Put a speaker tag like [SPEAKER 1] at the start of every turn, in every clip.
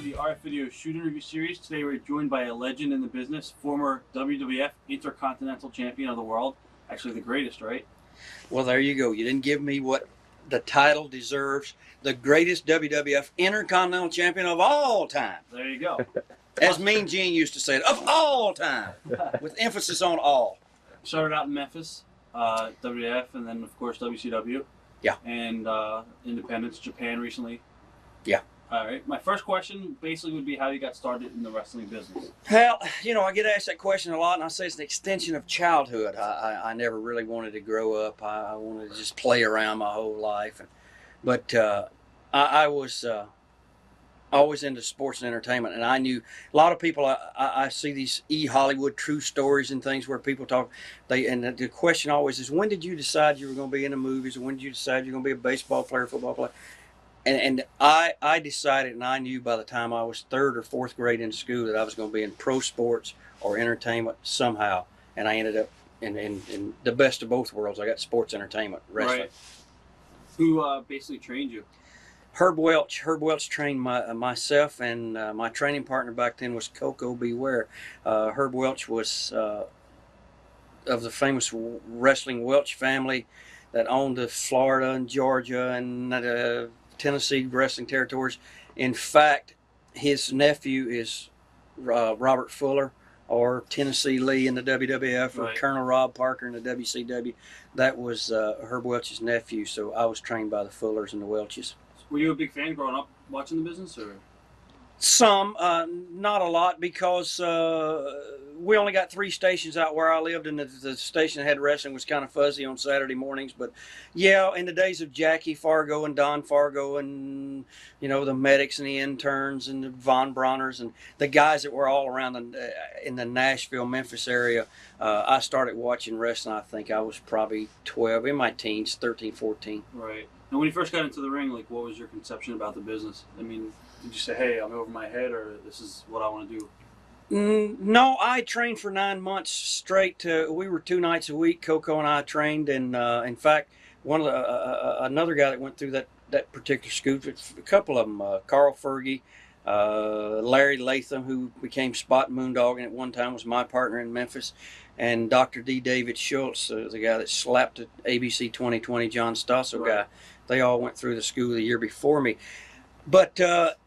[SPEAKER 1] of the RF Video Shoot Interview Series. Today we're joined by a legend in the business, former WWF Intercontinental Champion of the world. Actually the greatest, right?
[SPEAKER 2] Well, there you go. You didn't give me what the title deserves. The greatest WWF Intercontinental Champion of all time.
[SPEAKER 1] There you go.
[SPEAKER 2] As Mean Gene used to say it, of all time, with emphasis on all.
[SPEAKER 1] Started out in Memphis, WWF, and then of course WCW.
[SPEAKER 2] Yeah.
[SPEAKER 1] And Independence, Japan recently.
[SPEAKER 2] Yeah.
[SPEAKER 1] All right. My first question basically would be how you got started in the wrestling business.
[SPEAKER 2] Well, you know, I get asked that question a lot, and I say it's an extension of childhood. I never really wanted to grow up. I wanted to just play around my whole life. But I was always into sports and entertainment, and I knew a lot of people. I see these Hollywood true stories and things where people talk. And the question always is, when did you decide you were going to be in the movies, or when did you decide you're going to be a baseball player, football player? And I decided, and I knew by the time I was third or fourth grade in school that I was going to be in pro sports or entertainment somehow. And I ended up in the best of both worlds. I got sports entertainment, wrestling.
[SPEAKER 1] Right. Who basically trained you?
[SPEAKER 2] Herb Welch. Herb Welch trained myself, and my training partner back then was Coco Beware. Herb Welch was of the famous wrestling Welch family that owned the Florida and Georgia and Tennessee wrestling territories. In fact, his nephew is Robert Fuller, or Tennessee Lee in the WWF, or
[SPEAKER 1] right.
[SPEAKER 2] Colonel Rob Parker in the WCW. That was Herb Welch's nephew, so I was trained by the Fullers and the Welches.
[SPEAKER 1] Were you a big fan growing up watching the business, or?
[SPEAKER 2] Some, not a lot, because we only got 3 stations out where I lived, and the station that had wrestling was kind of fuzzy on Saturday mornings. But yeah, in the days of Jackie Fargo and Don Fargo, and you know, the medics and the interns and the Von Brauners and the guys that were all around in the Nashville, Memphis area, I started watching wrestling. I think I was probably 12, in my teens, 13, 14.
[SPEAKER 1] Right. And when you first got into the ring, like, what was your conception about the business? I mean, did you say, hey, I'm over my head, or this is what I want to do?
[SPEAKER 2] No, I trained for 9 months straight. We were 2 nights a week. Coco and I trained, and in fact, one of another guy that went through that particular school, a couple of them, Carl Fergie, Larry Latham, who became Spot Moondog, and at one time was my partner in Memphis, and Dr. D. David Schultz, the guy that slapped the ABC 2020 John Stossel
[SPEAKER 1] Right.
[SPEAKER 2] guy. They all went through the school the year before me. But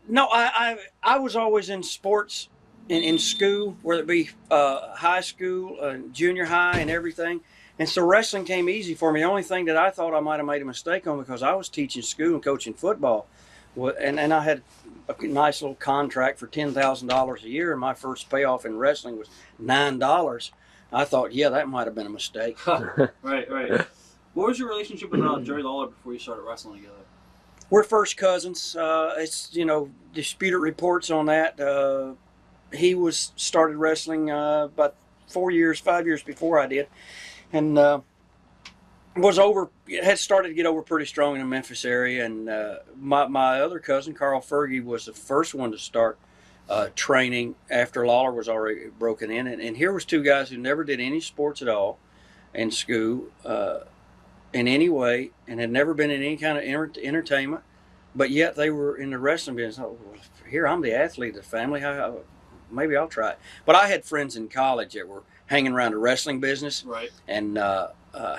[SPEAKER 2] no, I was always in sports in school, whether it be high school, junior high, and everything. And so wrestling came easy for me. The only thing that I thought I might have made a mistake on, because I was teaching school and coaching football, and I had a nice little contract for $10,000 a year, and my first payoff in wrestling was $9. I thought, yeah, that might have been a mistake.
[SPEAKER 1] Right. What was your relationship with Jerry Lawler before you started wrestling together?
[SPEAKER 2] We're first cousins. It's, you know, disputed reports on that. He started wrestling about 5 years before I did, and had started to get over pretty strong in the Memphis area. And my other cousin, Carl Fergie, was the first one to start training after Lawler was already broken in. And here was 2 guys who never did any sports at all in school in any way, and had never been in any kind of entertainment, but yet they were in the wrestling business. Oh, well, here, I'm the athlete of the family. Maybe I'll try it. But I had friends in college that were hanging around the wrestling business,
[SPEAKER 1] right,
[SPEAKER 2] and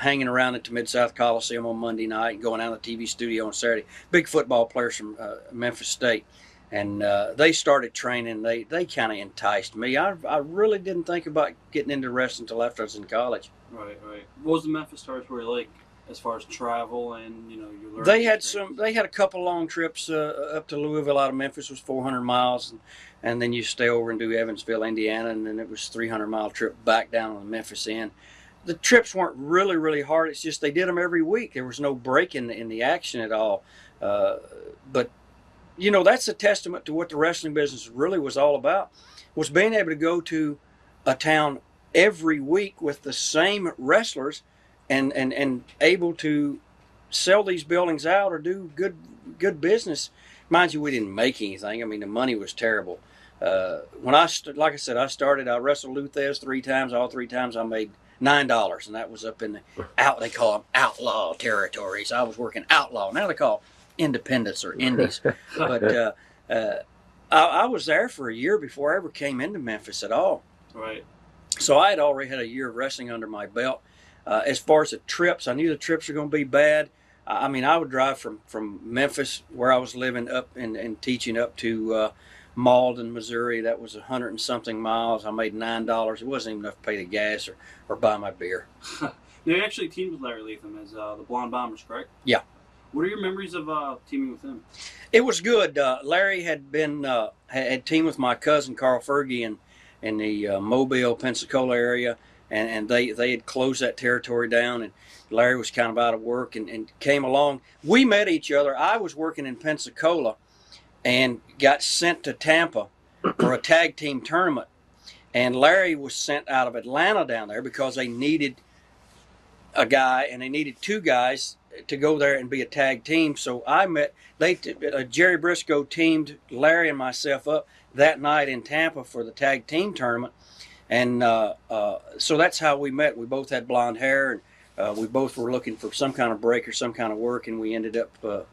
[SPEAKER 2] hanging around at the Mid-South Coliseum on Monday night and going out to the TV studio on Saturday. Big football players from Memphis State. And they started training. They kind of enticed me. I really didn't think about getting into wrestling until after I was in college.
[SPEAKER 1] Right. What was the Memphis territory like as far as travel and, you know, your learning?
[SPEAKER 2] They had a couple long trips up to Louisville out of Memphis. Was 400 miles, and then you stay over and do Evansville, Indiana, and then it was 300-mile trip back down on the Memphis end. The trips weren't really hard. It's just they did them every week. There was no break in the action at all. But you know, that's a testament to what the wrestling business really was all about, was being able to go to a town every week with the same wrestlers and able to sell these buildings out or do good business. Mind you, we didn't make anything. I mean, the money was terrible. When like I said, I wrestled Luthez 3 times. All 3 times I made $9, and that was up in the they call them outlaw territories. I was working outlaw. Now they call independents or indies. But I was there for a year before I ever came into Memphis at all.
[SPEAKER 1] Right.
[SPEAKER 2] So I had already had a year of wrestling under my belt. As far as the trips, I knew the trips were going to be bad. I mean, I would drive from Memphis, where I was living, up and teaching up to Malden, Missouri. That was 100 and something miles. I made $9. It wasn't even enough to pay the gas or buy my beer.
[SPEAKER 1] You actually teamed with Larry Latham as the Blonde Bombers, correct?
[SPEAKER 2] Yeah.
[SPEAKER 1] What are your memories of teaming with him?
[SPEAKER 2] It was good. Larry had been had teamed with my cousin Carl Fergie in the Mobile, Pensacola area, and they had closed that territory down, and Larry was kind of out of work and came along. We met each other. I was working in Pensacola and got sent to Tampa for a tag team tournament, and Larry was sent out of Atlanta down there because they needed a guy, and they needed two guys to go there and be a tag team. So I met, Jerry Briscoe teamed Larry and myself up that night in Tampa for the tag team tournament. And so that's how we met. We both had blonde hair, and we both were looking for some kind of break or some kind of work, and we ended up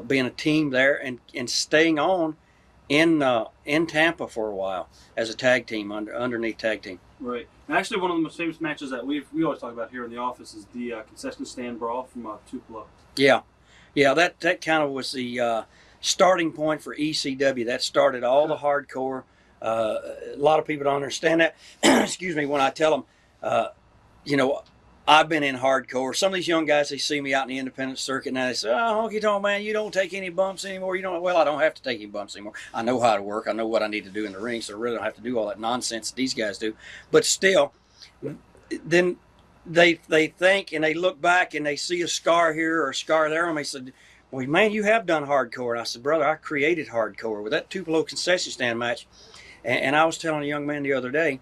[SPEAKER 2] being a team there and staying on in Tampa for a while as a tag team, underneath tag team.
[SPEAKER 1] Right. And actually, one of the most famous matches that we always talk about here in the office is the concession stand brawl from Tupelo.
[SPEAKER 2] Yeah, that kind of was the starting point for ECW. That started all the hardcore. A lot of people don't understand that. Excuse me, when I tell them, I've been in hardcore. Some of these young guys, they see me out in the independent circuit now. They say, "Oh, Honky Tonk Man, you don't take any bumps anymore." Well, I don't have to take any bumps anymore. I know how to work. I know what I need to do in the ring, so I really don't have to do all that nonsense that these guys do. But still, then they think and they look back and they see a scar here or a scar there, and they said, "Well, man, you have done hardcore." And I said, "Brother, I created hardcore with that Tupelo concession stand match." And I was telling a young man the other day,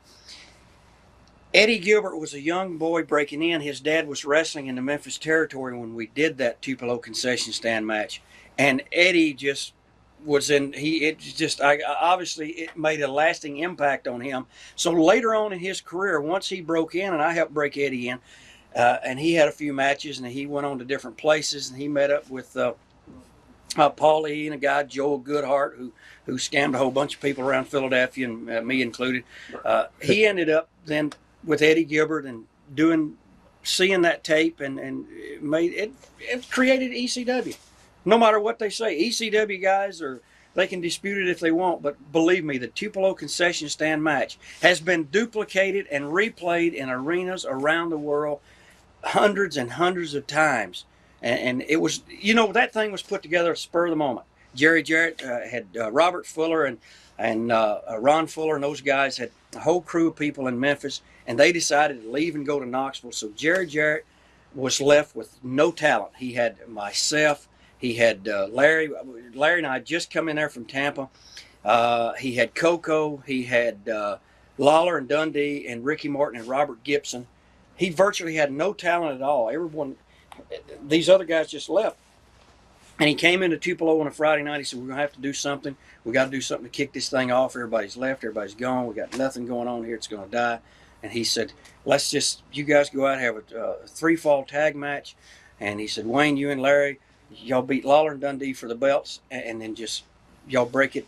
[SPEAKER 2] Eddie Gilbert was a young boy breaking in. His dad was wrestling in the Memphis territory when we did that Tupelo concession stand match. And Eddie just was obviously it made a lasting impact on him. So later on in his career, once he broke in, and I helped break Eddie in, and he had a few matches, and he went on to different places, and he met up with Paul E. and a guy, Joel Goodhart, who scammed a whole bunch of people around Philadelphia, and me included. He ended up then with Eddie Gilbert and seeing that tape, and it created ECW. No matter what they say, ECW guys they can dispute it if they want, but believe me, the Tupelo concession stand match has been duplicated and replayed in arenas around the world hundreds and hundreds of times. And it was, that thing was put together at the spur of the moment. Jerry Jarrett had Robert Fuller and Ron Fuller, and those guys had a whole crew of people in Memphis, and they decided to leave and go to Knoxville. So Jerry Jarrett was left with no talent. He had myself. He had Larry. Larry and I had just come in there from Tampa. He had Coco. He had Lawler and Dundee and Ricky Morton and Robert Gibson. He virtually had no talent at all. These other guys just left. And he came into Tupelo on a Friday night. He said, "We're going to have to do something. We got to do something to kick this thing off. Everybody's left. Everybody's gone. We got nothing going on here. It's going to die." And he said, you guys go out and have a 3-fall tag match. And he said, "Wayne, you and Larry, y'all beat Lawler and Dundee for the belts. And then just, y'all break it,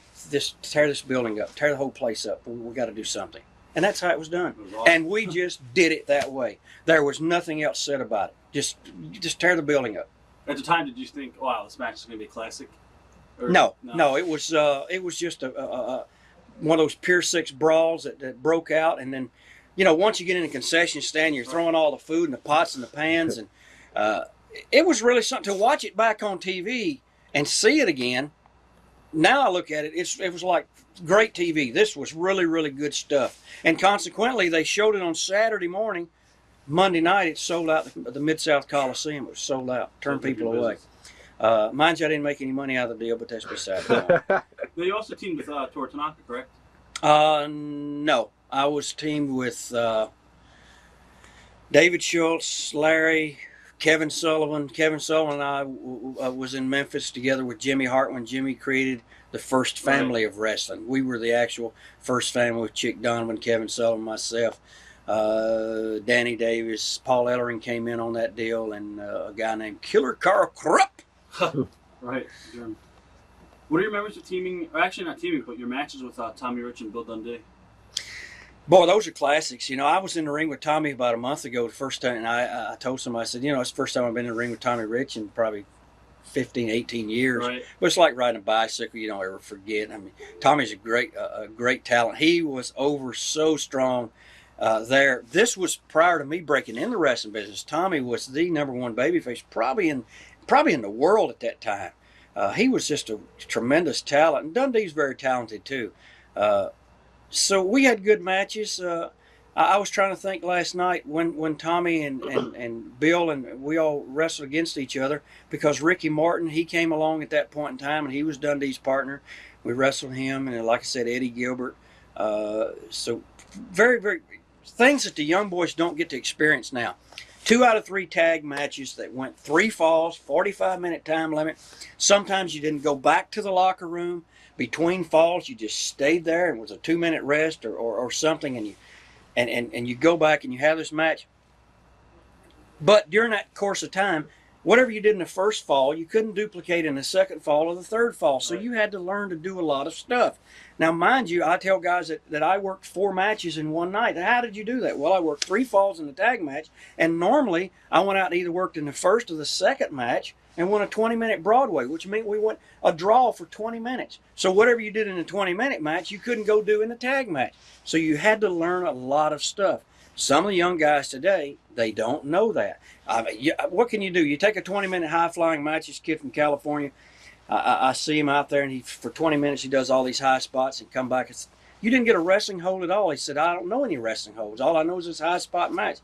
[SPEAKER 2] tear this building up, tear the whole place up. We got to do something." And that's how it was done. Awesome. And we just did it that way. There was nothing else said about it. Just tear the building up.
[SPEAKER 1] At the time, did you think, "Wow, this match is going to be a classic"?
[SPEAKER 2] No. It was just one of those Pier 6 brawls that broke out, and then, once you get in a concession stand, you're throwing all the food in the pots and the pans, and it was really something to watch it back on TV and see it again. Now I look at it, it was like great TV. This was really, really good stuff, and consequently, they showed it on Saturday morning. Monday night, it sold out the Mid-South Coliseum. It was sold out. Turned people away. Mind you, I didn't make any money out of the deal, but that's beside the point.
[SPEAKER 1] You also teamed with Tor Tanaka, correct?
[SPEAKER 2] No. I was teamed with David Schultz, Larry, Kevin Sullivan. Kevin Sullivan and I was in Memphis together with Jimmy Hart when Jimmy created the first family of wrestling. We were the actual first family with Chick Donovan, Kevin Sullivan, myself. Danny Davis, Paul Ellering came in on that deal, and a guy named Killer Carl Krupp.
[SPEAKER 1] Right. What are your memories of teaming, or actually not teaming, but your matches with Tommy Rich and Bill Dundee?
[SPEAKER 2] Boy, those are classics. I was in the ring with Tommy about a month ago, the first time, and I told somebody, I said, it's the first time I've been in the ring with Tommy Rich in probably 15, 18 years.
[SPEAKER 1] Right.
[SPEAKER 2] But it's like riding a bicycle. You don't ever forget. I mean, Tommy's a great talent. He was over so strong there. This was prior to me breaking in the wrestling business. Tommy was the #1 babyface probably in the world at that time. He was just a tremendous talent. And Dundee's very talented too. So we had good matches. I was trying to think last night when Tommy and Bill and we all wrestled against each other, because Ricky Martin, he came along at that point in time and he was Dundee's partner. We wrestled him, and like I said, Eddie Gilbert. So very, very things that the young boys don't get to experience now. 2 out of 3 tag matches that went 3 falls, 45-minute time limit. Sometimes you didn't go back to the locker room between falls. You just stayed there and was a 2-minute rest or something, and you go back and you have this match. But during that course of time, whatever you did in the first fall, you couldn't duplicate in the second fall or the third fall. So you had to learn to do a lot of stuff. Now, mind you, I tell guys that I worked 4 matches in one night. How did you do that? Well, I worked 3 falls in the tag match, and normally I went out and either worked in the first or the second match and won a 20-minute Broadway, which meant we went a draw for 20 minutes. So whatever you did in a 20-minute match, you couldn't go do in the tag match. So you had to learn a lot of stuff. Some of the young guys today, they don't know that. I mean, what can you do? You take a 20-minute high-flying match, this kid from California, I see him out there, and for 20 minutes he does all these high spots and come back and say, you didn't get a wrestling hold at all. He said, I don't know any wrestling holds. All I know is this high spot match.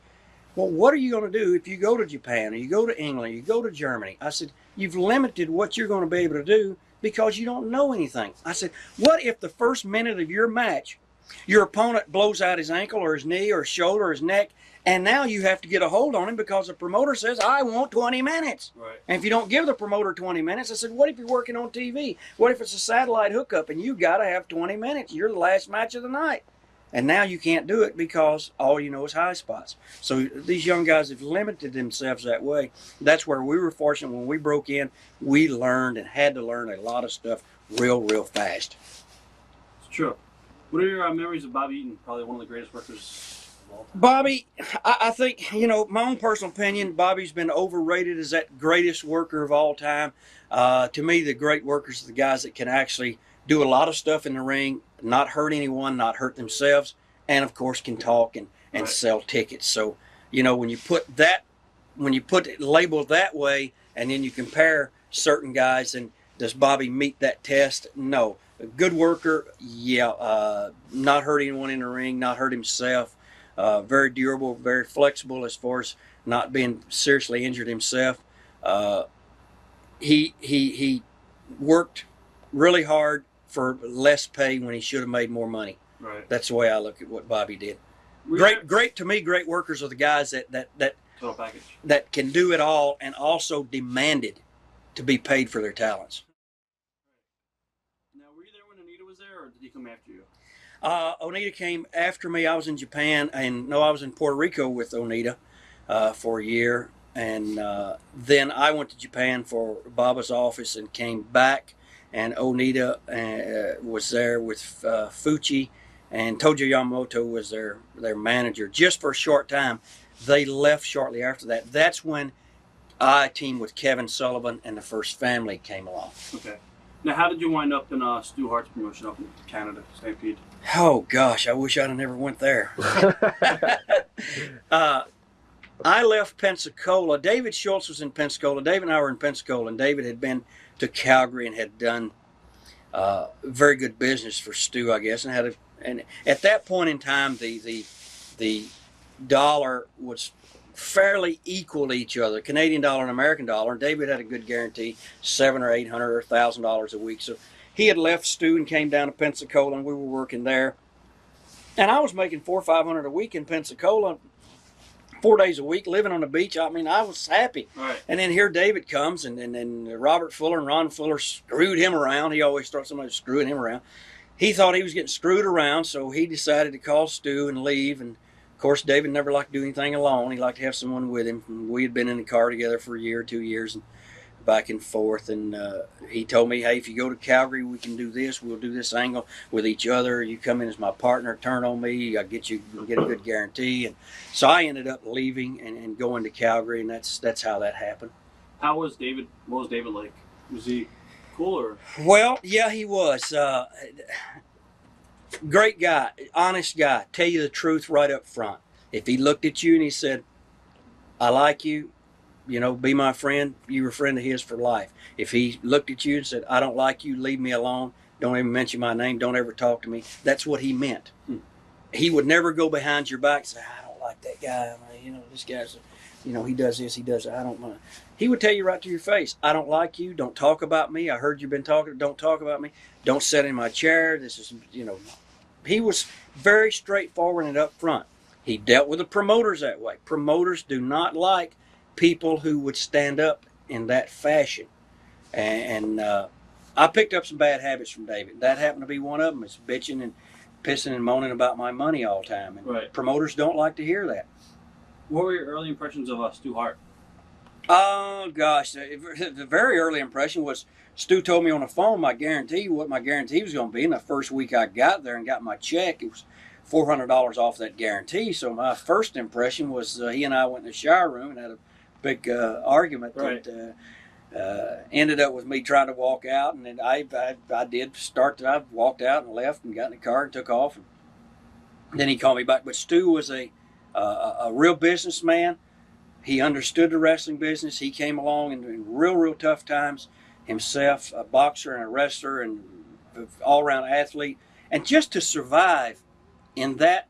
[SPEAKER 2] Well, what are you going to do if you go to Japan or you go to England or you go to Germany? I said, you've limited what you're going to be able to do because you don't know anything. I said, what if the first minute of your match, your opponent blows out his ankle or his knee or his shoulder or his neck, and now you have to get a hold on him because the promoter says, I want 20 minutes.
[SPEAKER 1] Right.
[SPEAKER 2] And if you don't give the promoter 20 minutes, I said, what if you're working on TV? What if it's a satellite hookup and you got to have 20 minutes? You're the last match of the night. And now you can't do it because all you know is high spots. So these young guys have limited themselves that way. That's where we were fortunate when we broke in. We learned and had to learn a lot of stuff real fast.
[SPEAKER 1] It's true. What are your memories of Bobby Eaton? Probably one of the greatest workers of all time.
[SPEAKER 2] Bobby, I think, my own personal opinion, Bobby's been overrated as that greatest worker of all time. To me, the great workers are the guys that can actually do a lot of stuff in the ring, not hurt anyone, not hurt themselves, and of course can talk and right. Sell tickets. So, when you put it labeled that way, and then you compare certain guys, and does Bobby meet that test? No. A good worker, yeah. Not hurt anyone in the ring, not hurt himself. Very durable, very flexible as far as not being seriously injured himself. He worked really hard for less pay when he should have made more money.
[SPEAKER 1] Right.
[SPEAKER 2] That's the way I look at what Bobby did. Great workers are the guys that
[SPEAKER 1] total package,
[SPEAKER 2] that can do it all and also demanded to be paid for their talents.
[SPEAKER 1] Now, were you there when Onita was there, or did he come after you?
[SPEAKER 2] Onita came after me. I was in Japan, and I was in Puerto Rico with Onita for a year, and then I went to Japan for Baba's office and came back. And Onita was there with Fuchi, and Tojo Yamamoto was their manager just for a short time. They left shortly after that. That's when I teamed with Kevin Sullivan and the First Family came along.
[SPEAKER 1] Okay. Now, how did you wind up in Stu Hart's promotion up in Canada, Stampede?
[SPEAKER 2] Oh, gosh, I wish I'd have never went there. I left Pensacola. David Schultz was in Pensacola. David and I were in Pensacola, and David had been to Calgary and had done very good business for Stu, I guess, and at that point in time, the dollar was fairly equal to each other, Canadian dollar and American dollar. And David had a good guarantee, $700 or $800 or $1,000 a week. So he had left Stu and came down to Pensacola, and we were working there. And I was making $400 or $500 a week in Pensacola, 4 days a week, living on the beach. I mean, I was happy.
[SPEAKER 1] Right.
[SPEAKER 2] And then here David comes, and Robert Fuller and Ron Fuller screwed him around. He always thought somebody was screwing him around. He thought he was getting screwed around, so he decided to call Stu and leave. And, of course, David never liked to do anything alone. He liked to have someone with him. And we had been in the car together for a year or 2 years. And back and forth. And he told me, hey, if you go to Calgary, we can do this. We'll do this angle with each other. You come in as my partner, turn on me. I get a good guarantee. And so I ended up leaving and going to Calgary, and that's how that happened.
[SPEAKER 1] How was David? What was David like? Was he cool or?
[SPEAKER 2] Well, yeah, he was. Great guy, honest guy. Tell you the truth right up front. If he looked at you and he said, I like you, be my friend, you were a friend of his for life. If he looked at you and said, I don't like you, leave me alone, don't even mention my name, don't ever talk to me, that's what he meant. He would never go behind your back and say, I don't like that guy. This guy's, he does this, he does that, I don't mind. He would tell you right to your face, I don't like you, don't talk about me, I heard you've been talking, don't talk about me, don't sit in my chair, this is, He was very straightforward and upfront. He dealt with the promoters that way. Promoters do not like people who would stand up in that fashion. And I picked up some bad habits from David. That happened to be one of them. It's bitching and pissing and moaning about my money all the time. And
[SPEAKER 1] right.
[SPEAKER 2] Promoters don't like to hear that.
[SPEAKER 1] What were your early impressions of Stu Hart?
[SPEAKER 2] Oh, gosh. The very early impression was Stu told me on the phone what my guarantee was going to be. And the first week I got there and got my check, it was $400 off that guarantee. So my first impression was he and I went in the shower room and had a big argument
[SPEAKER 1] right.
[SPEAKER 2] that ended up with me trying to walk out. And then I did start. I walked out and left and got in the car and took off. And then he called me back. But Stu was a real businessman. He understood the wrestling business. He came along in real tough times himself, a boxer and a wrestler and all-around athlete. And just to survive in that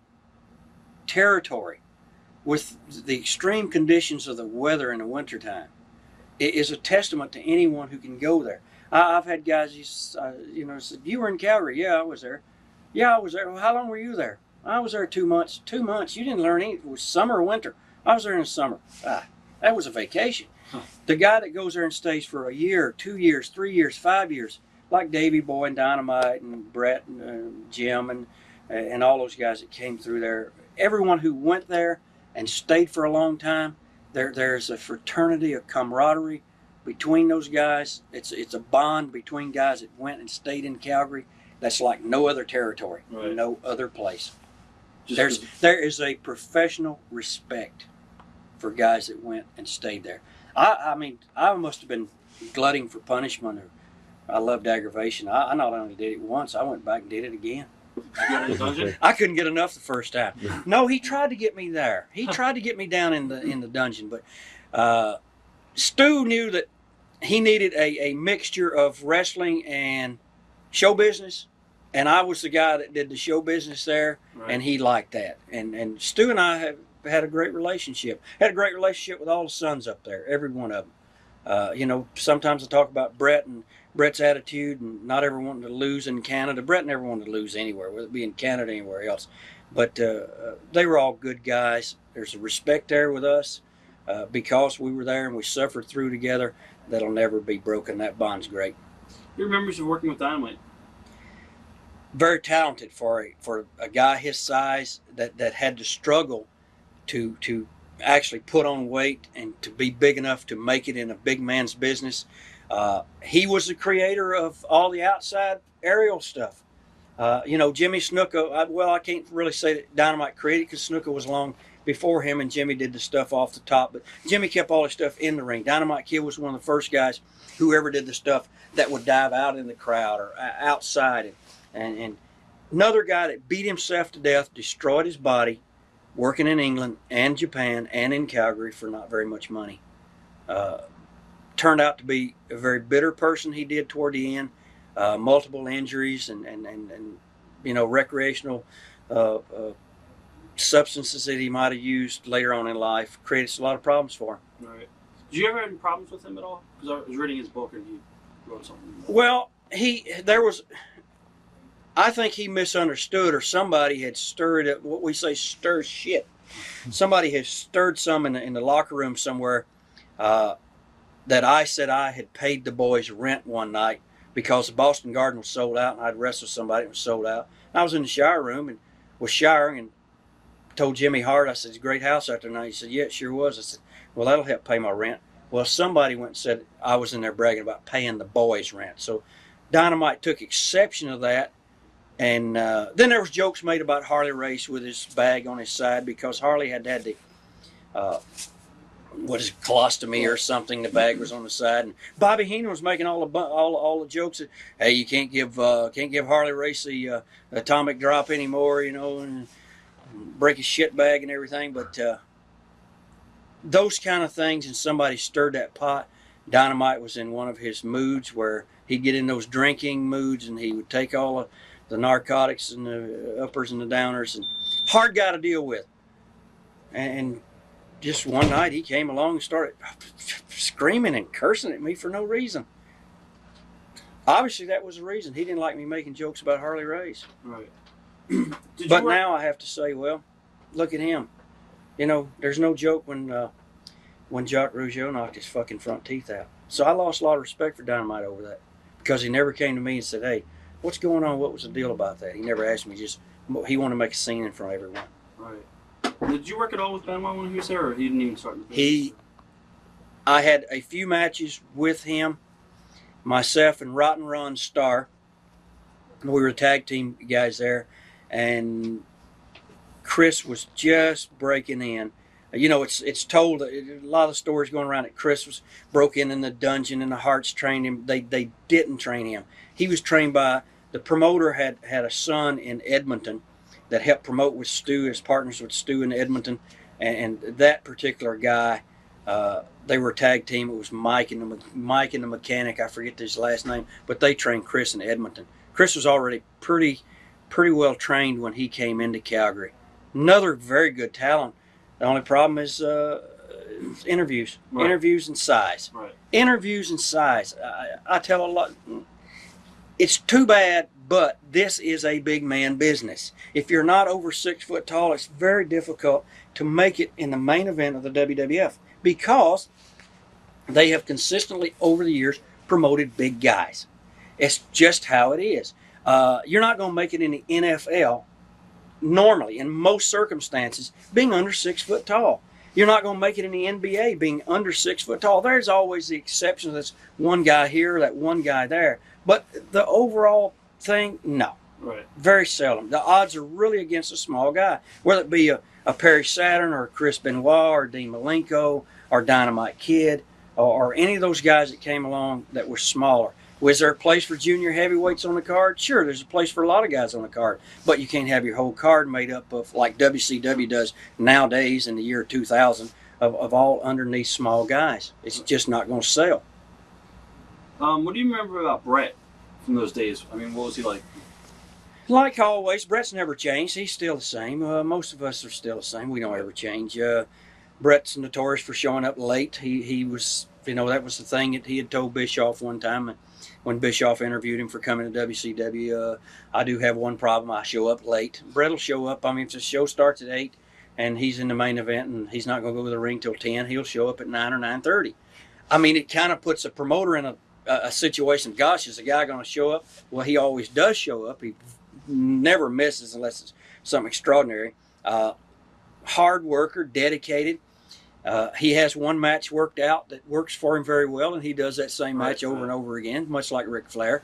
[SPEAKER 2] territory with the extreme conditions of the weather in the wintertime, it is a testament to anyone who can go there. I've had guys, said, you were in Calgary. Yeah, I was there. Yeah, I was there. Well, how long were you there? I was there 2 months. 2 months. You didn't learn anything. It was summer or winter. I was there in the summer. That was a vacation. Huh. The guy that goes there and stays for a year, 2 years, 3 years, 5 years, like Davey Boy and Dynamite and Brett and Jim and all those guys that came through there, everyone who went there and stayed for a long time, there's a fraternity, a camaraderie between those guys. It's a bond between guys that went and stayed in Calgary that's like no other territory, right. No other place. There is a professional respect for guys that went and stayed there. I mean, I must have been glutting for punishment. I loved aggravation. I not only did it once, I went back and did it again. I couldn't get enough the first time. No, he tried to get me there. He tried to get me down in the dungeon, but Stu knew that he needed a mixture of wrestling and show business, and I was the guy that did the show business there, right. And he liked that. And Stu and I have had a great relationship. Had a great relationship with all the sons up there, every one of them. Sometimes I talk about Brett and Brett's attitude and not ever wanting to lose in Canada. Brett never wanted to lose anywhere, whether it be in Canada or anywhere else. But they were all good guys. There's a respect there with us because we were there and we suffered through together. That'll never be broken. That bond's great.
[SPEAKER 1] Your memories of working with Dynamite?
[SPEAKER 2] Very talented for a guy his size that had to struggle to actually put on weight and to be big enough to make it in a big man's business. He was the creator of all the outside aerial stuff. Jimmy Snuka, I can't really say that Dynamite created because Snuka was long before him and Jimmy did the stuff off the top. But Jimmy kept all his stuff in the ring. Dynamite Kid was one of the first guys who ever did the stuff that would dive out in the crowd or outside. And another guy that beat himself to death, destroyed his body, working in England and Japan and in Calgary for not very much money. Turned out to be a very bitter person he did toward the end. Multiple injuries and recreational substances that he might have used later on in life created a lot of problems for him.
[SPEAKER 1] Right. Did you ever have any problems with him at all? Because I was reading his book and he wrote something.
[SPEAKER 2] Well, I think he misunderstood, or somebody had stirred it, what we say, stir shit. Somebody has stirred some in the locker room somewhere that I said I had paid the boys rent one night because the Boston Garden was sold out and I'd wrestled somebody that was sold out. And I was in the shower room and was showering and told Jimmy Hart, I said, it's a great house out there tonight. He said, yeah, it sure was. I said, well, that'll help pay my rent. Well, somebody went and said I was in there bragging about paying the boys' rent. So Dynamite took exception to that. And then there was jokes made about Harley Race with his bag on his side because Harley had the what is it, colostomy or something. The bag was on the side, and Bobby Heenan was making all the jokes that, hey, you can't give Harley Race the atomic drop anymore, and break his shit bag and everything. But those kind of things, and somebody stirred that pot. Dynamite was in one of his moods where he'd get in those drinking moods, and he would take all the narcotics and the uppers and the downers, and hard guy to deal with. And just one night he came along and started screaming and cursing at me for no reason. Obviously that was the reason. He didn't like me making jokes about Harley Race.
[SPEAKER 1] Right.
[SPEAKER 2] But now I have to say, well, look at him. There's no joke when Jacques Rougeau knocked his fucking front teeth out. So I lost a lot of respect for Dynamite over that, because he never came to me and said, hey, what's going on? What was the deal about that? He never asked me. Just he wanted to make a scene in front of everyone.
[SPEAKER 1] Right. Did you work at all with Dynamite when he was there, or he didn't even start the business?
[SPEAKER 2] I had a few matches with him, myself and Rotten Ron Starr. We were tag team guys there, and Chris was just breaking in. It's told, a lot of stories going around that Chris was broke in the dungeon and the Hearts trained him. They didn't train him. He was trained by, the promoter had a son in Edmonton that helped promote with Stu, as partners with Stu in Edmonton. And that particular guy, they were a tag team. It was Mike and the mechanic. I forget his last name, but they trained Chris in Edmonton. Chris was already pretty well trained when he came into Calgary. Another very good talent. The only problem is interviews. Right. Interviews and size.
[SPEAKER 1] Right.
[SPEAKER 2] Interviews and size. I tell a lot. It's too bad, but this is a big man business. If you're not over 6 foot tall, it's very difficult to make it in the main event of the WWF, because they have consistently over the years promoted big guys. It's just how it is. You're not going to make it in the NFL normally, in most circumstances, being under 6 foot tall. You're not going to make it in the NBA being under 6 foot tall. There's always the exception. That's one guy here, that one guy there. But the overall thing, no.
[SPEAKER 1] Right.
[SPEAKER 2] Very seldom. The odds are really against a small guy, whether it be a Perry Saturn or a Chris Benoit or Dean Malenko or Dynamite Kid or any of those guys that came along that were smaller. Was there a place for junior heavyweights on the card? Sure, there's a place for a lot of guys on the card, but you can't have your whole card made up of, like WCW does nowadays in the year 2000, of all underneath small guys. It's just not going to sell.
[SPEAKER 1] What do you remember about Brett from those days? I mean, what was he like?
[SPEAKER 2] Like always, Brett's never changed. He's still the same. Most of us are still the same. We don't ever change. Brett's notorious for showing up late. He was, that was the thing that he had told Bischoff one time when Bischoff interviewed him for coming to WCW. I do have one problem. I show up late. Brett will show up. I mean, if the show starts at 8 and he's in the main event and he's not going to go to the ring till 10, he'll show up at 9 or 9:30. I mean, it kind of puts a promoter in a situation. Gosh, is the guy going to show up? Well, he always does show up. He never misses unless it's something extraordinary. Hard worker, dedicated. He has one match worked out that works for him very well, and he does that same match over and over again, much like Ric Flair.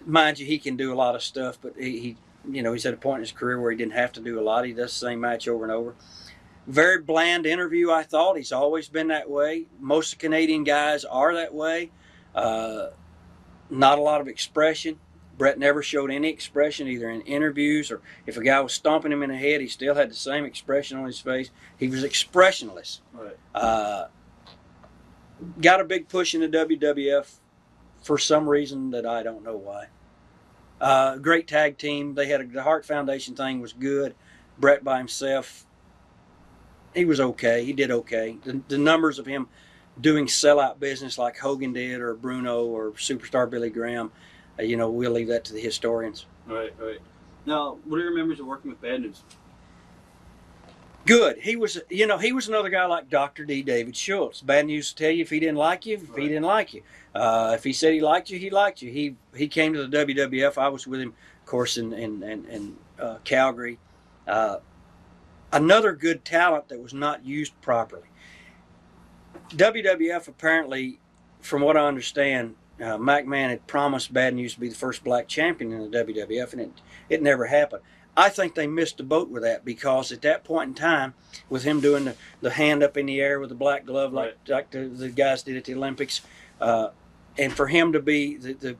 [SPEAKER 2] Mind you, he can do a lot of stuff, but he's at a point in his career where he didn't have to do a lot. He does the same match over and over. Very bland interview, I thought. He's always been that way. Most Canadian guys are that way. Not a lot of expression. Brett never showed any expression, either in interviews or if a guy was stomping him in the head, he still had the same expression on his face. He was expressionless.
[SPEAKER 1] Right.
[SPEAKER 2] Got a big push in the WWF for some reason that I don't know why. Great tag team. They had the Hart Foundation thing was good. Brett by himself, he was okay. He did okay. The numbers of him doing sellout business like Hogan did or Bruno or Superstar Billy Graham, we'll leave that to the historians.
[SPEAKER 1] Right. Now, what are your memories of working with Bad News?
[SPEAKER 2] Good. He was another guy like Dr. D. David Schultz. Bad News to tell you if he didn't like you, if he didn't like you. If he said he liked you, he liked you. He came to the WWF. I was with him, of course, in Calgary. Another good talent that was not used properly. WWF apparently, from what I understand, McMahon had promised Bad News to be the first black champion in the WWF, and it never happened. I think they missed the boat with that, because at that point in time, with him doing the hand up in the air with the black glove like the guys did at the Olympics, and for him to be the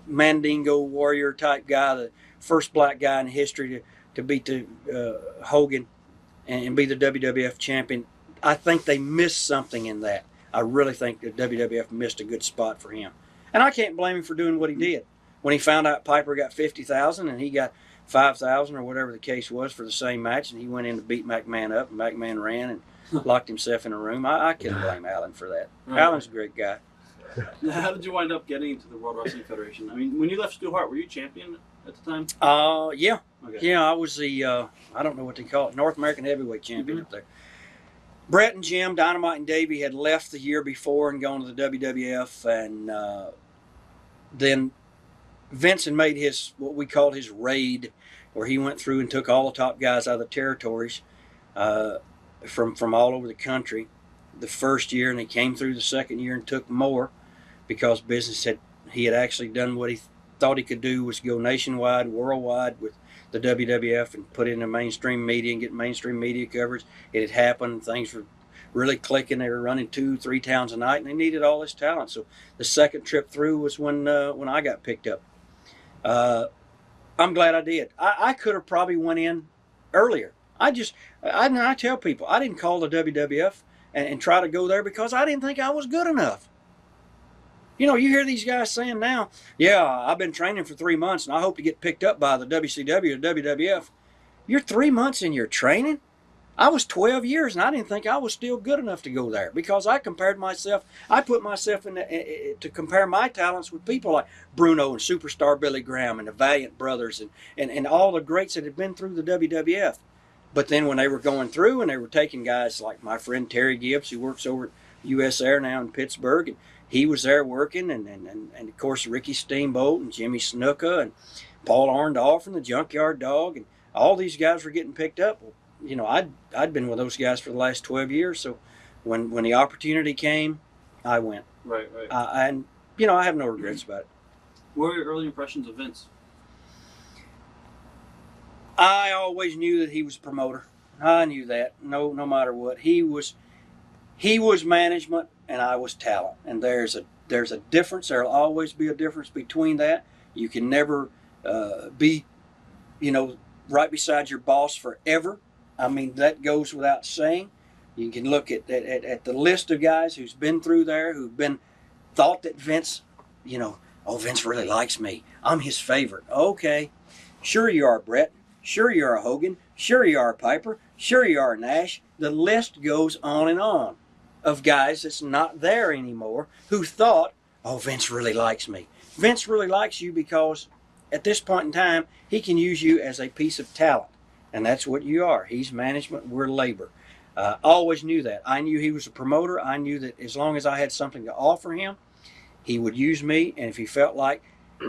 [SPEAKER 2] Mandingo warrior type guy, the first black guy in history to beat Hogan and be the WWF champion, I think they missed something in that. I really think the WWF missed a good spot for him. And I can't blame him for doing what he did. When he found out Piper got $50,000 and he got $5,000 or whatever the case was for the same match, and he went in to beat McMahon up, and McMahon ran and locked himself in a room, I couldn't blame Alan for that. Right. Alan's a great guy.
[SPEAKER 1] Now, how did you wind up getting into the World Wrestling Federation? I mean, when you left Stu Hart, were you champion at the time?
[SPEAKER 2] Yeah.
[SPEAKER 1] Okay.
[SPEAKER 2] Yeah, I was the, I don't know what they call it, North American Heavyweight Champion up there. Brett and Jim, Dynamite and Davey had left the year before and gone to the WWF, and then Vince had made his, what we called his raid, where he went through and took all the top guys out of the territories from all over the country the first year, and he came through the second year and took more, because he had actually done what he thought he could do, was go nationwide, worldwide with the WWF and put it in the mainstream media and get mainstream media coverage. It had happened. Things were really clicking. They were running 2-3 towns a night, and they needed all this talent. So the second trip through was when I got picked up. I'm glad I did. I could have probably went in earlier. I tell people, I didn't call the WWF and try to go there because I didn't think I was good enough. You know, you hear these guys saying now, yeah, I've been training for 3 months and I hope to get picked up by the WCW or WWF. You're 3 months in your training? I was 12 years and I didn't think I was still good enough to go there, because I compared myself, I put myself to compare my talents with people like Bruno and Superstar Billy Graham and the Valiant brothers and all the greats that had been through the WWF. But then when they were going through and they were taking guys like my friend Terry Gibbs, who works over at US Air now in Pittsburgh, and he was there working, and of course Ricky Steamboat and Jimmy Snuka and Paul Arndorff and the Junkyard Dog, and all these guys were getting picked up. Well, you know, I'd been with those guys for the last 12 years, so when the opportunity came, I went.
[SPEAKER 1] Right.
[SPEAKER 2] And you know, I have no regrets about it.
[SPEAKER 1] What were your early impressions of Vince?
[SPEAKER 2] I always knew that he was a promoter. I knew that. No matter what, he was management and I was talent, and there's a difference. There'll always be a difference between that. You can never be, you know, right beside your boss forever. I mean, that goes without saying. You can look at the list of guys who's been through there, who've been thought that Vince, you know, oh, Vince really likes me. I'm his favorite. Okay, sure you are, Brett. Sure you are a Hogan. Sure you are a Piper. Sure you are a Nash. The list goes on and on of guys that's not there anymore who thought, oh, Vince really likes me. Vince really likes you because at this point in time, he can use you as a piece of talent. And that's what you are. He's management, we're labor. I always knew that. I knew he was a promoter. I knew that as long as I had something to offer him, he would use me. And if he felt like,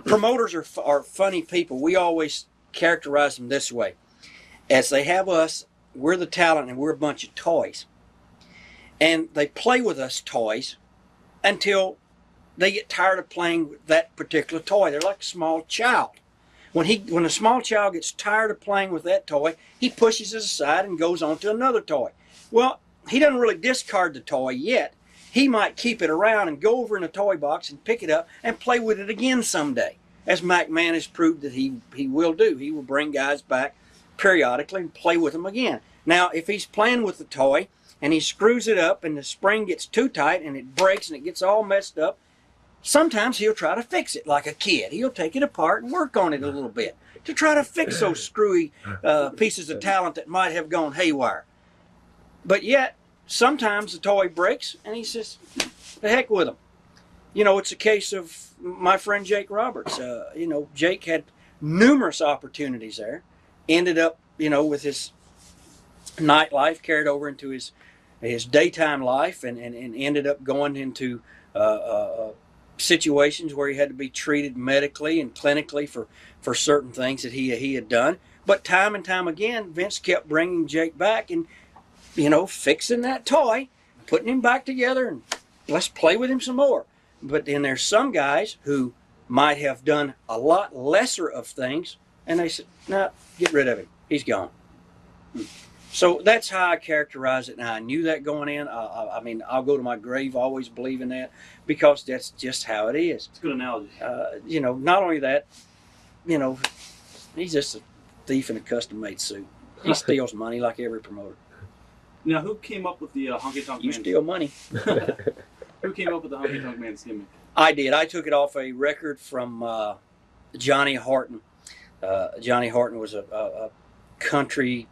[SPEAKER 2] promoters are funny people. We always characterize them this way. As they have us, we're the talent and we're a bunch of toys. And they play with us toys until they get tired of playing with that particular toy. They're like a small child. When a small child gets tired of playing with that toy, he pushes it aside and goes on to another toy. Well, he doesn't really discard the toy yet. He might keep it around and go over in a toy box and pick it up and play with it again someday, as McMahon has proved that he will do. He will bring guys back periodically and play with them again. Now, if he's playing with the toy and he screws it up and the spring gets too tight and it breaks and it gets all messed up, sometimes he'll try to fix it like a kid. He'll take it apart and work on it a little bit to try to fix those screwy pieces of talent that might have gone haywire. But yet, sometimes the toy breaks and he says, the heck with him. You know, it's a case of my friend Jake Roberts. You know, Jake had numerous opportunities there. Ended up, you know, with his nightlife carried over into his daytime life, and ended up going into situations where he had to be treated medically and clinically for certain things that he had done. But time and time again, Vince kept bringing Jake back and, you know, fixing that toy, putting him back together and let's play with him some more. But then there's some guys who might have done a lot lesser of things, and they said, no, get rid of him. He's gone. So that's how I characterize it. Now, I knew that going in. I mean, I'll go to my grave always believing that, because that's just how it is.
[SPEAKER 1] It's a good analogy.
[SPEAKER 2] You know, not only that, you know, he's just a thief in a custom-made suit. He steals money like every promoter.
[SPEAKER 1] Now, who came up with the Honky Tonk Man?
[SPEAKER 2] You steal money.
[SPEAKER 1] Who came up with the Honky Tonk Man's gimmick?
[SPEAKER 2] I did. I took it off a record from Johnny Horton. Johnny Horton was a country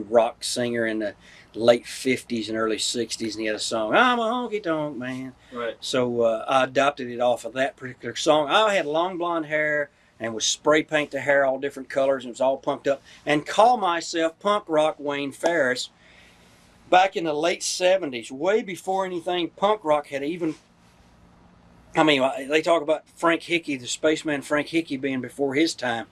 [SPEAKER 2] rock singer in the late 50s and early 60s, and he had a song, I'm a honky tonk man.
[SPEAKER 1] Right.
[SPEAKER 2] So I adopted it off of that particular song. I had long blonde hair and would spray paint the hair all different colors, and it was all punked up, and call myself Punk Rock Wayne Ferris. Back in the late 70s, way before anything punk rock had even, I mean, they talk about Frank Hickey, the spaceman Frank Hickey being before his time.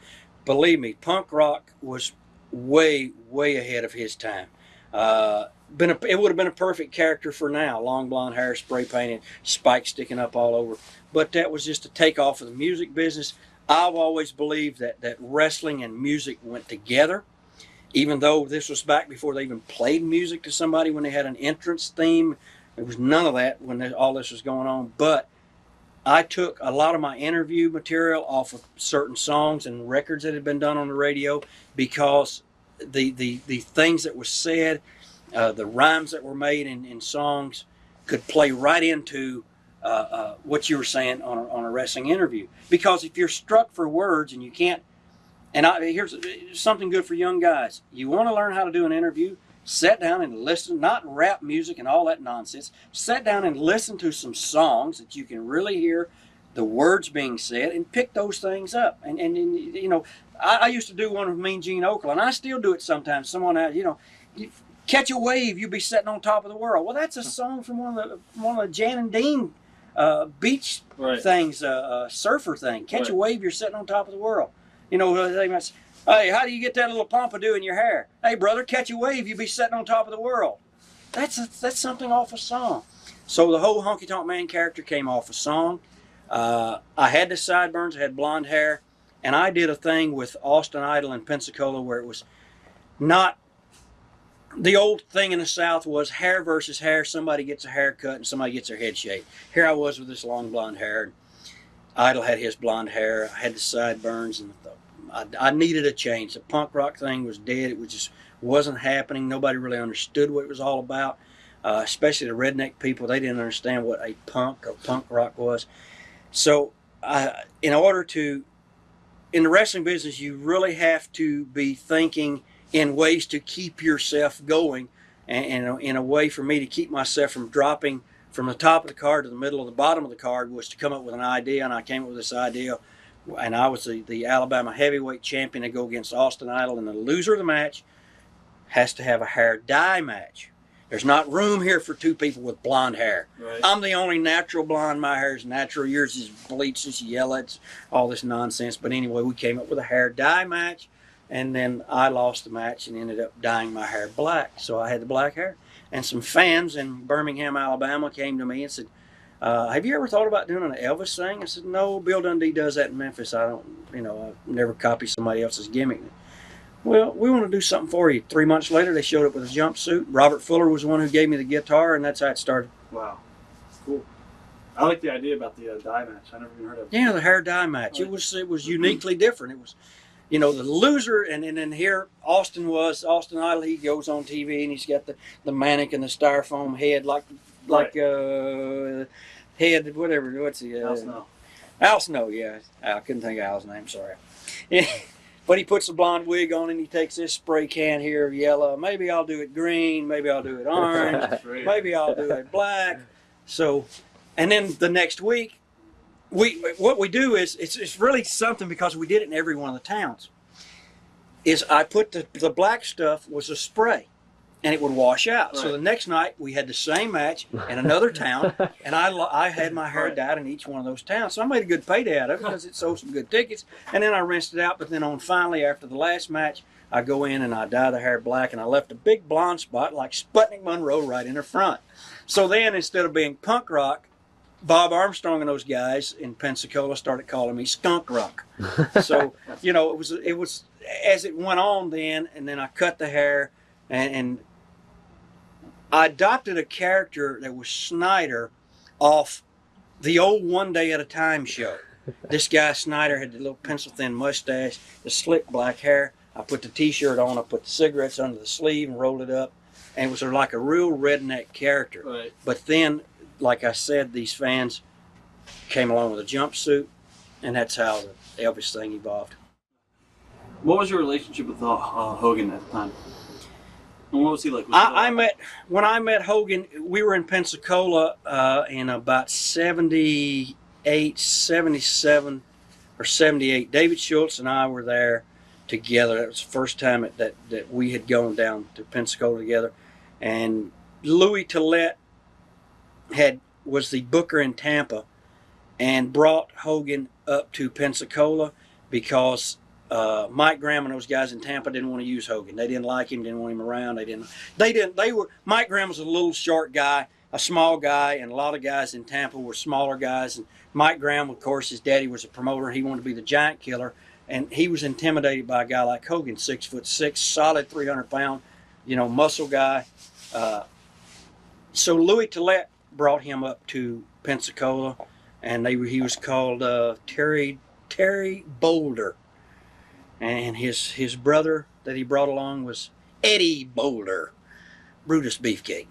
[SPEAKER 2] Believe me, punk rock was way ahead of his time. It would have been a perfect character for now. Long blonde hair, spray painted, spikes sticking up all over. But that was just a takeoff of the music business. I've always believed that wrestling and music went together. Even though this was back before they even played music to somebody, when they had an entrance theme. There was none of that when all this was going on. But I took a lot of my interview material off of certain songs and records that had been done on the radio, because the things that were said, the rhymes that were made in songs could play right into what you were saying on a wrestling interview. Because if you're struck for words and you can't, and here's something good for young guys. You want to learn how to do an interview, sit down and listen, not rap music and all that nonsense. Sit down and listen to some songs that you can really hear the words being said, and pick those things up. And you know, I used to do one with Mean Gene Okerlund, and I still do it sometimes. Someone out, you know, you catch a wave, you be sitting on top of the world. Well, that's a song from one of the Jan and Dean beach things, surfer thing. Catch a wave, you're sitting on top of the world. You know, they might say, hey, how do you get that little pompadour in your hair? Hey, brother, catch a wave, you be sitting on top of the world. That's something off a song. So the whole Honky Tonk Man character came off a song. I had the sideburns, I had blonde hair, and I did a thing with Austin Idol in Pensacola where it was not, the old thing in the South was hair versus hair. Somebody gets a haircut and somebody gets their head shaved. Here I was with this long blonde hair. Idol had his blonde hair. I had the sideburns, and I needed a change. The punk rock thing was dead. It was just wasn't happening. Nobody really understood what it was all about, especially the redneck people. They didn't understand what a punk or punk rock was. So in the wrestling business, you really have to be thinking in ways to keep yourself going, and in a way for me to keep myself from dropping from the top of the card to the middle of the bottom of the card was to come up with an idea, and I came up with this idea, and I was the Alabama heavyweight champion to go against Austin Idol, and the loser of the match has to have a hair dye match. There's not room here for two people with blonde hair. Right. I'm the only natural blonde. My hair is natural. Yours is bleached, it's yellow, it's all this nonsense. But anyway, we came up with a hair dye match, and then I lost the match and ended up dyeing my hair black. So I had the black hair. And some fans in Birmingham, Alabama came to me and said, have you ever thought about doing an Elvis thing? I said, no, Bill Dundee does that in Memphis. I never copy somebody else's gimmick. Well, we want to do something for you. 3 months later, they showed up with a jumpsuit. Robert Fuller was the one who gave me the guitar, and that's how it started.
[SPEAKER 1] Wow. Cool. I like the idea about the dye match. I never even heard of it.
[SPEAKER 2] Yeah, the hair dye match. It was uniquely different. It was, you know, the loser, and then here Austin Idol. He goes on TV and he's got the mannequin, the styrofoam head, head, whatever. What's he?
[SPEAKER 1] Al Snow.
[SPEAKER 2] Al Snow, yeah. I couldn't think of Al's name. Sorry. Yeah. But he puts a blonde wig on and he takes this spray can here of yellow. Maybe I'll do it green. Maybe I'll do it orange. Maybe I'll do it black. So, and then the next week, what we do is, it's really something, because we did it in every one of the towns, is I put the black stuff was a spray. and it would wash out.
[SPEAKER 1] Right.
[SPEAKER 2] So the next night we had the same match in another town, and I had my hair
[SPEAKER 1] Right.
[SPEAKER 2] dyed in each one of those towns. So I made a good payday out of it because it sold some good tickets. And then I rinsed it out. But then finally, after the last match, I go in and I dye the hair black, and I left a big blonde spot like Sputnik Monroe right in the front. So then, instead of being punk rock, Bob Armstrong and those guys in Pensacola started calling me Skunk Rock. So, you know, it was as it went on then, and then I cut the hair, and I adopted a character that was Snyder off the old One Day at a Time show. This guy Snyder had the little pencil-thin mustache, the slick black hair. I put the T-shirt on, I put the cigarettes under the sleeve and rolled it up, and it was like a real redneck character.
[SPEAKER 1] Right.
[SPEAKER 2] But then, like I said, these fans came along with a jumpsuit, and that's how the Elvis thing evolved.
[SPEAKER 1] What was your relationship with Hogan at the time? And what was he like?
[SPEAKER 2] When I met Hogan, we were in Pensacola in about 78, 77, or 78. David Schultz and I were there together. That was the first time that we had gone down to Pensacola together. And Louis Tillett was the booker in Tampa and brought Hogan up to Pensacola because Mike Graham and those guys in Tampa didn't want to use Hogan. They didn't like him, didn't want him around. Mike Graham was a little short guy, a small guy, and a lot of guys in Tampa were smaller guys. And Mike Graham, of course, his daddy was a promoter. He wanted to be the giant killer, and he was intimidated by a guy like Hogan, 6'6", solid 300-pound, muscle guy. So Louis Tillett brought him up to Pensacola, and he was called Terry Boulder, and his brother that he brought along was Eddie Boulder, Brutus Beefcake.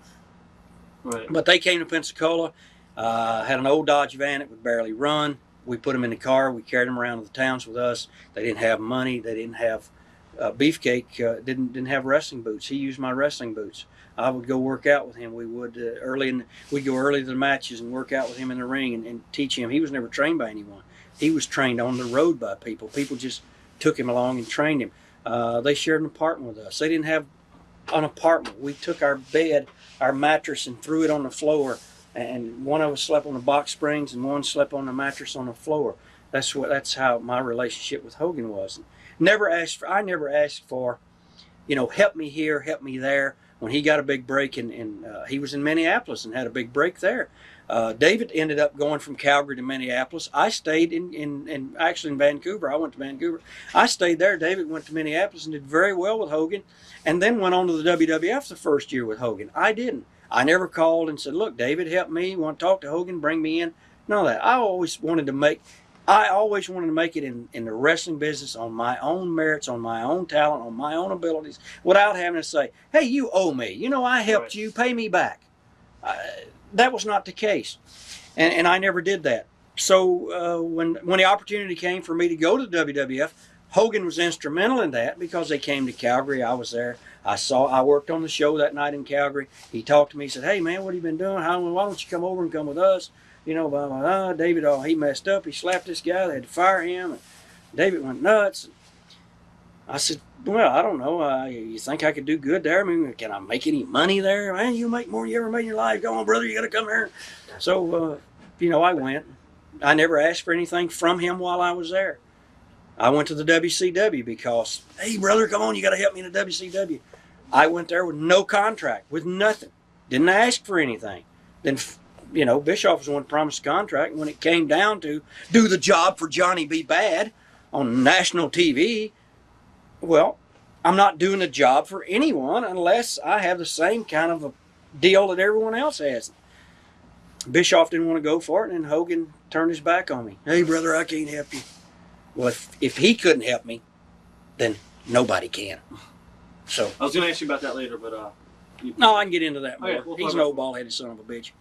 [SPEAKER 1] Right.
[SPEAKER 2] But they came to Pensacola, had an old Dodge van that would barely run. We put them in the car. We carried them around to the towns with us. They didn't have money. They didn't have Beefcake. Didn't have wrestling boots. He used my wrestling boots. I would go work out with him. We would we'd go early to the matches and work out with him in the ring and teach him. He was never trained by anyone. He was trained on the road by people. People just took him along and trained him. They shared an apartment with us. They didn't have an apartment. We took our bed, our mattress, and threw it on the floor. And one of us slept on the box springs, and one slept on the mattress on the floor. That's how my relationship with Hogan was. I never asked for, help me here, help me there. When he got a big break, and he was in Minneapolis and had a big break there. David ended up going from Calgary to Minneapolis. I stayed actually in Vancouver. I went to Vancouver. I stayed there. David went to Minneapolis and did very well with Hogan, and then went on to the WWF the first year with Hogan. I didn't. I never called and said, look, David, help me. Want to talk to Hogan? Bring me in. None of that. I always wanted to make it in the wrestling business on my own merits, on my own talent, on my own abilities, without having to say, hey, you owe me. I helped you. Pay me back. That was not the case. And I never did that. So when the opportunity came for me to go to the WWF, Hogan was instrumental in that because they came to Calgary. I was there. I worked on the show that night in Calgary. He talked to me. He said, hey, man, what have you been doing? Why don't you come over and come with us? Blah, blah, blah. David, he messed up. He slapped this guy. They had to fire him. And David went nuts. I said, well, I don't know. You think I could do good there? I mean, can I make any money there? Man, you make more than you ever made in your life. Go on, brother. You got to come here. So, I went. I never asked for anything from him while I was there. I went to the WCW because, hey, brother, come on. You got to help me in the WCW. I went there with no contract, with nothing. Didn't ask for anything. Then, Bischoff was the one that promised a contract. And when it came down to do the job for Johnny B. Bad on national TV, well, I'm not doing a job for anyone unless I have the same kind of a deal that everyone else has. Bischoff didn't want to go for it, and Hogan turned his back on me. Hey, brother, I can't help you. Well, if he couldn't help me, then nobody can. So
[SPEAKER 1] I was going to ask you about that later, but
[SPEAKER 2] no, I can get into that more.
[SPEAKER 1] Okay,
[SPEAKER 2] He's an old bald-headed son of a bitch.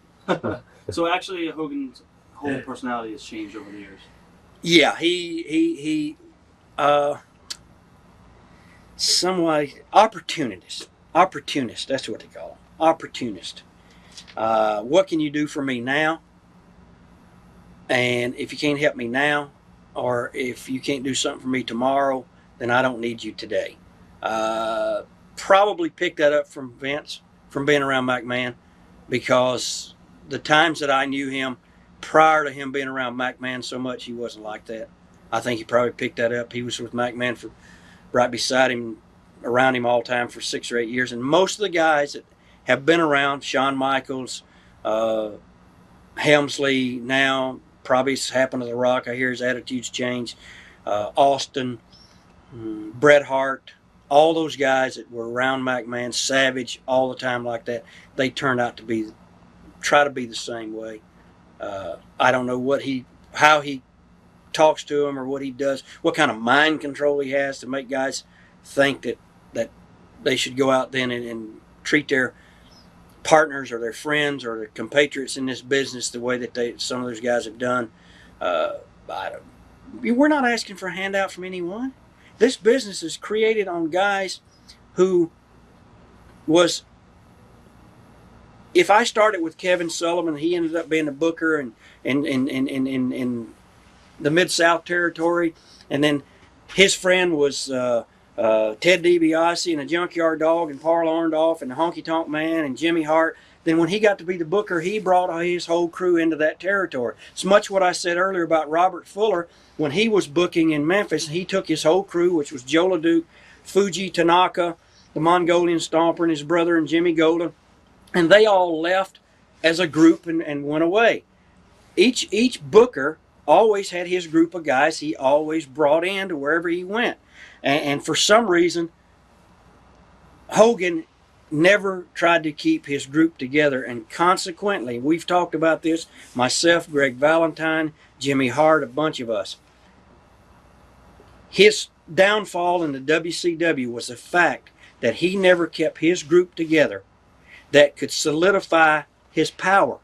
[SPEAKER 1] So actually, Hogan's whole personality has changed over the years.
[SPEAKER 2] Yeah, he somewhat opportunist. That's what they call him. Opportunist. What can you do for me now? And if you can't help me now, or if you can't do something for me tomorrow, then I don't need you today. probably picked that up from Vince, from being around McMahon, because the times that I knew him prior to him being around McMahon so much, he wasn't like that. I think he probably picked that up. He was with McMahon for right beside him, around him all the time for 6 or 8 years. And most of the guys that have been around, Shawn Michaels, Helmsley now, probably it's happened to The Rock. I hear his attitude's changed. Austin, Bret Hart, all those guys that were around McMahon, Savage, all the time like that, they turned out to try to be the same way. I don't know how he talks to them or what he does, what kind of mind control he has to make guys think that they should go out then and treat their partners or their friends or their compatriots in this business the way that some of those guys have done. We're not asking for a handout from anyone. This business is created on guys who was. If I started with Kevin Sullivan, he ended up being a booker in the Mid-South Territory, and then his friend was Ted DiBiase and the Junkyard Dog and Paul Orndorff and the Honky Tonk Man and Jimmy Hart. Then when he got to be the booker, he brought his whole crew into that territory. It's much what I said earlier about Robert Fuller. When he was booking in Memphis, he took his whole crew, which was Joe LeDuc, Fuji Tanaka, the Mongolian Stomper, and his brother, and Jimmy Golden. And they all left as a group and went away. Each booker always had his group of guys he always brought in to wherever he went. And for some reason, Hogan never tried to keep his group together. And consequently, we've talked about this, myself, Greg Valentine, Jimmy Hart, a bunch of us. His downfall in the WCW was the fact that he never kept his group together that could solidify his power.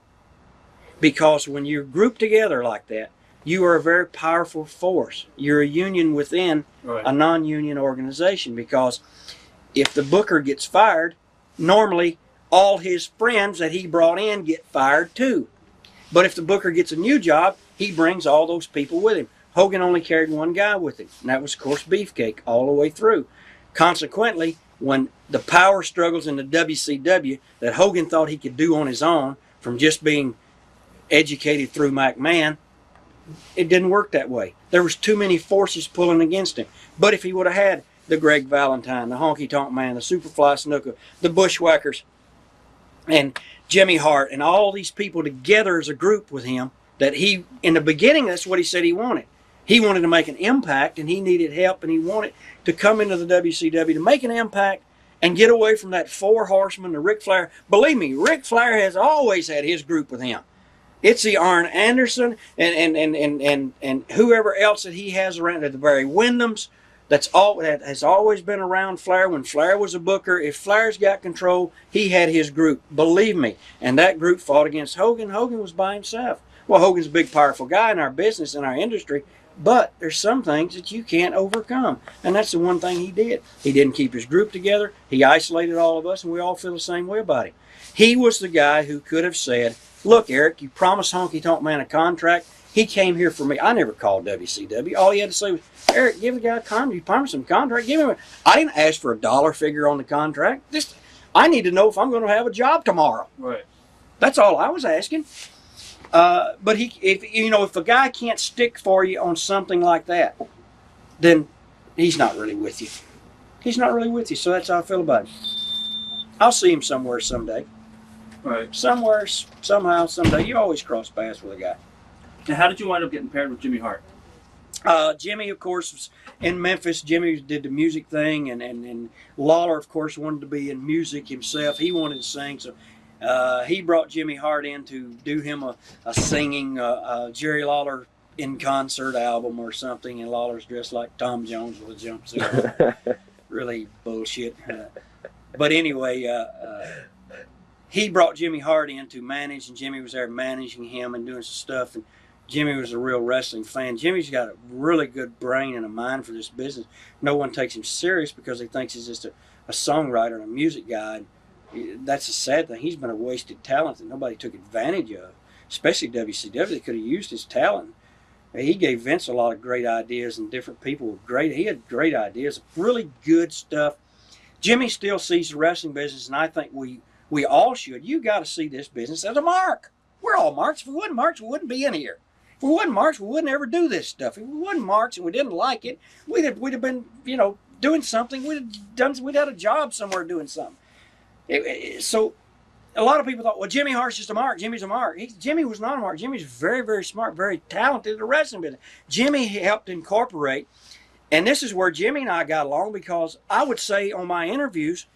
[SPEAKER 2] Because when you're grouped together like that, you are a very powerful force. You're a union within a non-union organization, because if the booker gets fired, normally all his friends that he brought in get fired too. But if the booker gets a new job, he brings all those people with him. Hogan only carried one guy with him, and that was, of course, Beefcake all the way through. Consequently, when the power struggles in the WCW that Hogan thought he could do on his own from just being educated through McMahon, it didn't work that way. There was too many forces pulling against him. But if he would have had the Greg Valentine, the Honky Tonk Man, the Superfly Snuka, the Bushwhackers, and Jimmy Hart, and all these people together as a group with him, that he, in the beginning, that's what he said he wanted. He wanted to make an impact, and he needed help, and he wanted to come into the WCW to make an impact and get away from that four horsemen, the Ric Flair. Believe me, Ric Flair has always had his group with him. It's the Arn Anderson and whoever else that he has around, the Barry Windhams, that has always been around Flair. When Flair was a booker, if Flair's got control, he had his group. Believe me. And that group fought against Hogan. Hogan was by himself. Well, Hogan's a big, powerful guy in our business, in our industry, but there's some things that you can't overcome. And that's the one thing he did. He didn't keep his group together. He isolated all of us, and we all feel the same way about him. He was the guy who could have said, look, Eric, you promised Honky Tonk Man a contract. He came here for me. I never called WCW. All he had to say was, Eric, give the guy a contract. You promised him a contract. Give him a... I didn't ask for a dollar figure on the contract. I need to know if I'm going to have a job tomorrow.
[SPEAKER 1] Right.
[SPEAKER 2] That's all I was asking. But if a guy can't stick for you on something like that, then he's not really with you. He's not really with you. So that's how I feel about it. I'll see him somewhere someday.
[SPEAKER 1] Right.
[SPEAKER 2] Somewhere, somehow, someday. You always cross paths with a guy.
[SPEAKER 1] Now, how did you wind up getting paired with Jimmy Hart?
[SPEAKER 2] Jimmy, of course, was in Memphis. Jimmy did the music thing, and Lawler, of course, wanted to be in music himself. He wanted to sing, so he brought Jimmy Hart in to do him a singing Jerry Lawler in concert album or something, and Lawler's dressed like Tom Jones with a jumpsuit. Really bullshit. But anyway, he brought Jimmy Hart in to manage, and Jimmy was there managing him and doing some stuff. And Jimmy was a real wrestling fan. Jimmy's got a really good brain and a mind for this business. No one takes him serious because he thinks he's just a songwriter and a music guy. That's a sad thing. He's been a wasted talent that nobody took advantage of, especially WCW. They could have used his talent. He gave Vince a lot of great ideas, and different people were great. He had great ideas, really good stuff. Jimmy still sees the wrestling business, and I think we all should. You got to see this business as a mark. We're all marks. If we wasn't marks, we wouldn't be in here. If we wasn't marks, we wouldn't ever do this stuff. If we wasn't marks and we didn't like it, we'd have been, doing something. We'd had a job somewhere doing something. So a lot of people thought, well, Jimmy Hart's just a mark. Jimmy's a mark. Jimmy was not a mark. Jimmy's very, very smart, very talented in the wrestling business. Jimmy helped incorporate, and this is where Jimmy and I got along, because I would say on my interviews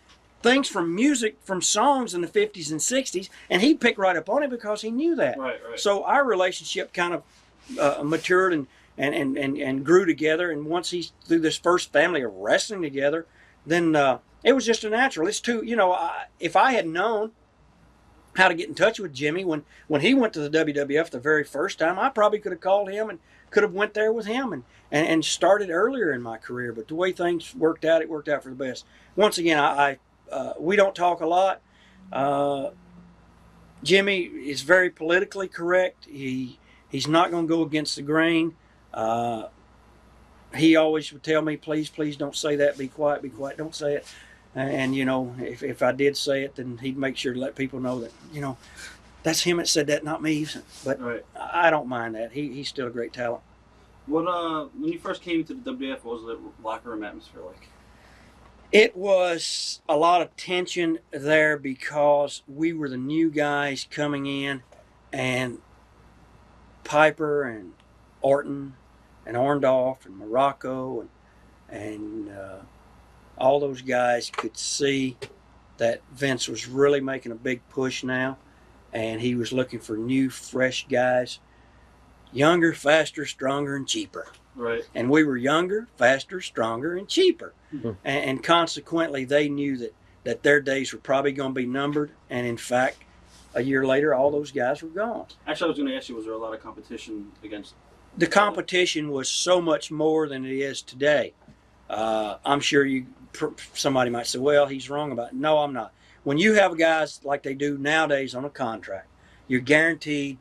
[SPEAKER 2] things from music, from songs in the 50s and 60s, and he'd pick right up on it because he knew that.
[SPEAKER 1] Right.
[SPEAKER 2] So our relationship kind of matured and grew together. And once he's through this first family of wrestling together, then it was just a natural. It's too, if I had known how to get in touch with Jimmy when he went to the WWF the very first time, I probably could have called him and could have went there with him and started earlier in my career. But the way things worked out, it worked out for the best. Once again, we don't talk a lot. Jimmy is very politically correct. He's not going to go against the grain. He always would tell me, please don't say that. Be quiet, don't say it. And if I did say it, then he'd make sure to let people know that, that's him that said that, not me. But right. I don't mind that. He's still a great talent.
[SPEAKER 1] When you first came to the WWF, what was the locker room atmosphere like?
[SPEAKER 2] It was a lot of tension there because we were the new guys coming in, and Piper and Orton and Orndorff and Morocco and all those guys could see that Vince was really making a big push now, and he was looking for new, fresh guys, younger, faster, stronger, and cheaper.
[SPEAKER 1] Right.
[SPEAKER 2] And we were younger, faster, stronger, and cheaper.
[SPEAKER 1] Mm-hmm.
[SPEAKER 2] And consequently, they knew that their days were probably going to be numbered. And in fact, a year later, all those guys were gone.
[SPEAKER 1] Actually, I was going to ask you, was there a lot of competition against?
[SPEAKER 2] The competition was so much more than it is today. I'm sure somebody might say, well, he's wrong about it. No, I'm not. When you have guys like they do nowadays on a contract, you're guaranteed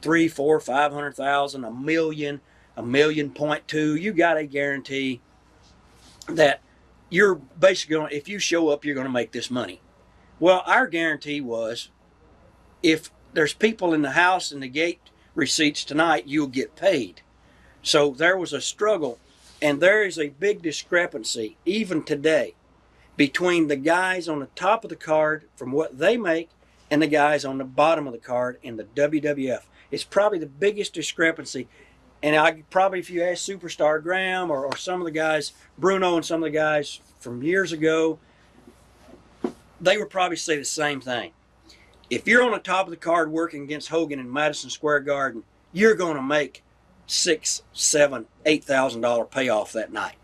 [SPEAKER 2] 300,000, 400,000, 500,000, $1 million, $1.2 million. You got a guarantee that you're basically going, if you show up, you're going to make this money. Well, our guarantee was, if there's people in the house and the gate receipts tonight, you'll get paid. So there was a struggle, and there is a big discrepancy even today between the guys on the top of the card from what they make and the guys on the bottom of the card in the WWF. It's probably the biggest discrepancy. And if you ask Superstar Graham or some of the guys, Bruno and some of the guys from years ago, they would probably say the same thing. If you're on the top of the card working against Hogan in Madison Square Garden, you're going to make $6,000, $7,000, $8,000 payoff that night.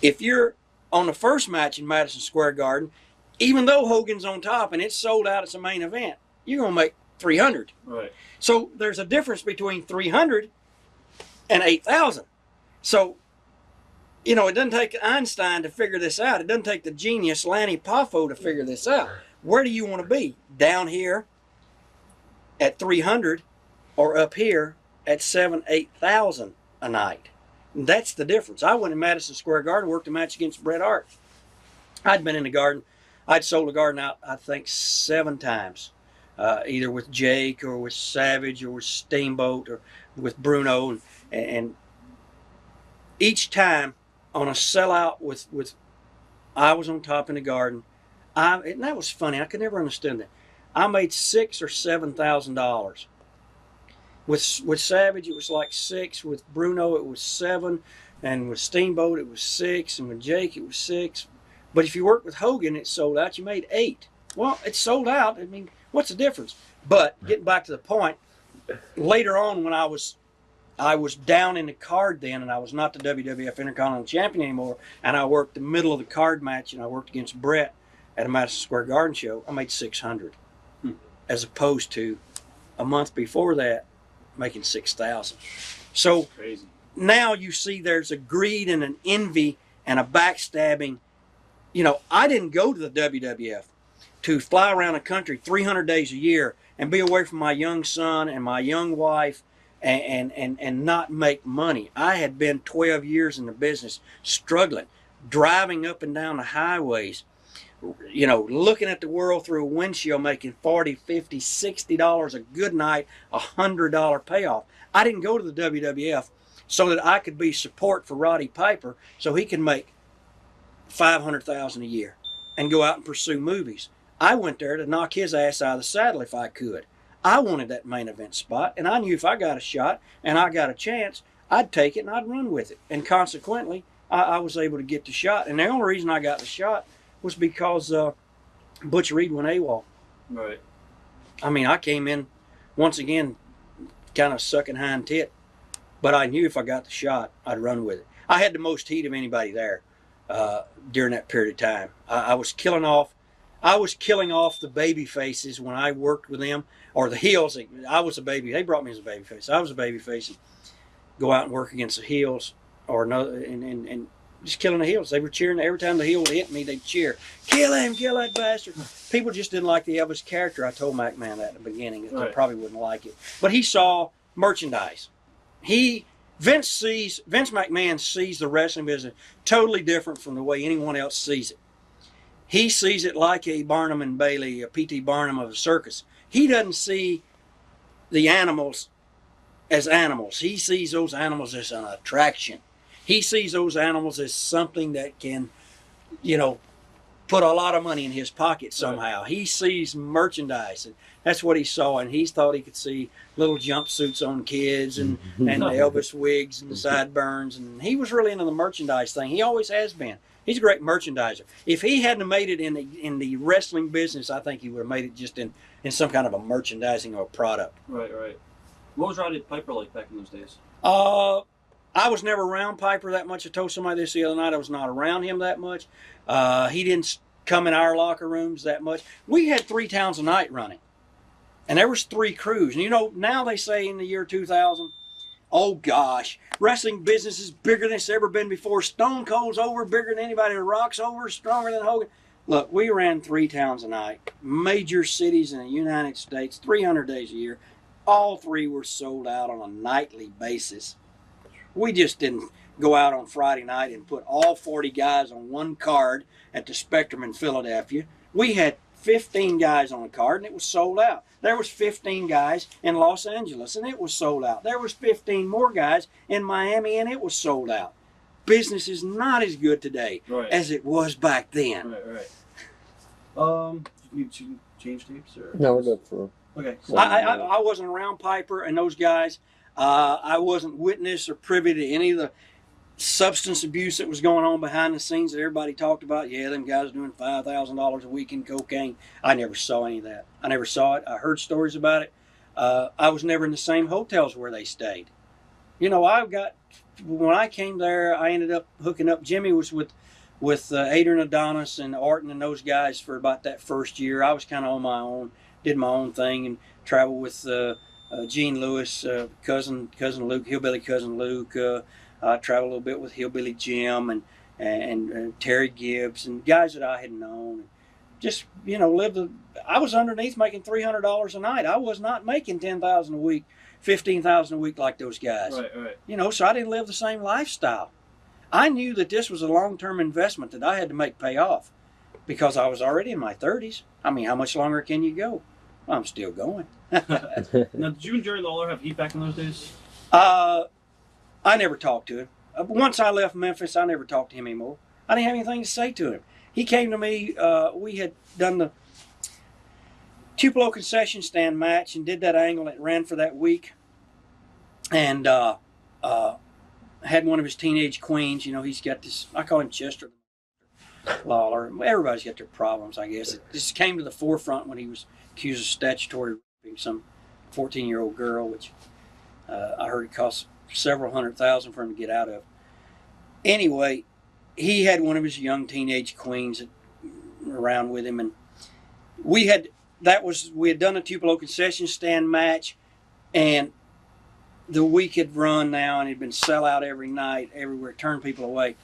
[SPEAKER 2] If you're on the first match in Madison Square Garden, even though Hogan's on top and it's sold out, it's a main event, you're going to make $300.
[SPEAKER 1] Right.
[SPEAKER 2] So there's a difference between $300 and $8,000. So, it doesn't take Einstein to figure this out. It doesn't take the genius Lanny Poffo to figure this out. Where do you want to be? Down here at $300 or up here at $7,000, $8,000 a night? And that's the difference. I went in Madison Square Garden, worked a match against Bret Hart. I'd been in the Garden. I'd sold the Garden out, I think, 7 times. Either with Jake or with Savage or with Steamboat or with Bruno. And each time on a sellout with I was on top in the Garden, and that was funny. I could never understand that. I made $6,000 or $7,000. With Savage, it was like 6. With Bruno, it was 7. And with Steamboat, it was 6. And with Jake, it was 6. But if you worked with Hogan, it sold out. You made 8. Well, it sold out. I mean, what's the difference? But getting back to the point, later on when I was down in the card then, and I was not the WWF Intercontinental Champion anymore, and I worked the middle of the card match, and I worked against Bret at a Madison Square Garden show, I made $600, as opposed to a month before that making $6,000. So
[SPEAKER 1] crazy.
[SPEAKER 2] Now you see there's a greed and an envy and a backstabbing. I didn't go to the WWF to fly around the country 300 days a year and be away from my young son and my young wife and not make money. I had been 12 years in the business struggling. driving up and down the highways, looking at the world through a windshield, making $40, $50, $60 a good night, $100 payoff. I didn't go to the WWF so that I could be support for Roddy Piper so he can make $500,000 a year and go out and pursue movies. I went there to knock his ass out of the saddle if I could. I wanted that main event spot, and I knew if I got a shot and I got a chance, I'd take it and I'd run with it. And consequently, I was able to get the shot. And the only reason I got the shot was because Butch Reed went AWOL.
[SPEAKER 1] Right.
[SPEAKER 2] I mean, I came in, once again, kind of sucking hind tit. But I knew if I got the shot, I'd run with it. I had the most heat of anybody there during that period of time. I was killing off the baby faces when I worked with them, or the heels. I was a baby. They brought me as a baby face. I was a baby face and go out and work against the heels, or no, and just killing the heels. They were cheering every time the heel would hit me. They'd cheer, "Kill him, kill that bastard." People just didn't like the Elvis character. I told McMahon that at the beginning. That They probably wouldn't like it, but he saw merchandise. Vince McMahon sees the wrestling business totally different from the way anyone else sees it. He sees it like a Barnum and Bailey, a P.T. Barnum of a circus. He doesn't see the animals as animals. He sees those animals as an attraction. He sees those animals as something that can, put a lot of money in his pocket somehow. Right. He sees merchandise, and that's what he saw, and he thought he could see little jumpsuits on kids and the Elvis wigs and the sideburns, and he was really into the merchandise thing. He always has been. He's a great merchandiser. If he hadn't made it in the wrestling business, I think he would have made it just in some kind of a merchandising or a product.
[SPEAKER 1] Right. What was Roddy Piper like back in those days?
[SPEAKER 2] I was never around Piper that much. I told somebody this the other night. I was not around him that much. He didn't come in our locker rooms that much. We had 3 towns a night running, and there was 3 crews. And now they say in the year 2000, oh gosh, wrestling business is bigger than it's ever been before. Stone Cold's over, bigger than anybody. The Rock's over, stronger than Hogan. Look, we ran 3 towns a night, major cities in the United States, 300 days a year. All 3 were sold out on a nightly basis. We just didn't go out on Friday night and put all 40 guys on one card at the Spectrum in Philadelphia. We had 15 guys on the card, and it was sold out. There was 15 guys in Los Angeles, and it was sold out. There was 15 more guys in Miami, and it was sold out. Business is not as good today as it was back then.
[SPEAKER 1] Right. You change tapes? Or?
[SPEAKER 3] No, we're good for...
[SPEAKER 1] Okay.
[SPEAKER 2] I wasn't around Piper and those guys. I wasn't witness or privy to any of the substance abuse that was going on behind the scenes that everybody talked about. Yeah, them guys doing $5,000 a week in cocaine. I never saw any of that. I never saw it. I heard stories about it. I was never in the same hotels where they stayed. When I came there, I ended up hooking up. Jimmy was with Adrian Adonis and Orton and those guys for about that first year. I was kind of on my own, did my own thing, and traveled with Gene Lewis, cousin Luke, hillbilly cousin Luke. I traveled a little bit with Hillbilly Jim and Terry Gibbs and guys that I had known. Just, I was underneath making $300 a night. I was not making $10,000 a week, $15,000 a week like those guys.
[SPEAKER 1] Right.
[SPEAKER 2] So I didn't live the same lifestyle. I knew that this was a long-term investment that I had to make pay off because I was already in my 30s. I mean, how much longer can you go? I'm still going.
[SPEAKER 1] Now, did you and Jerry Lawler have heat back in those days?
[SPEAKER 2] I never talked to him. Once I left Memphis, I never talked to him anymore. I didn't have anything to say to him. He came to me. We had done the Tupelo concession stand match and did that angle that ran for that week. And had one of his teenage queens. He's got this, I call him Chester Lawler. Everybody's got their problems, I guess. It just came to the forefront when he was accused of statutory raping some 14-year-old girl, which I heard it cost several $100,000 for him to get out of. Anyway, he had one of his young teenage queens around with him, and we had done a Tupelo concession stand match, and the week had run now, and it had been sell out every night, everywhere, turned people away.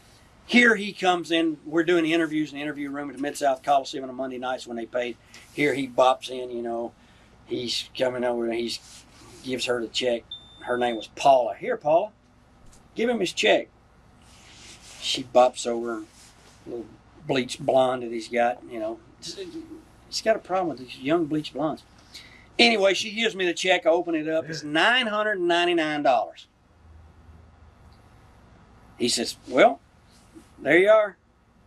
[SPEAKER 2] Here he comes in. We're doing the interviews in the interview room at the Mid-South Coliseum on a Monday nights when they paid. Here he bops in, he's coming over and he gives her the check. Her name was Paula. Here, Paula, give him his check. She bops over and little bleached blonde that he's got. You know, he's got a problem with these young bleached blondes. Anyway, she gives me the check. I open it up. It's $999. He says, well, there you are.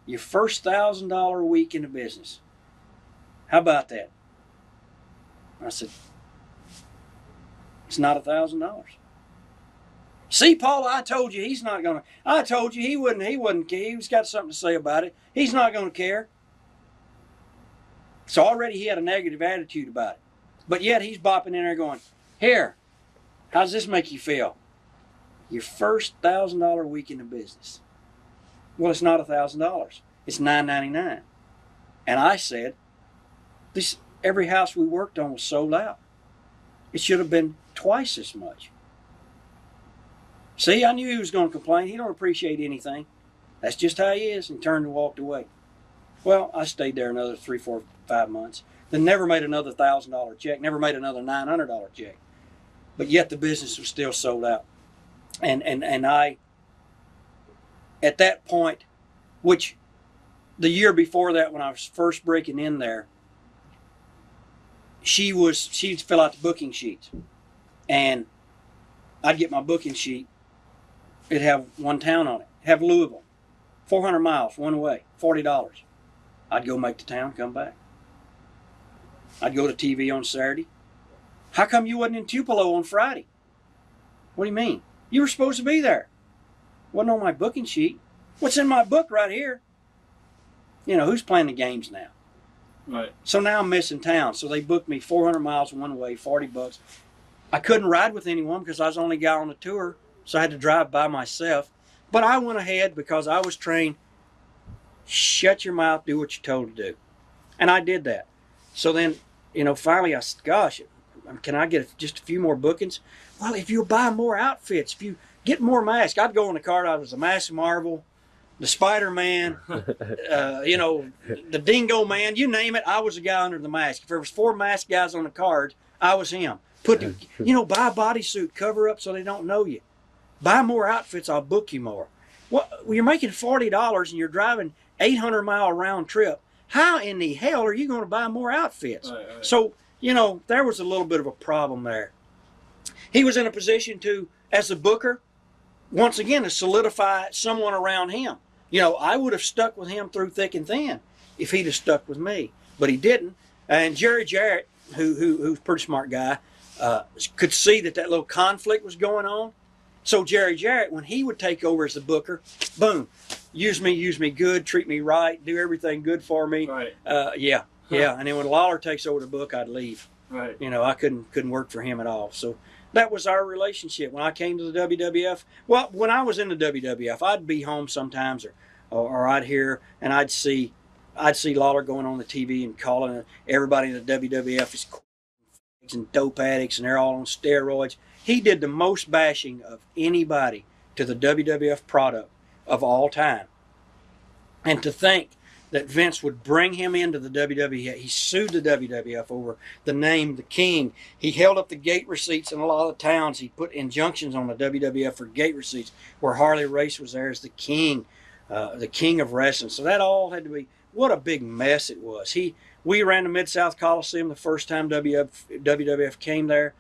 [SPEAKER 2] Your first $1,000 a week in the business. How about that? I said, it's not $1,000. See, Paula, I told you he's not gonna. I told you he wouldn't care. He's got something to say about it. He's not gonna care. So already he had a negative attitude about it. But yet he's bopping in there going, here, how does this make you feel? Your first $1,000 a week in the business. Well, it's not $1,000. It's $999. And I said, every house we worked on was sold out. It should have been twice as much. See, I knew he was going to complain. He don't appreciate anything. That's just how he is. And turned and walked away. Well, I stayed there another 3, 4, 5 months. Then never made another $1,000 check. Never made another $900 check. But yet the business was still sold out. And I, at that point, which the year before that when I was first breaking in there, she'd fill out the booking sheets. And I'd get my booking sheet. It'd have one town on it. Have Louisville. 400 miles, one way, $40. I'd go make the town, come back. I'd go to TV on Saturday. How come you wasn't in Tupelo on Friday? What do you mean? You were supposed to be there. Wasn't on my booking sheet. What's in my book right here? You know, who's playing the games now?
[SPEAKER 1] Right.
[SPEAKER 2] So now I'm missing town. So they booked me 400 miles one way, $40. I couldn't ride with anyone because I was the only guy on the tour. So I had to drive by myself. But I went ahead because I was trained, shut your mouth, do what you're told to do. And I did that. So then, you know, finally I said, gosh, can I get just a few more bookings? Well, if you buy more outfits, if you get more masks, I'd go in the card. I was the Masked Marvel, the Spider-Man, you know, the Dingo Man, you name it. I was the guy under the mask. If there was 4 masked guys on the card, I was him. Buy a bodysuit, cover up so they don't know you. Buy more outfits, I'll book you more. Well, you're making $40 and you're driving 800-mile round trip. How in the hell are you going to buy more outfits? Right. So, you know, there was a little bit of a problem there. He was in a position to, as a booker, once again, to solidify someone around him. You know, I would have stuck with him through thick and thin if he'd have stuck with me. But he didn't. And Jerry Jarrett, who's a pretty smart guy, could see that little conflict was going on. So Jerry Jarrett, when he would take over as the booker, boom, use me good, treat me right, do everything good for me.
[SPEAKER 1] Right.
[SPEAKER 2] Yeah. And then when Lawler takes over the book, I'd leave.
[SPEAKER 1] Right.
[SPEAKER 2] You know, I couldn't work for him at all. So that was our relationship. When I came to the WWF, well, when I was in the WWF, I'd be home sometimes, or I'd hear and I'd see Lawler going on the TV and calling everybody in the WWF is and dope addicts and they're all on steroids. He did the most bashing of anybody to the WWF product of all time. And to think that Vince would bring him into the WWF, he sued the WWF over the name, the King. He held up the gate receipts in a lot of towns. He put injunctions on the WWF for gate receipts where Harley Race was there as the King of wrestling. So that all had to be, what a big mess it was. We ran the Mid-South Coliseum the first time WWF came there.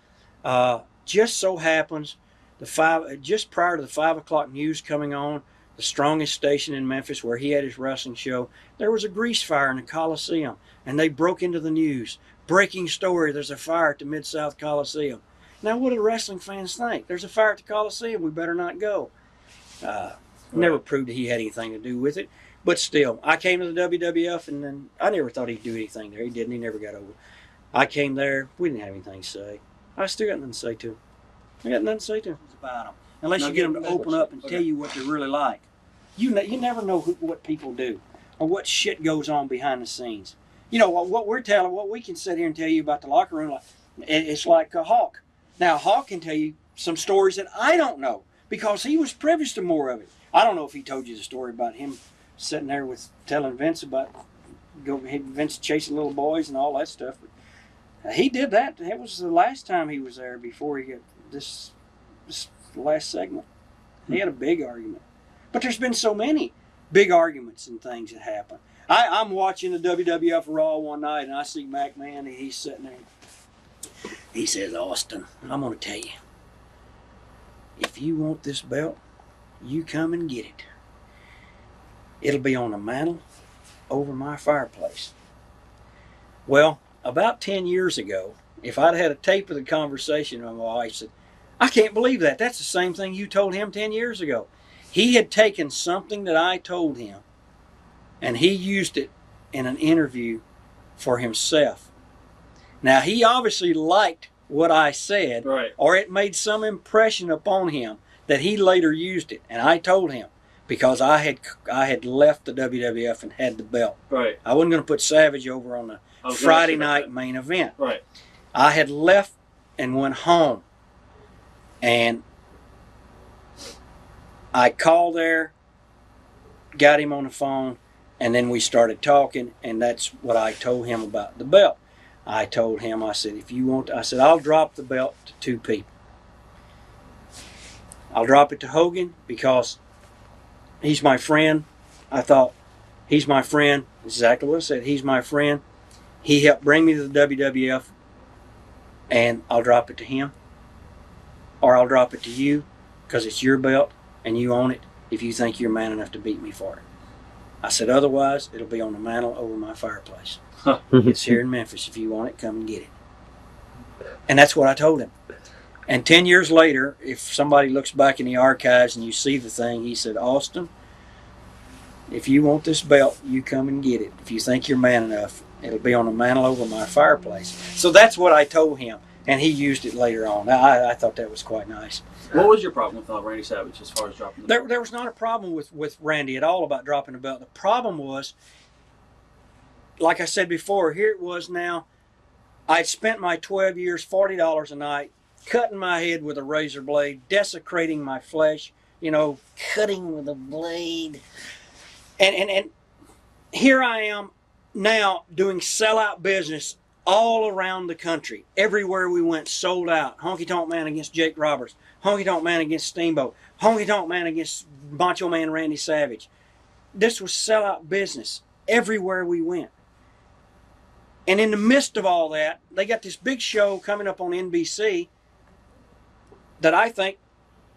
[SPEAKER 2] Just so happens, just prior to the 5 o'clock news coming on, the strongest station in Memphis where he had his wrestling show, there was a grease fire in the Coliseum, and they broke into the news. Breaking story, there's a fire at the Mid-South Coliseum. Now, what do wrestling fans think? There's a fire at the Coliseum, we better not go. Never proved that he had anything to do with it. But still, I came to the WWF, and then I never thought he'd do anything there. He didn't. He never got over it. I came there. We didn't have anything to say. I still got nothing to say to him. I got nothing to say to him about him. Unless you get them to open up and tell you what they're really like. You never know what people do or what shit goes on behind the scenes. You know, what we can sit here and tell you about the locker room, it's like Hawk. Now, Hawk can tell you some stories that I don't know because he was privy to more of it. I don't know if he told you the story about him sitting there telling Vince about Vince chasing little boys and all that stuff. But he did that. That was the last time he was there before he got this last segment. He had a big argument. But there's been so many. big arguments and things that happen. I'm watching the WWF Raw one night, and I see McMahon, and he's sitting there. He says, Austin, I'm going to tell you, if you want this belt, you come and get it. It'll be on a mantle over my fireplace. Well, about 10 years ago, if I'd had a tape of the conversation with my wife, I said, I can't believe that. That's the same thing you told him 10 years ago. He had taken something that I told him, and he used it in an interview for himself. Now, he obviously liked what I said,
[SPEAKER 1] right,
[SPEAKER 2] or it made some impression upon him that he later used it. And I told him, because I had left the WWF and had the belt.
[SPEAKER 1] Right.
[SPEAKER 2] I wasn't going to put Savage over on the Friday night main event.
[SPEAKER 1] Right.
[SPEAKER 2] I had left and went home. And I called there, got him on the phone, and then we started talking, and that's what I told him about the belt. I told him, I said, if you want, I said, I'll drop the belt to 2 people. I'll drop it to Hogan because he's my friend. I thought, he's my friend. Exactly what I said. He's my friend. He helped bring me to the WWF, and I'll drop it to him. Or I'll drop it to you because it's your belt and you own it if you think you're man enough to beat me for it. I said, otherwise, it'll be on the mantle over my fireplace. It's here in Memphis. If you want it, come and get it. And that's what I told him. And 10 years later, if somebody looks back in the archives and you see the thing, he said, Austin, if you want this belt, you come and get it. If you think you're man enough, it'll be on the mantle over my fireplace. So that's what I told him. And he used it later on. I thought that was quite nice.
[SPEAKER 1] What was your problem with Randy Savage as far as dropping the belt?
[SPEAKER 2] There was not a problem with Randy at all about dropping the belt. The problem was, like I said before, here it was now. I'd spent my 12 years, $40 a night, cutting my head with a razor blade, desecrating my flesh, cutting with a blade. And here I am now doing sellout business all around the country. Everywhere we went, sold out. Honky Tonk Man against Jake Roberts. Honky Tonk Man against Steamboat. Honky Tonk Man against Macho Man Randy Savage. This was sellout business everywhere we went. And in the midst of all that, they got this big show coming up on NBC that I think,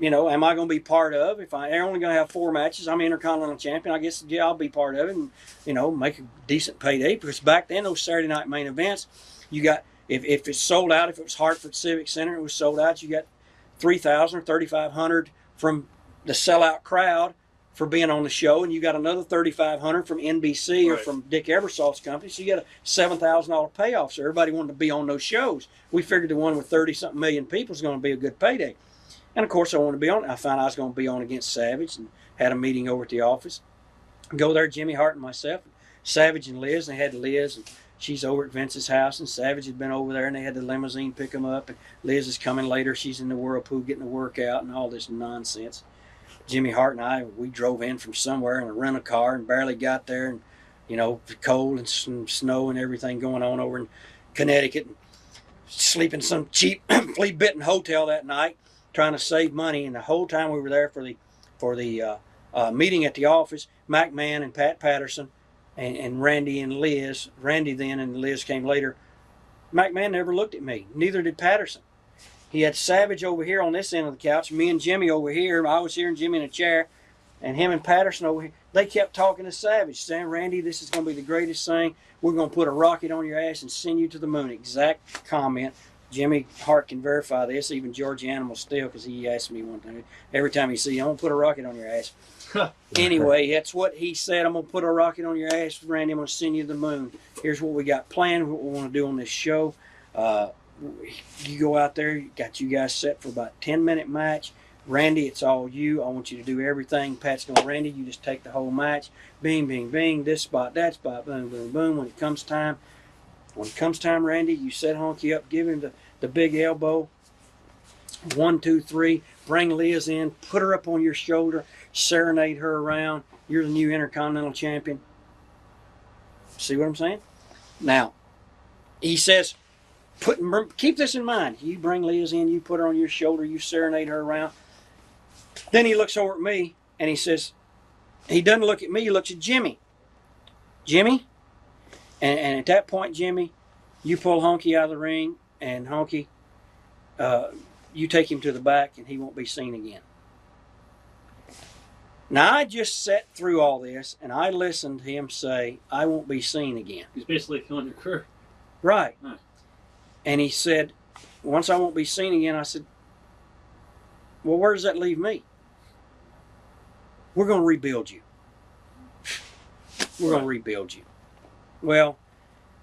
[SPEAKER 2] am I going to be part of? They're only going to have 4 matches. I'm Intercontinental Champion. I guess, yeah, I'll be part of it and, make a decent payday. Because back then, those Saturday night main events, you got, if it's sold out, if it was Hartford Civic Center, it was sold out, you got 3,000 or 3,500 from the sellout crowd for being on the show, and you got another 3,500 from NBC or from Dick Eversalt's company. So you got a $7,000 payoff. So everybody wanted to be on those shows. We figured the one with 30-something million people is going to be a good payday. And of course, I wanted to be on it. I found I was going to be on against Savage and had a meeting over at the office. Go there, Jimmy Hart and myself, Savage and Liz. They had Liz, and she's over at Vince's house, and Savage had been over there, and they had the limousine pick him up. And Liz is coming later. She's in the whirlpool getting a workout and all this nonsense. Jimmy Hart and I, we drove in from somewhere in a rental car and barely got there, and cold and some snow and everything going on over in Connecticut, and sleep in some cheap flea-bitten hotel that night, trying to save money. And the whole time we were there for the meeting at the office, McMahon and Pat Patterson and Randy and Liz. Randy then and Liz came later. McMahon never looked at me. Neither did Patterson. He had Savage over here on this end of the couch, me and Jimmy over here. I was here and Jimmy in a chair, and him and Patterson over here. They kept talking to Savage, saying, Randy, this is going to be the greatest thing. We're going to put a rocket on your ass and send you to the moon. Exact comment. Jimmy Hart can verify this, even George Animal still, because he asked me one time. Every time he sees you, I'm going to put a rocket on your ass. Anyway, that's what he said. I'm going to put a rocket on your ass, Randy. I'm going to send you to the moon. Here's what we got planned, what we want to do on this show. You go out there, got you guys set for about a 10-minute match. Randy, it's all you. I want you to do everything. Pat's going, Randy, you just take the whole match. Bing, bing, bing, this spot, that spot, boom, boom, boom. When it comes time, Randy, you set Honky up, give him the big elbow. 1, 2, 3. Bring Liz in, put her up on your shoulder, serenade her around. You're the new Intercontinental Champion. See what I'm saying? Now, he says, keep this in mind. You bring Liz in, you put her on your shoulder, you serenade her around. Then he looks over at me and he says, he doesn't look at me, he looks at Jimmy. Jimmy? And at that point, Jimmy, you pull Honky out of the ring, and Honky, you take him to the back, and he won't be seen again. Now, I just sat through all this, and I listened to him say, I won't be seen again.
[SPEAKER 1] He's basically killing your career.
[SPEAKER 2] Right.
[SPEAKER 1] Huh.
[SPEAKER 2] And he said, once I won't be seen again, I said, well, where does that leave me? We're going to rebuild you. We're going to rebuild you. Well,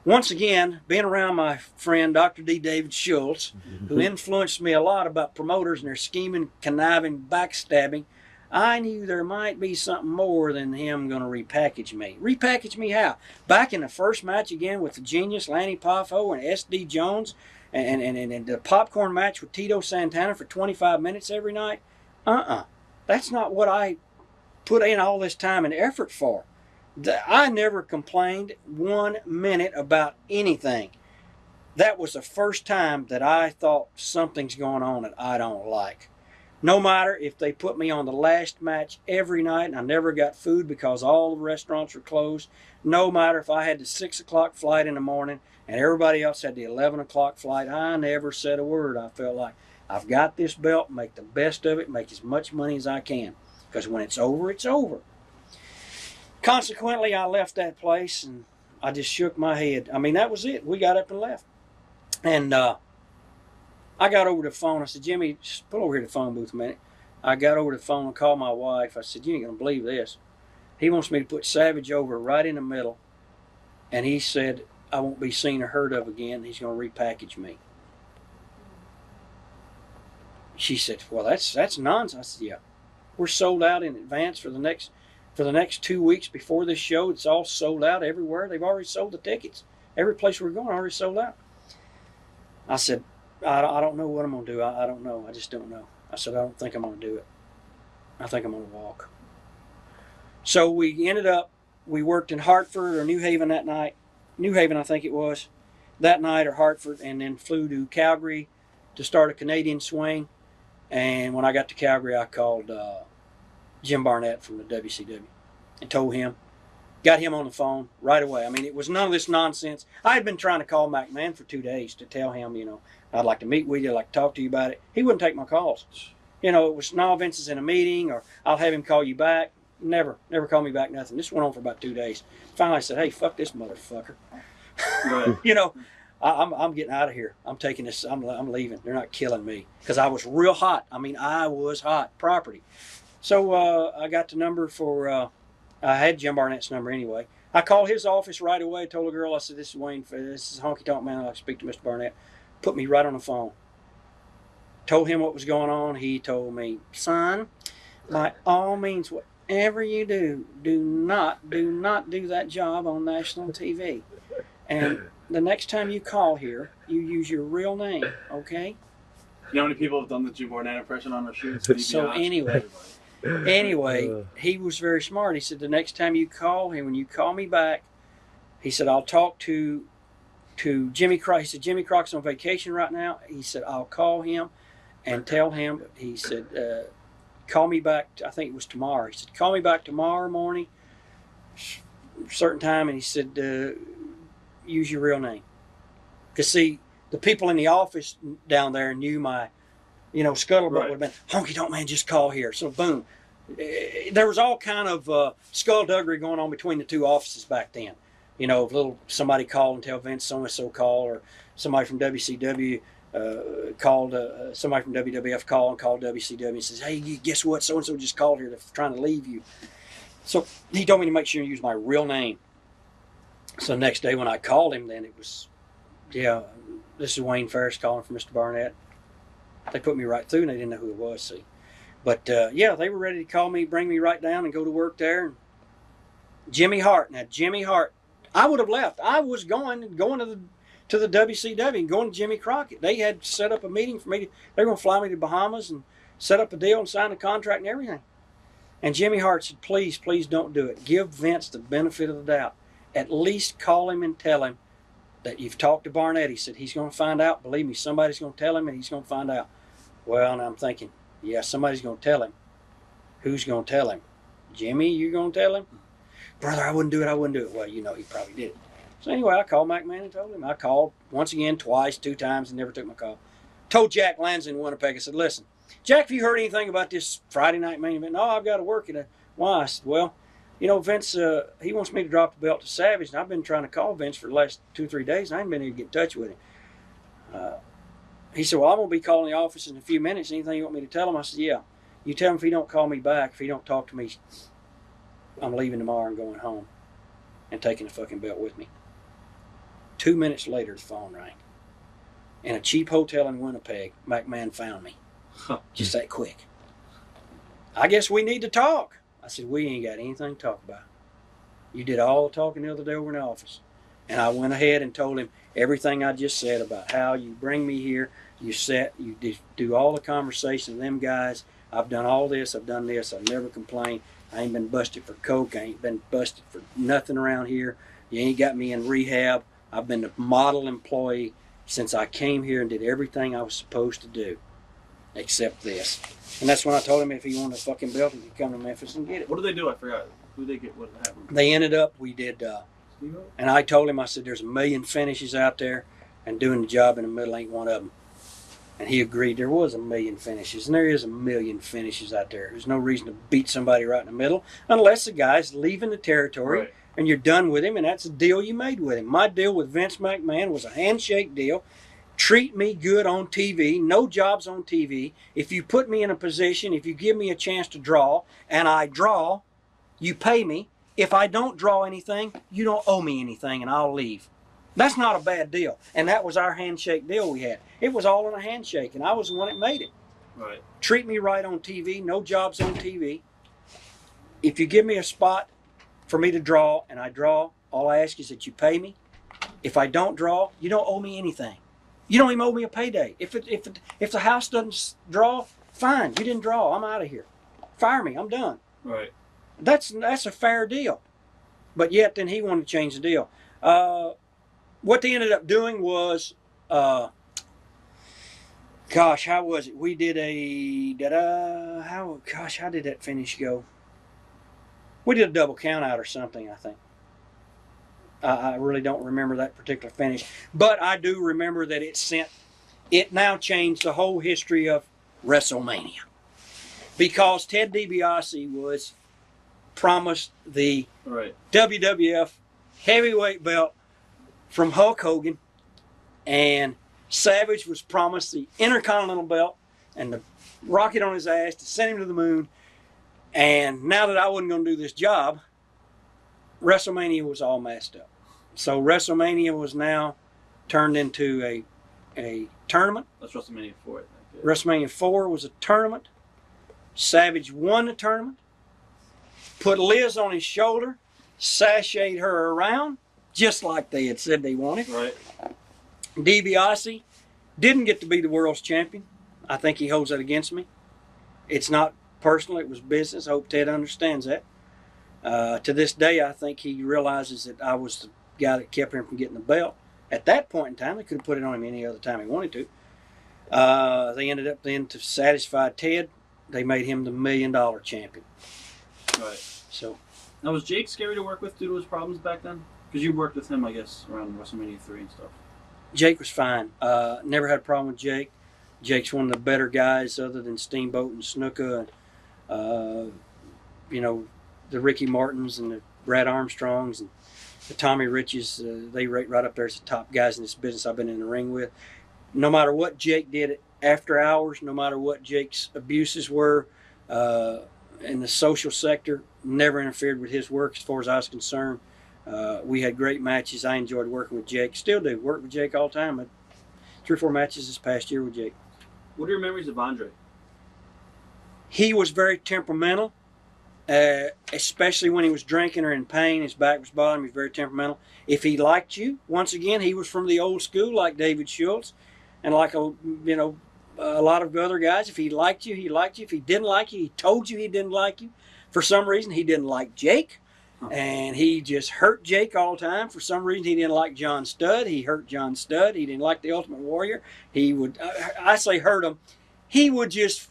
[SPEAKER 2] once again, being around my friend, Dr. D. David Schultz, who influenced me a lot about promoters and their scheming, conniving, backstabbing, I knew there might be something more than him going to repackage me. Repackage me how? Back in the first match again with the Genius, Lanny Poffo, and S.D. Jones, and the popcorn match with Tito Santana for 25 minutes every night? That's not what I put in all this time and effort for. I never complained 1 minute about anything. That was the first time that I thought something's going on that I don't like. No matter if they put me on the last match every night and I never got food because all the restaurants were closed. No matter if I had the 6 o'clock flight in the morning and everybody else had the 11 o'clock flight, I never said a word. I felt like I've got this belt, make the best of it, make as much money as I can. Because when it's over, it's over. Consequently, I left that place and I just shook my head. I mean, that was it. We got up and left. And I got over the phone. I said, Jimmy, just pull over here to the phone booth a minute. I got over the phone and called my wife. I said, you ain't going to believe this. He wants me to put Savage over right in the middle. And he said, I won't be seen or heard of again. He's going to repackage me. She said, well, that's nonsense. I said, yeah. We're sold out in advance for the next 2 weeks before this show. It's all sold out everywhere. They've already sold the tickets. Every place we're going already sold out. I said, I don't know what I'm going to do. I don't know. I just don't know. I said, I don't think I'm going to do it. I think I'm going to walk. So we ended up, we worked in Hartford or New Haven that night. New Haven, I think it was, that night, or Hartford, and then flew to Calgary to start a Canadian swing. And when I got to Calgary, I called Jim Barnett from the WCW and told him, got him on the phone right away. I mean, it was none of this nonsense. I had been trying to call McMahon for 2 days to tell him, I'd like to meet with you, I'd like to talk to you about it. He wouldn't take my calls. It was, no, Vince is in a meeting, or I'll have him call you back. Never called me back, nothing. This went on for about 2 days. Finally I said, hey, fuck this motherfucker.
[SPEAKER 1] Right.
[SPEAKER 2] I'm getting out of here. I'm taking this, I'm leaving. They're not killing me. Because I was real hot. I mean, I was hot. Property. So I got the number for, I had Jim Barnett's number anyway. I called his office right away, told the girl, I said, this is Wayne, this is Honky Tonk Man, I'd like to speak to Mr. Barnett. Put me right on the phone. Told him what was going on. He told me, son, by all means, whatever you do, do not do that job on national TV. And the next time you call here, you use your real name, okay?
[SPEAKER 1] You know how many people have done the Jim Barnett impression on our shoots?
[SPEAKER 2] So anyway, he was very smart. He said, the next time you call him, when you call me back, he said, I'll talk to Jimmy Croc. He said, Jimmy Croc's on vacation right now. He said, I'll call him and tell him. He said, call me back. I think it was tomorrow. He said, call me back tomorrow morning, certain time. And he said, use your real name. Because, see, the people in the office down there knew my, scuttlebutt would have been, Honky Tonk Man, just call here. So, boom. There was all kind of skullduggery going on between the two offices back then. Somebody called and tell Vince so-and-so call, or somebody from WCW called, somebody from WWF called WCW and says, hey, guess what? So-and-so just called here. They're trying to leave you. So he told me to make sure you use my real name. So the next day when I called him, then it was, this is Wayne Ferris calling for Mr. Barnett. They put me right through and they didn't know who it was, see. But they were ready to call me, bring me right down and go to work there. And Jimmy Hart, I would have left. I was going to the WCW and going to Jimmy Crockett. They had set up a meeting for me. They were going to fly me to Bahamas and set up a deal and sign a contract and everything. And Jimmy Hart said, please don't do it. Give Vince the benefit of the doubt. At least call him and tell him that you've talked to Barnett. He said he's going to find out. Believe me, somebody's going to tell him and he's going to find out. Well, and I'm thinking, yeah, somebody's going to tell him. Who's going to tell him? Jimmy, you going to tell him? Brother, I wouldn't do it. I wouldn't do it. Well, you know, he probably did it. So anyway, I called McMahon and told him. I called once again, twice, 2 times, and never took my call. Told Jack Lanza in Winnipeg, I said, listen, Jack, have you heard anything about this Friday night main event? No, I've got to work it. Why? I said, well, you know, Vince, he wants me to drop the belt to Savage, and I've been trying to call Vince for the last 2 or 3 days, and I ain't been able to get in touch with him. He said, well, I'm going to be calling the office in a few minutes. Anything you want me to tell him? I said, yeah. You tell him if he don't call me back, if he don't talk to me, I'm leaving tomorrow and going home and taking the fucking belt with me. 2 minutes later, the phone rang. In a cheap hotel in Winnipeg, McMahon found me. Just that quick. I guess we need to talk. I said, we ain't got anything to talk about. You did all the talking the other day over in the office. And I went ahead and told him everything I just said about how you bring me here, you do all the conversation with them guys. I've done all this, I've done this, I've never complained. I ain't been busted for coke, I ain't been busted for nothing around here. You ain't got me in rehab. I've been a model employee since I came here and did everything I was supposed to do, except this. And that's when I told him if he wanted a fucking belt, he could come to Memphis and get it.
[SPEAKER 1] What did they do? I forgot. Who did they get? What happened?
[SPEAKER 2] They ended up, we did, and I told him, I said, there's a million finishes out there, and doing the job in the middle ain't one of them. And he agreed there was a million finishes, and there is a million finishes out there. There's no reason to beat somebody right in the middle unless the guy's leaving the territory. Right. And you're done with him, and that's a deal you made with him. My deal with Vince McMahon was a handshake deal. Treat me good on TV, no jobs on TV. If you put me in a position, if you give me a chance to draw, and I draw, you pay me. If I don't draw anything, you don't owe me anything, and I'll leave. That's not a bad deal. And that was our handshake deal we had. It was all in a handshake, and I was the one that made it.
[SPEAKER 1] Right.
[SPEAKER 2] Treat me right on TV, no jobs on TV. If you give me a spot for me to draw, and I draw, all I ask is that you pay me. If I don't draw, you don't owe me anything. You don't even owe me a payday. If the house doesn't draw, fine. You didn't draw. I'm out of here. Fire me. I'm done.
[SPEAKER 1] Right.
[SPEAKER 2] That's a fair deal. But yet, then he wanted to change the deal. What they ended up doing was, how was it? We did how did that finish go? We did a double count out or something, I think. I really don't remember that particular finish. But I do remember that it now changed the whole history of WrestleMania. Because Ted Dibiase was promised the WWF heavyweight belt from Hulk Hogan, and Savage was promised the Intercontinental belt and the rocket on his ass to send him to the moon. And now that I wasn't going to do this job, WrestleMania was all messed up. So WrestleMania was now turned into a tournament.
[SPEAKER 1] That's WrestleMania 4, I think. Yeah.
[SPEAKER 2] WrestleMania 4 was a tournament. Savage won the tournament, put Liz on his shoulder, sashayed her around, just like they had said they wanted.
[SPEAKER 1] Right.
[SPEAKER 2] DiBiase didn't get to be the world's champion. I think he holds that against me. It's not personal, it was business. I hope Ted understands that. To this day, I think he realizes that I was the guy that kept him from getting the belt. At that point in time, they could have put it on him any other time he wanted to. They ended up then, to satisfy Ted, they made him the $1 million champion.
[SPEAKER 1] Right.
[SPEAKER 2] So,
[SPEAKER 1] now, was Jake scary to work with due to his problems back then? Because you worked with him, I guess, around WrestleMania 3 and stuff.
[SPEAKER 2] Jake was fine. Never had a problem with Jake. Jake's one of the better guys other than Steamboat and Snuka. The Ricky Martins and the Brad Armstrongs and the Tommy Riches, they rate right up there as the top guys in this business I've been in the ring with. No matter what Jake did after hours, no matter what Jake's abuses were in the social sector, never interfered with his work as far as I was concerned. We had great matches. I enjoyed working with Jake. Still do. Work with Jake all the time. I had 3 or 4 matches this past year with Jake.
[SPEAKER 1] What are your memories of Andre?
[SPEAKER 2] He was very temperamental. Especially when he was drinking or in pain, his back was bothering him, he was very temperamental. If he liked you, once again, he was from the old school like David Schultz and like a lot of other guys. If he liked you, he liked you. If he didn't like you, he told you he didn't like you. For some reason, he didn't like Jake, and he just hurt Jake all the time. For some reason, he didn't like John Studd. He hurt John Studd. He didn't like the Ultimate Warrior. He would, I say hurt him, he would just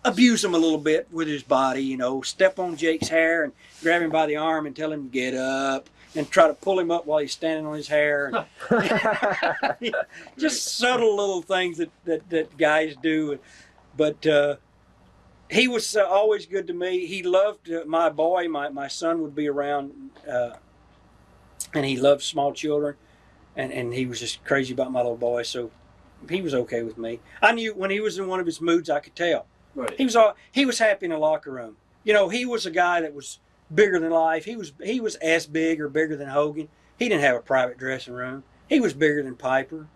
[SPEAKER 2] abuse him a little bit with his body, you know, step on Jake's hair and grab him by the arm and tell him to get up and try to pull him up while he's standing on his hair. Just subtle little things that guys do. But he was always good to me. He loved my boy. My son would be around, and he loved small children. And he was just crazy about my little boy. So he was okay with me. I knew when he was in one of his moods, I could tell.
[SPEAKER 1] Right.
[SPEAKER 2] He was happy in the locker room. You know, he was a guy that was bigger than life. He was as big or bigger than Hogan. He didn't have a private dressing room. He was bigger than Piper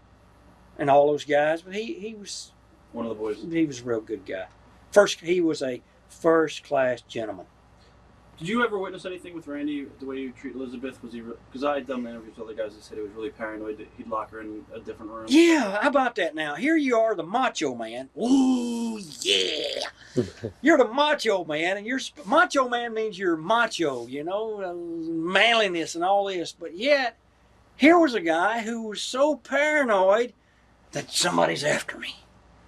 [SPEAKER 2] and all those guys, but he was
[SPEAKER 1] one of the boys.
[SPEAKER 2] He was a real good guy. He was a first class gentleman.
[SPEAKER 1] Did you ever witness anything with Randy, the way you treat Elizabeth? Was he? Because I had done interviews with other guys that said he was really paranoid that he'd lock her in a different room.
[SPEAKER 2] Yeah, how about that now? Here you are, the Macho Man. Ooh, yeah. You're the Macho Man, and Macho Man means you're macho, you know, manliness and all this. But yet, here was a guy who was so paranoid that somebody's after me.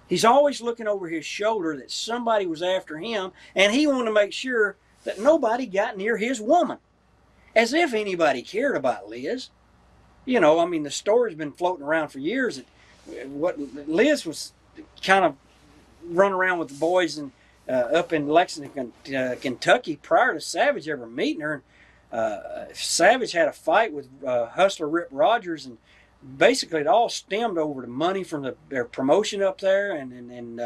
[SPEAKER 2] He's always looking over his shoulder that somebody was after him, and he wanted to make sure that nobody got near his woman. As if anybody cared about Liz. You know, I mean, the story's been floating around for years that what Liz was kind of running around with the boys up in Lexington, Kentucky prior to Savage ever meeting her. Savage had a fight with Hustler Rip Rogers, and basically it all stemmed over the money from their promotion up there, and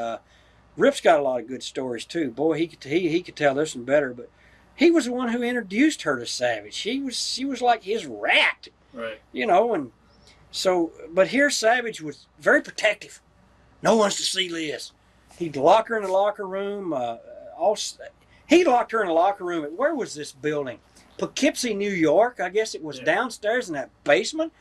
[SPEAKER 2] Rip's got a lot of good stories too. Boy, he could tell this one better, but he was the one who introduced her to Savage. She was like his rat,
[SPEAKER 1] right?
[SPEAKER 2] You know, and so, but here Savage was very protective. No one's to see Liz. He'd lock her in the locker room. He locked her in the locker room at, where was this building? Poughkeepsie, New York. I guess it was downstairs in that basement.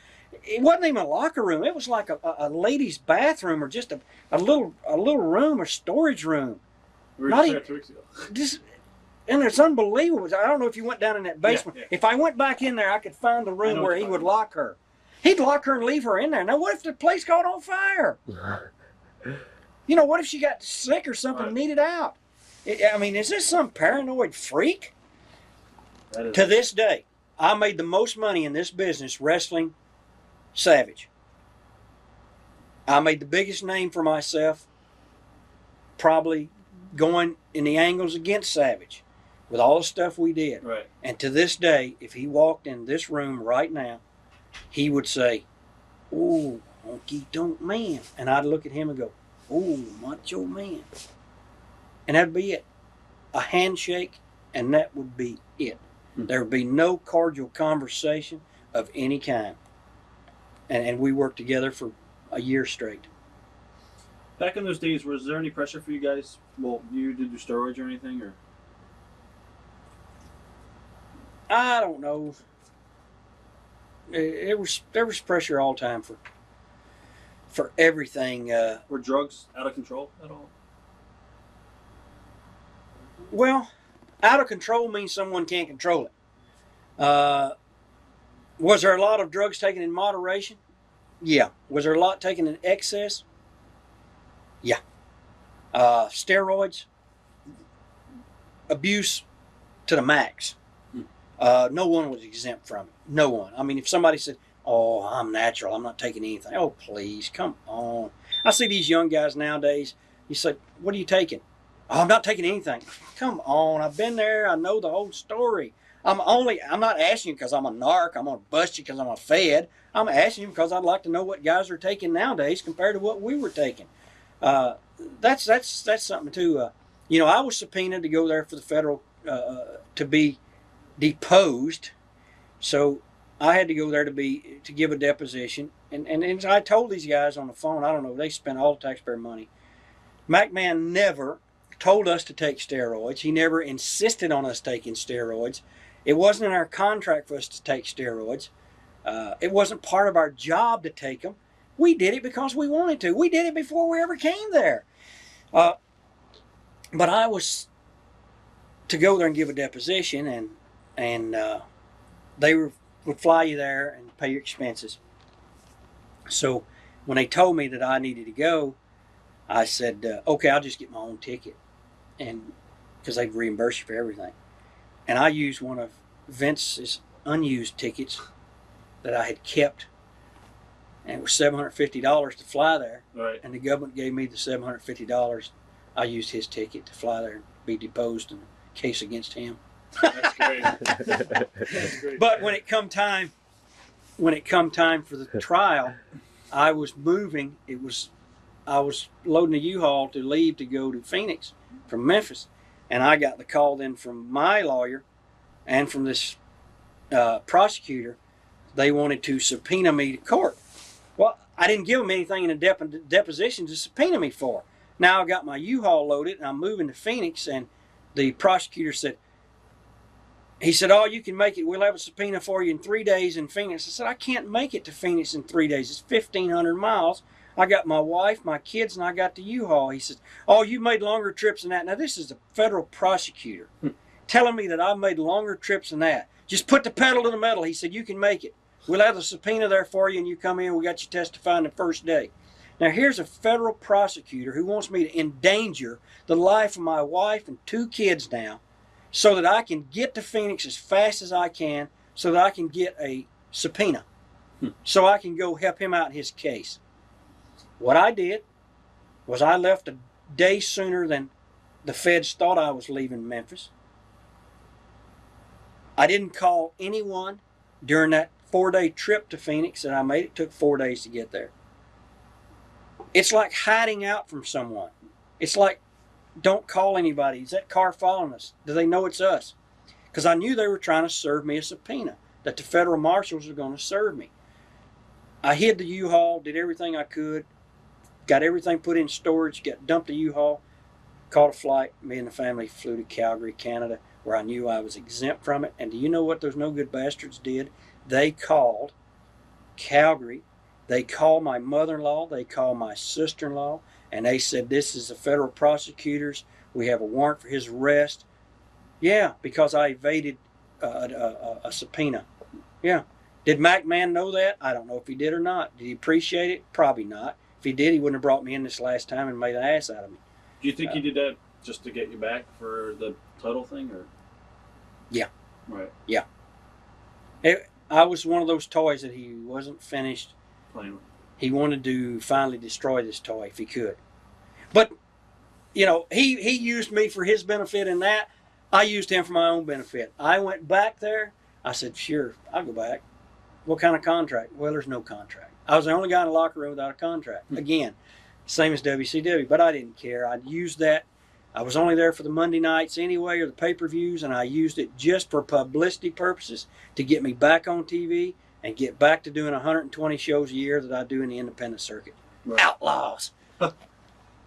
[SPEAKER 2] It wasn't even a locker room. It was like a lady's bathroom, or just a little room, or storage room.
[SPEAKER 1] We were just there 2 weeks ago.
[SPEAKER 2] And it's unbelievable. I don't know if you went down in that basement.
[SPEAKER 1] Yeah.
[SPEAKER 2] If I went back in there, I could find the room where he would lock her. He'd lock her and leave her in there. Now, what if the place caught on fire? You know, what if she got sick or something and needed out? I mean, is this some paranoid freak? To this day, I made the most money in this business wrestling Savage. I made the biggest name for myself probably going in the angles against Savage with all the stuff we did.
[SPEAKER 1] Right.
[SPEAKER 2] And to this day, if he walked in this room right now, he would say, "Oh, Honky Tonk Man." And I'd look at him and go, "Oh, Macho Man." And that'd be it. A handshake, and that would be it. There would be no cordial conversation of any kind. And we worked together for a year straight.
[SPEAKER 1] Back in those days, was there any pressure for you guys? Well, you did your steroids or anything, or?
[SPEAKER 2] I don't know. There was pressure all the time for everything.
[SPEAKER 1] Were drugs out of control at all?
[SPEAKER 2] Well, out of control means someone can't control it. Was there a lot of drugs taken in moderation? Yeah. Was there a lot taken in excess? Yeah. Steroids, abuse to the max. No one was exempt from it. No one. I mean, if somebody said, "Oh, I'm natural, I'm not taking anything." Oh, please, come on. I see these young guys nowadays. You say, "What are you taking?" "Oh, I'm not taking anything." Come on, I've been there. I know the whole story. I'm not asking you because I'm a narc. I'm going to bust you because I'm a fed. I'm asking you because I'd like to know what guys are taking nowadays compared to what we were taking. That's something too. You know, I was subpoenaed to go there for the federal, to be deposed. So I had to go there to give a deposition. And I told these guys on the phone, I don't know, they spent all the taxpayer money. McMahon never told us to take steroids. He never insisted on us taking steroids. It wasn't in our contract for us to take steroids. It wasn't part of our job to take them. We did it because we wanted to. We did it before we ever came there. But I was to go there and give a deposition, and they would fly you there and pay your expenses. So when they told me that I needed to go, I said, "Okay, I'll just get my own ticket." and because they'd reimburse you for everything. And I used one of Vince's unused tickets that I had kept, and it was $750 to fly there.
[SPEAKER 1] Right.
[SPEAKER 2] And the government gave me the $750. I used his ticket to fly there and be deposed in a case against him.
[SPEAKER 1] That's great. That's great.
[SPEAKER 2] But when it come time for the trial, I was moving. I was loading a U-Haul to leave to go to Phoenix from Memphis, and I got the call then from my lawyer and from this prosecutor. They wanted to subpoena me to court. Well, I didn't give them anything in a deposition to subpoena me for. Now I got my U-Haul loaded and I'm moving to Phoenix, and the prosecutor said, oh, you can make it. We'll have a subpoena for you in 3 days in Phoenix. I said, I can't make it to Phoenix in 3 days. It's 1,500 miles. I got my wife, my kids, and I got the U-Haul. He says, oh, you made longer trips than that. Now, this is a federal prosecutor telling me that I've made longer trips than that. Just put the pedal to the metal. He said, you can make it. We'll have the subpoena there for you, and you come in. We got you testifying the first day. Now, here's a federal prosecutor who wants me to endanger the life of my wife and 2 kids now so that I can get to Phoenix as fast as I can so that I can get a subpoena so I can go help him out in his case. What I did was I left a day sooner than the feds thought I was leaving Memphis. I didn't call anyone during that 4-day trip to Phoenix that I made. It took 4 days to get there. It's like hiding out from someone. It's like, don't call anybody. Is that car following us? Do they know it's us? Because I knew they were trying to serve me a subpoena, that the federal marshals were going to serve me. I hid the U-Haul, did everything I could, got everything put in storage, dumped the U-Haul, caught a flight. Me and the family flew to Calgary, Canada, where I knew I was exempt from it. And do you know what those no good bastards did? They called Calgary. They called my mother-in-law. They called my sister-in-law. And they said, this is the federal prosecutors. We have a warrant for his arrest. Yeah, because I evaded a subpoena. Yeah. Did McMahon know that? I don't know if he did or not. Did he appreciate it? Probably not. If he did, he wouldn't have brought me in this last time and made an ass out of me.
[SPEAKER 1] Do you think he did that just to get you back for the title thing? Or?
[SPEAKER 2] Yeah.
[SPEAKER 1] Right.
[SPEAKER 2] Yeah. I was one of those toys that he wasn't finished
[SPEAKER 1] playing with.
[SPEAKER 2] He wanted to finally destroy this toy if he could. But, you know, he used me for his benefit in that. I used him for my own benefit. I went back there. I said, sure, I'll go back. What kind of contract? Well, there's no contract. I was the only guy in the locker room without a contract. Again, same as WCW, but I didn't care. I'd used that. I was only there for the Monday nights anyway, or the pay-per-views, and I used it just for publicity purposes to get me back on TV and get back to doing 120 shows a year that I do in the independent circuit. Right. Outlaws.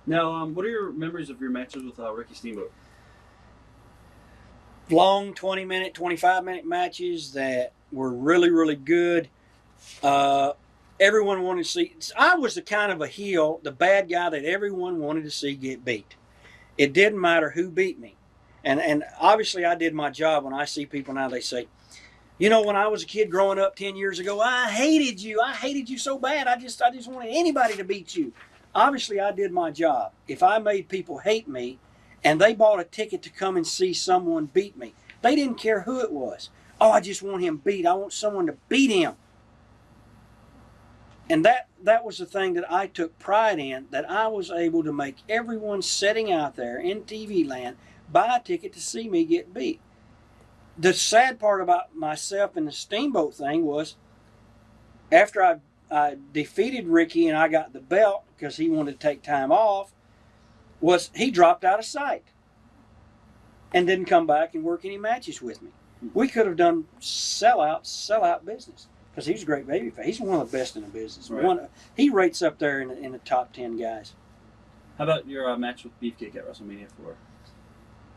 [SPEAKER 1] Now, what are your memories of your matches with Ricky Steamboat?
[SPEAKER 2] Long 20-minute, 25-minute matches that were really, really good. Everyone wanted to see. I was the kind of a heel, the bad guy that everyone wanted to see get beat. It didn't matter who beat me. And obviously I did my job. When I see people now, they say, you know, when I was a kid growing up 10 years ago, I hated you. I hated you so bad. I just wanted anybody to beat you. Obviously I did my job. If I made people hate me and they bought a ticket to come and see someone beat me, they didn't care who it was. Oh, I just want him beat. I want someone to beat him. And that was the thing that I took pride in, that I was able to make everyone sitting out there in TV land buy a ticket to see me get beat. The sad part about myself and the Steamboat thing was after I defeated Ricky and I got the belt because he wanted to take time off, was he dropped out of sight and didn't come back and work any matches with me. We could have done sellout business because he's a great babyface. He's one of the best in the business. Right. He rates up there in the top 10 guys.
[SPEAKER 1] How about your match with Beefcake at WrestleMania 4?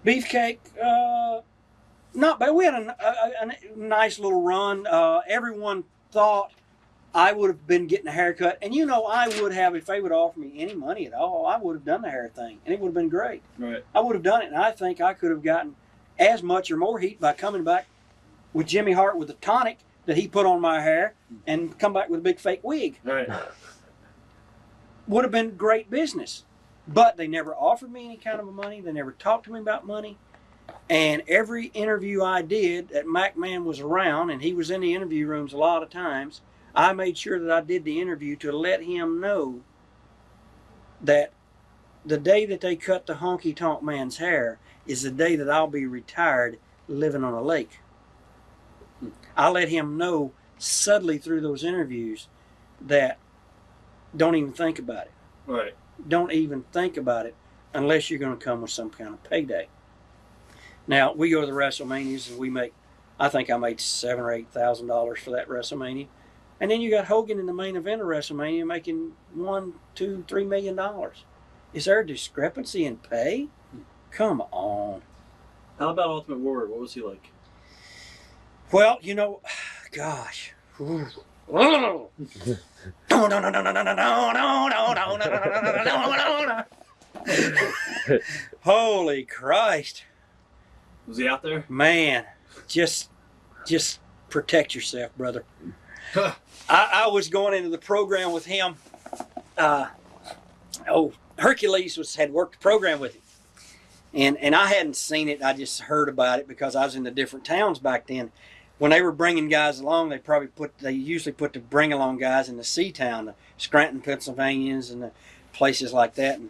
[SPEAKER 2] Beefcake, not bad. We had a nice little run. Everyone thought I would have been getting a haircut. And, you know, I would have, if they would offer me any money at all, I would have done the hair thing. And it would have been great.
[SPEAKER 1] Right.
[SPEAKER 2] I would have done it. And I think I could have gotten as much or more heat by coming back with Jimmy Hart with the tonic that he put on my hair and come back with a big fake wig.
[SPEAKER 1] Right.
[SPEAKER 2] Would have been great business. But they never offered me any kind of money. They never talked to me about money. And every interview I did that McMahon was around, and he was in the interview rooms a lot of times, I made sure that I did the interview to let him know that the day that they cut the Honky Tonk Man's hair is the day that I'll be retired living on a lake. I let him know subtly through those interviews that don't even think about it.
[SPEAKER 1] Right.
[SPEAKER 2] Don't even think about it unless you're going to come with some kind of payday. Now, we go to the WrestleManias and we make, I think I made $7,000 or $8,000 for that WrestleMania. And then you got Hogan in the main event of WrestleMania making $1, $2, $3 million. Is there a discrepancy in pay? Come on.
[SPEAKER 1] How about Ultimate Warrior? What was he like?
[SPEAKER 2] Well, you know, gosh. Holy Christ.
[SPEAKER 1] Was he out there?
[SPEAKER 2] Man, just protect yourself, brother. I was going into the program with him. Hercules had worked the program with him. And I hadn't seen it. I just heard about it because I was in the different towns back then. When they were bringing guys along, they usually put the bring along guys in the C-town, the Scranton, Pennsylvanians, and the places like that.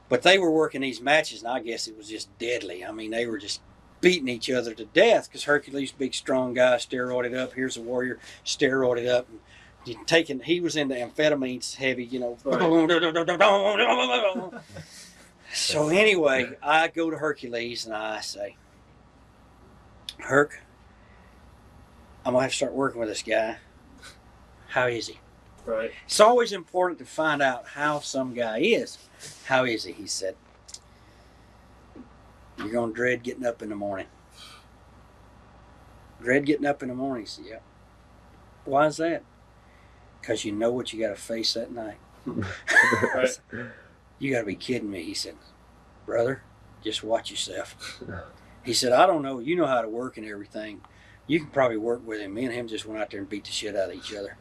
[SPEAKER 2] But they were working these matches, and I guess it was just deadly. I mean, they were just beating each other to death because Hercules, big strong guy, steroided up. Here's a Warrior, steroided up. And he was into amphetamines heavy, you know.
[SPEAKER 1] Right.
[SPEAKER 2] So anyway, I go to Hercules and I say, Herc, I'm going to have to start working with this guy. How is he?
[SPEAKER 1] Right.
[SPEAKER 2] It's always important to find out how some guy is. How is he? He said, you're going to dread getting up in the morning. Dread getting up in the morning? He said, yeah. Why is that? Because you know what you got to face that night.
[SPEAKER 1] Right.
[SPEAKER 2] You got to be kidding me. He said, brother, just watch yourself. He said, I don't know. You know how to work and everything. You can probably work with him. Me and him just went out there and beat the shit out of each other.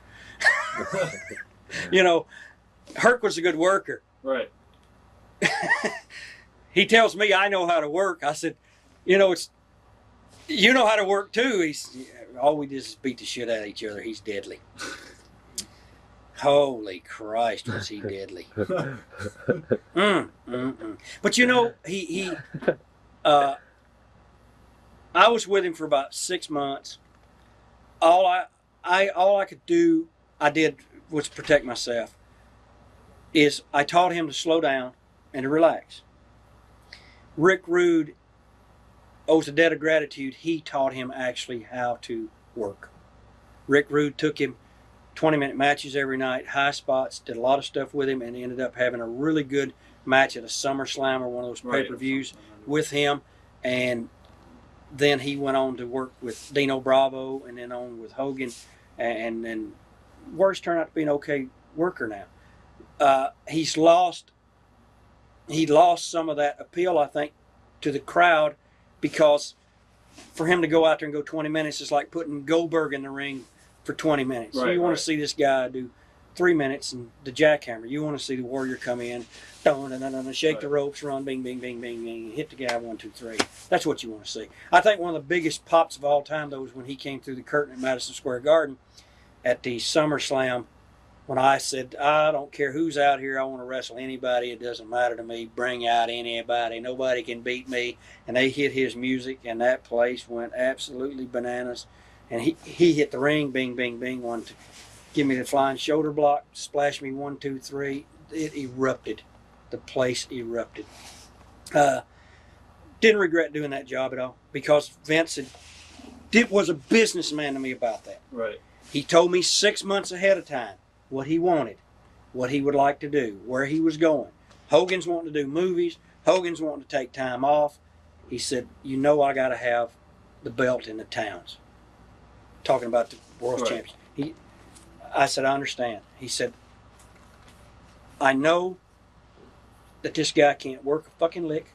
[SPEAKER 2] You know, Herc was a good worker.
[SPEAKER 1] Right.
[SPEAKER 2] He tells me I know how to work. I said, you know how to work too. All we did is beat the shit out of each other. He's deadly. Holy Christ, was he deadly. But you know, I was with him for about 6 months. All I could do, I did, was protect myself. Is I taught him to slow down and to relax. Rick Rude owes a debt of gratitude. He taught him actually how to work. Rick Rude took him 20-minute matches every night, high spots, did a lot of stuff with him, and ended up having a really good match at a SummerSlam or one of those pay-per-views with him. And then he went on to work with Dino Bravo and then on with Hogan. And Warrior's turned out to be an okay worker now. He lost some of that appeal, I think, to the crowd because for him to go out there and go 20 minutes is like putting Goldberg in the ring for 20 minutes.
[SPEAKER 1] Right,
[SPEAKER 2] you want to see this guy do 3 minutes and the jackhammer. You want to see the Warrior come in, shake the ropes, run, bing, bing, bing, bing, bing, hit the guy 1, 2, 3. That's what you want to see. I think one of the biggest pops of all time, though, was when he came through the curtain at Madison Square Garden at the SummerSlam when I said, I don't care who's out here, I want to wrestle anybody, it doesn't matter to me, bring out anybody, nobody can beat me. And they hit his music and that place went absolutely bananas. And he hit the ring, bing, bing, bing, give me the flying shoulder block, splash me 1, 2, 3. It erupted. The place erupted. Didn't regret doing that job at all because Vince was a businessman to me about that.
[SPEAKER 1] Right.
[SPEAKER 2] He told me 6 months ahead of time what he wanted, what he would like to do, where he was going. Hogan's wanting to do movies. Hogan's wanting to take time off. He said, you know I got to have the belt in the towns. Talking about the world champion. I said, I understand. He said, I know that this guy can't work a fucking lick.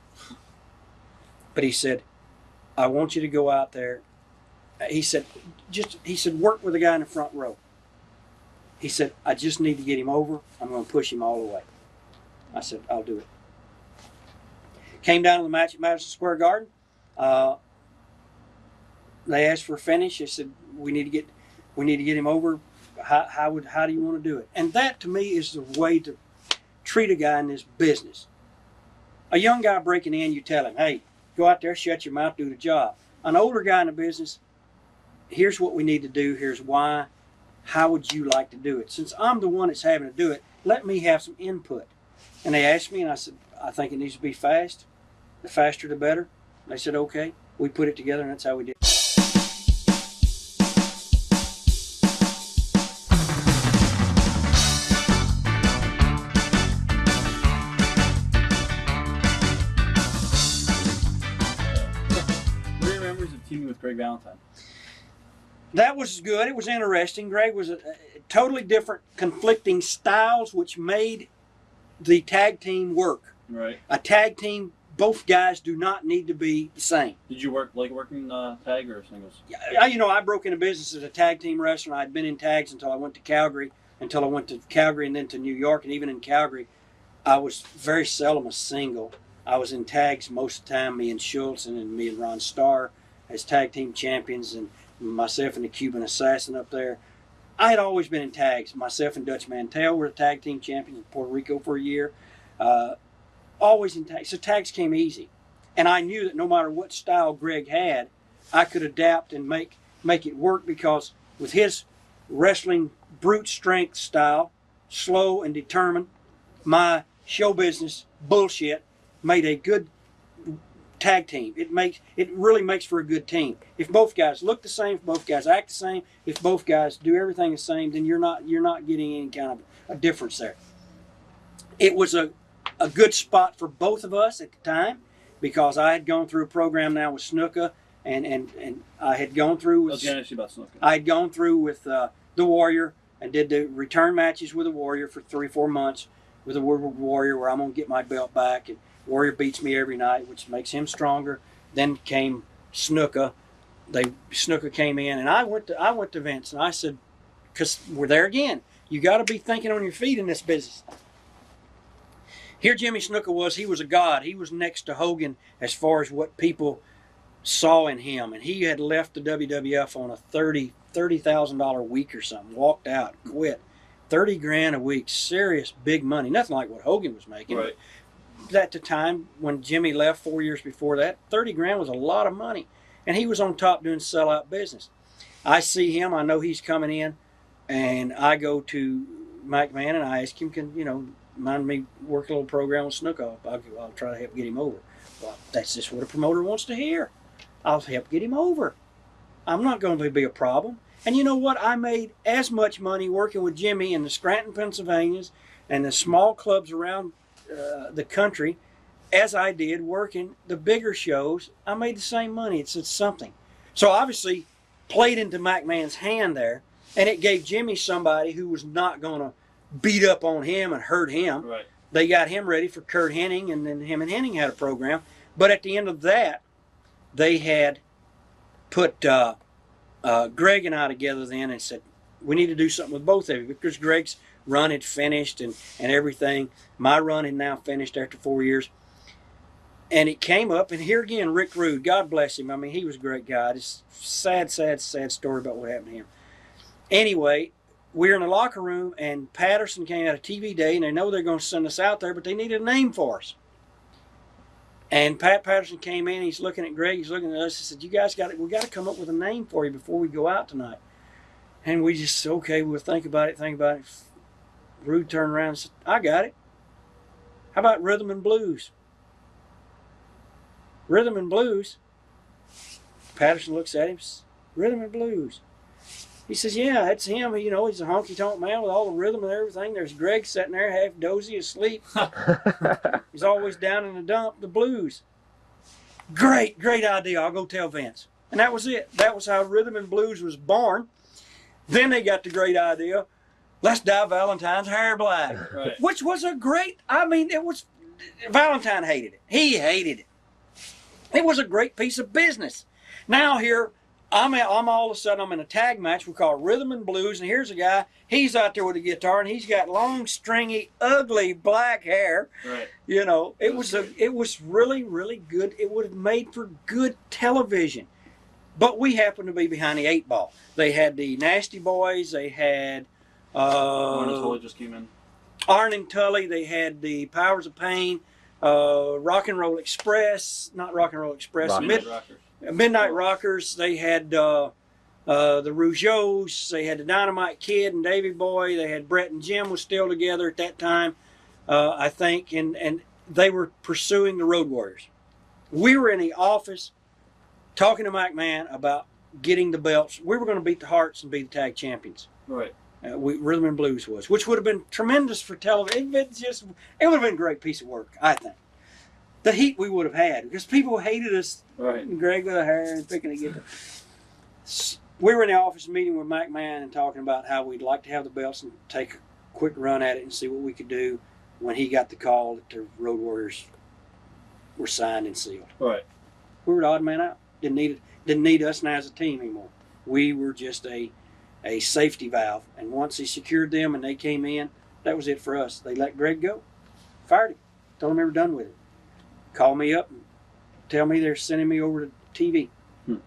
[SPEAKER 2] But he said, I want you to go out there. He said, work with the guy in the front row. He said, I just need to get him over. I'm going to push him all the way. I said, I'll do it. Came down to the match at Madison Square Garden. They asked for a finish. They said, we need to get him over. How do you want to do it? And that to me is the way to treat a guy in this business. A young guy breaking in, you tell him, hey, go out there, shut your mouth, do the job. An older guy in the business, here's what we need to do, here's why, how would you like to do it? Since I'm the one that's having to do it, let me have some input. And they asked me, and I said, I think it needs to be fast. The faster the better. They said, okay. We put it together, and that's how we did it.
[SPEAKER 1] Teaming with Greg Valentine.
[SPEAKER 2] That was good. It was interesting. Greg was a totally different, conflicting styles, which made the tag team work.
[SPEAKER 1] Right.
[SPEAKER 2] A tag team, both guys do not need to be the same.
[SPEAKER 1] Did you working tag or singles?
[SPEAKER 2] I broke into business as a tag team wrestler. I'd been in tags until I went to Calgary, and then to New York, and even in Calgary, I was very seldom a single. I was in tags most of the time, me and Schultz and me and Ron Starr as tag team champions, and myself and the Cuban Assassin up there. I had always been in tags. Myself and Dutch Mantell were the tag team champions in Puerto Rico for a year. Always in tags. So tags came easy. And I knew that no matter what style Greg had, I could adapt and make it work, because with his wrestling brute strength style, slow and determined, my show business bullshit made a good tag team. It really makes for a good team. If both guys look the same, if both guys act the same, if both guys do everything the same, then you're not getting any kind of a difference there. It was a good spot for both of us at the time, because I had gone through a program now with Snuka, and I had gone through with.
[SPEAKER 1] I was going to ask you about Snuka.
[SPEAKER 2] I had gone through with the Warrior and did the return matches with the Warrior for 3-4 months with the Warrior, where I'm going to get my belt back, and Warrior beats me every night, which makes him stronger. Then came Snuka. Snuka came in, and I went to Vince, and I said, because we're there again. You got to be thinking on your feet in this business. Here Jimmy Snuka was. He was a god. He was next to Hogan as far as what people saw in him, and he had left the WWF on a $30,000 a week or something. Walked out, quit. $30,000 a week, serious big money. Nothing like what Hogan was making.
[SPEAKER 1] Right.
[SPEAKER 2] At the time when Jimmy left 4 years before that, $30,000 was a lot of money, and he was on top doing sellout business. I see him, I know he's coming in, and I go to McMahon and I ask him, can mind me work a little program with Snuka? I'll try to help get him over. Well, that's just what a promoter wants to hear. I'll help get him over. I'm not going to be a problem. And you know what? I made as much money working with Jimmy in the Scranton, Pennsylvanias, and the small clubs around the country as I did working the bigger shows. I made the same money. It's something. So obviously played into McMahon's hand there, and it gave Jimmy somebody who was not going to beat up on him and hurt him.
[SPEAKER 1] Right.
[SPEAKER 2] They got him ready for Kurt Hennig, and then him and Hennig had a program. But at the end of that, they had put Greg and I together then and said, we need to do something with both of you, because Greg's run had finished and everything. My run had now finished after 4 years. And it came up, and here again, Rick Rude, God bless him. I mean, he was a great guy. It's sad story about what happened to him. Anyway, we're in the locker room, and Patterson came out of TV Day, and they know they're going to send us out there, but they needed a name for us. And Pat Patterson came in, he's looking at Greg, he's looking at us, he said, we got to come up with a name for you before we go out tonight. And we just, okay, we'll think about it. Rude turned around and said, I got it. How about Rhythm and Blues? Rhythm and Blues? Patterson looks at him, Rhythm and Blues. He says, yeah, that's him. He's a honky tonk man with all the rhythm and everything. There's Greg sitting there half dozy asleep. He's always down in the dump, the blues. Great idea. I'll go tell Vince. And that was it. That was how Rhythm and Blues was born. Then they got the great idea, let's dye Valentine's hair black.
[SPEAKER 1] Right.
[SPEAKER 2] Which was Valentine hated it. He hated it. It was a great piece of business. Now here, I'm all of a sudden I'm in a tag match we call Rhythm and Blues, and here's a guy. He's out there with a guitar, and he's got long, stringy, ugly black hair.
[SPEAKER 1] Right.
[SPEAKER 2] You know, it was really, really good. It would have made for good television. But we happened to be behind the 8 ball. They had the Nasty Boys. They had
[SPEAKER 1] Arn and Tully just came in.
[SPEAKER 2] Arn and Tully. They had the Powers of Pain, Rock and Roll Express, not Rock and Roll Express, Midnight Rockers. They had the Rougeaus. They had the Dynamite Kid and Davy Boy. They had Brett and Jim was still together at that time, I think, and they were pursuing the Road Warriors. We were in the office talking to McMahon about getting the belts. We were going to beat the Hearts and be the tag champions.
[SPEAKER 1] Right.
[SPEAKER 2] Rhythm and Blues was, which would have been tremendous for television. It would have been a great piece of work, I think. The heat we would have had, because people hated us.
[SPEAKER 1] Right.
[SPEAKER 2] Greg with a hair and picking a guitar. We were in the office meeting with McMahon and talking about how we'd like to have the belts and take a quick run at it and see what we could do when he got the call that the Road Warriors were signed and sealed.
[SPEAKER 1] Right.
[SPEAKER 2] We were the odd man out. Didn't need us now as a team anymore. We were just a safety valve. And once he secured them and they came in, that was it for us. They let Greg go. Fired him. Told him they were done with it. Called me up and tell me they're sending me over to TV. I'm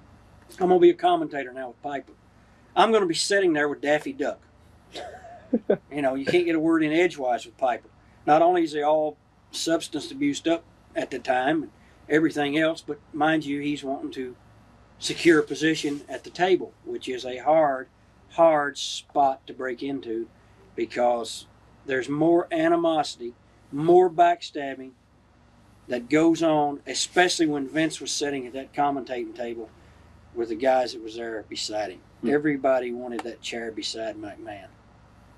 [SPEAKER 2] going to be a commentator now with Piper. I'm going to be sitting there with Daffy Duck. You know, you can't get a word in edgewise with Piper. Not only is he all substance abused up at the time and everything else, but mind you, he's wanting to secure a position at the table, which is a hard spot to break into, because there's more animosity, more backstabbing that goes on, especially when Vince was sitting at that commentating table with the guys that was there beside him. Everybody wanted that chair beside McMahon.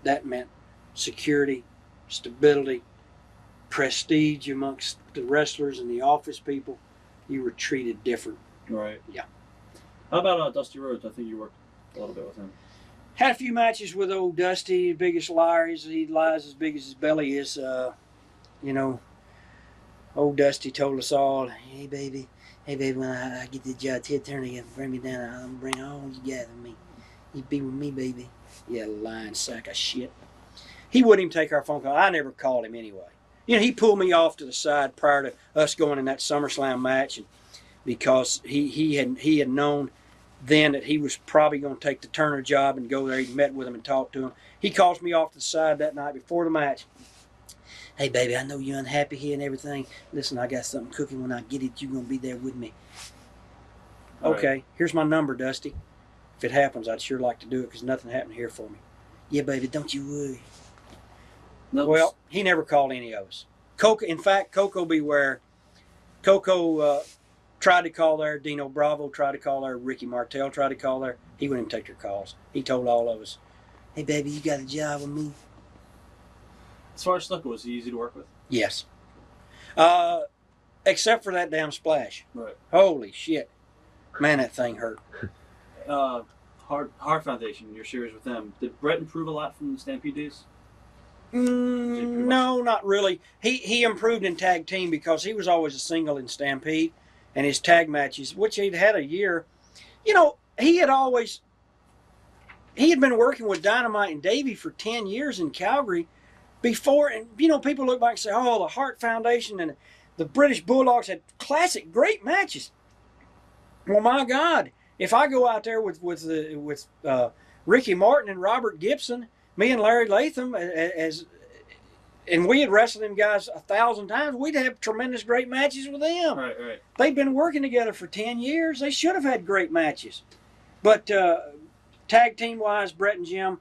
[SPEAKER 2] That meant security, stability, prestige amongst the wrestlers and the office people. You were treated different.
[SPEAKER 1] Right.
[SPEAKER 2] Yeah.
[SPEAKER 1] How about Dusty Rhodes? I think you worked a little bit with him.
[SPEAKER 2] Had a few matches with old Dusty. Biggest liar. He lies as big as his belly is. You know, old Dusty told us all, hey baby, when I get the job, turn again, bring me down. I'm gonna bring all you guys with me. You be with me, baby. Yeah, lying sack of shit. He wouldn't even take our phone call. I never called him anyway. You know, he pulled me off to the side prior to us going in that SummerSlam match, and because he had known then that he was probably going to take the Turner job and go there. He met with him and talked to him. He calls me off to the side that night before the match. Hey, baby, I know you're unhappy here and everything. Listen, I got something cooking. When I get it, you're going to be there with me. All okay, right. Here's my number, Dusty. If it happens, I'd sure like to do it because nothing happened here for me. Yeah, baby, don't you worry. Nope. Well, he never called any of us. In fact, Coco Beware. Coco tried to call there. Dino Bravo tried to call there. Ricky Martel tried to call there. He wouldn't even take their calls. He told all of us, hey, baby, you got a job with me?
[SPEAKER 1] As far as Snuka, was he easy to work with?
[SPEAKER 2] Yes. Except for that damn splash.
[SPEAKER 1] Right.
[SPEAKER 2] Holy shit. Man, that thing hurt.
[SPEAKER 1] Hard Foundation, your series with them. Did Brett improve a lot from the Stampede days?
[SPEAKER 2] No, not really. He improved in tag team because he was always a single in Stampede, and his tag matches, which he'd had a year. You know, he had been working with Dynamite and Davey for 10 years in Calgary before, and you know, people look back and say, oh, the Hart Foundation and the British Bulldogs had classic great matches. Well, my God, if I go out there with Ricky Martin and Robert Gibson, me and Larry Latham, and we had wrestled them guys 1,000 times, we'd have tremendous great matches with them.
[SPEAKER 1] Right.
[SPEAKER 2] They'd been working together for 10 years. They should have had great matches. But tag team-wise, Brett and Jim,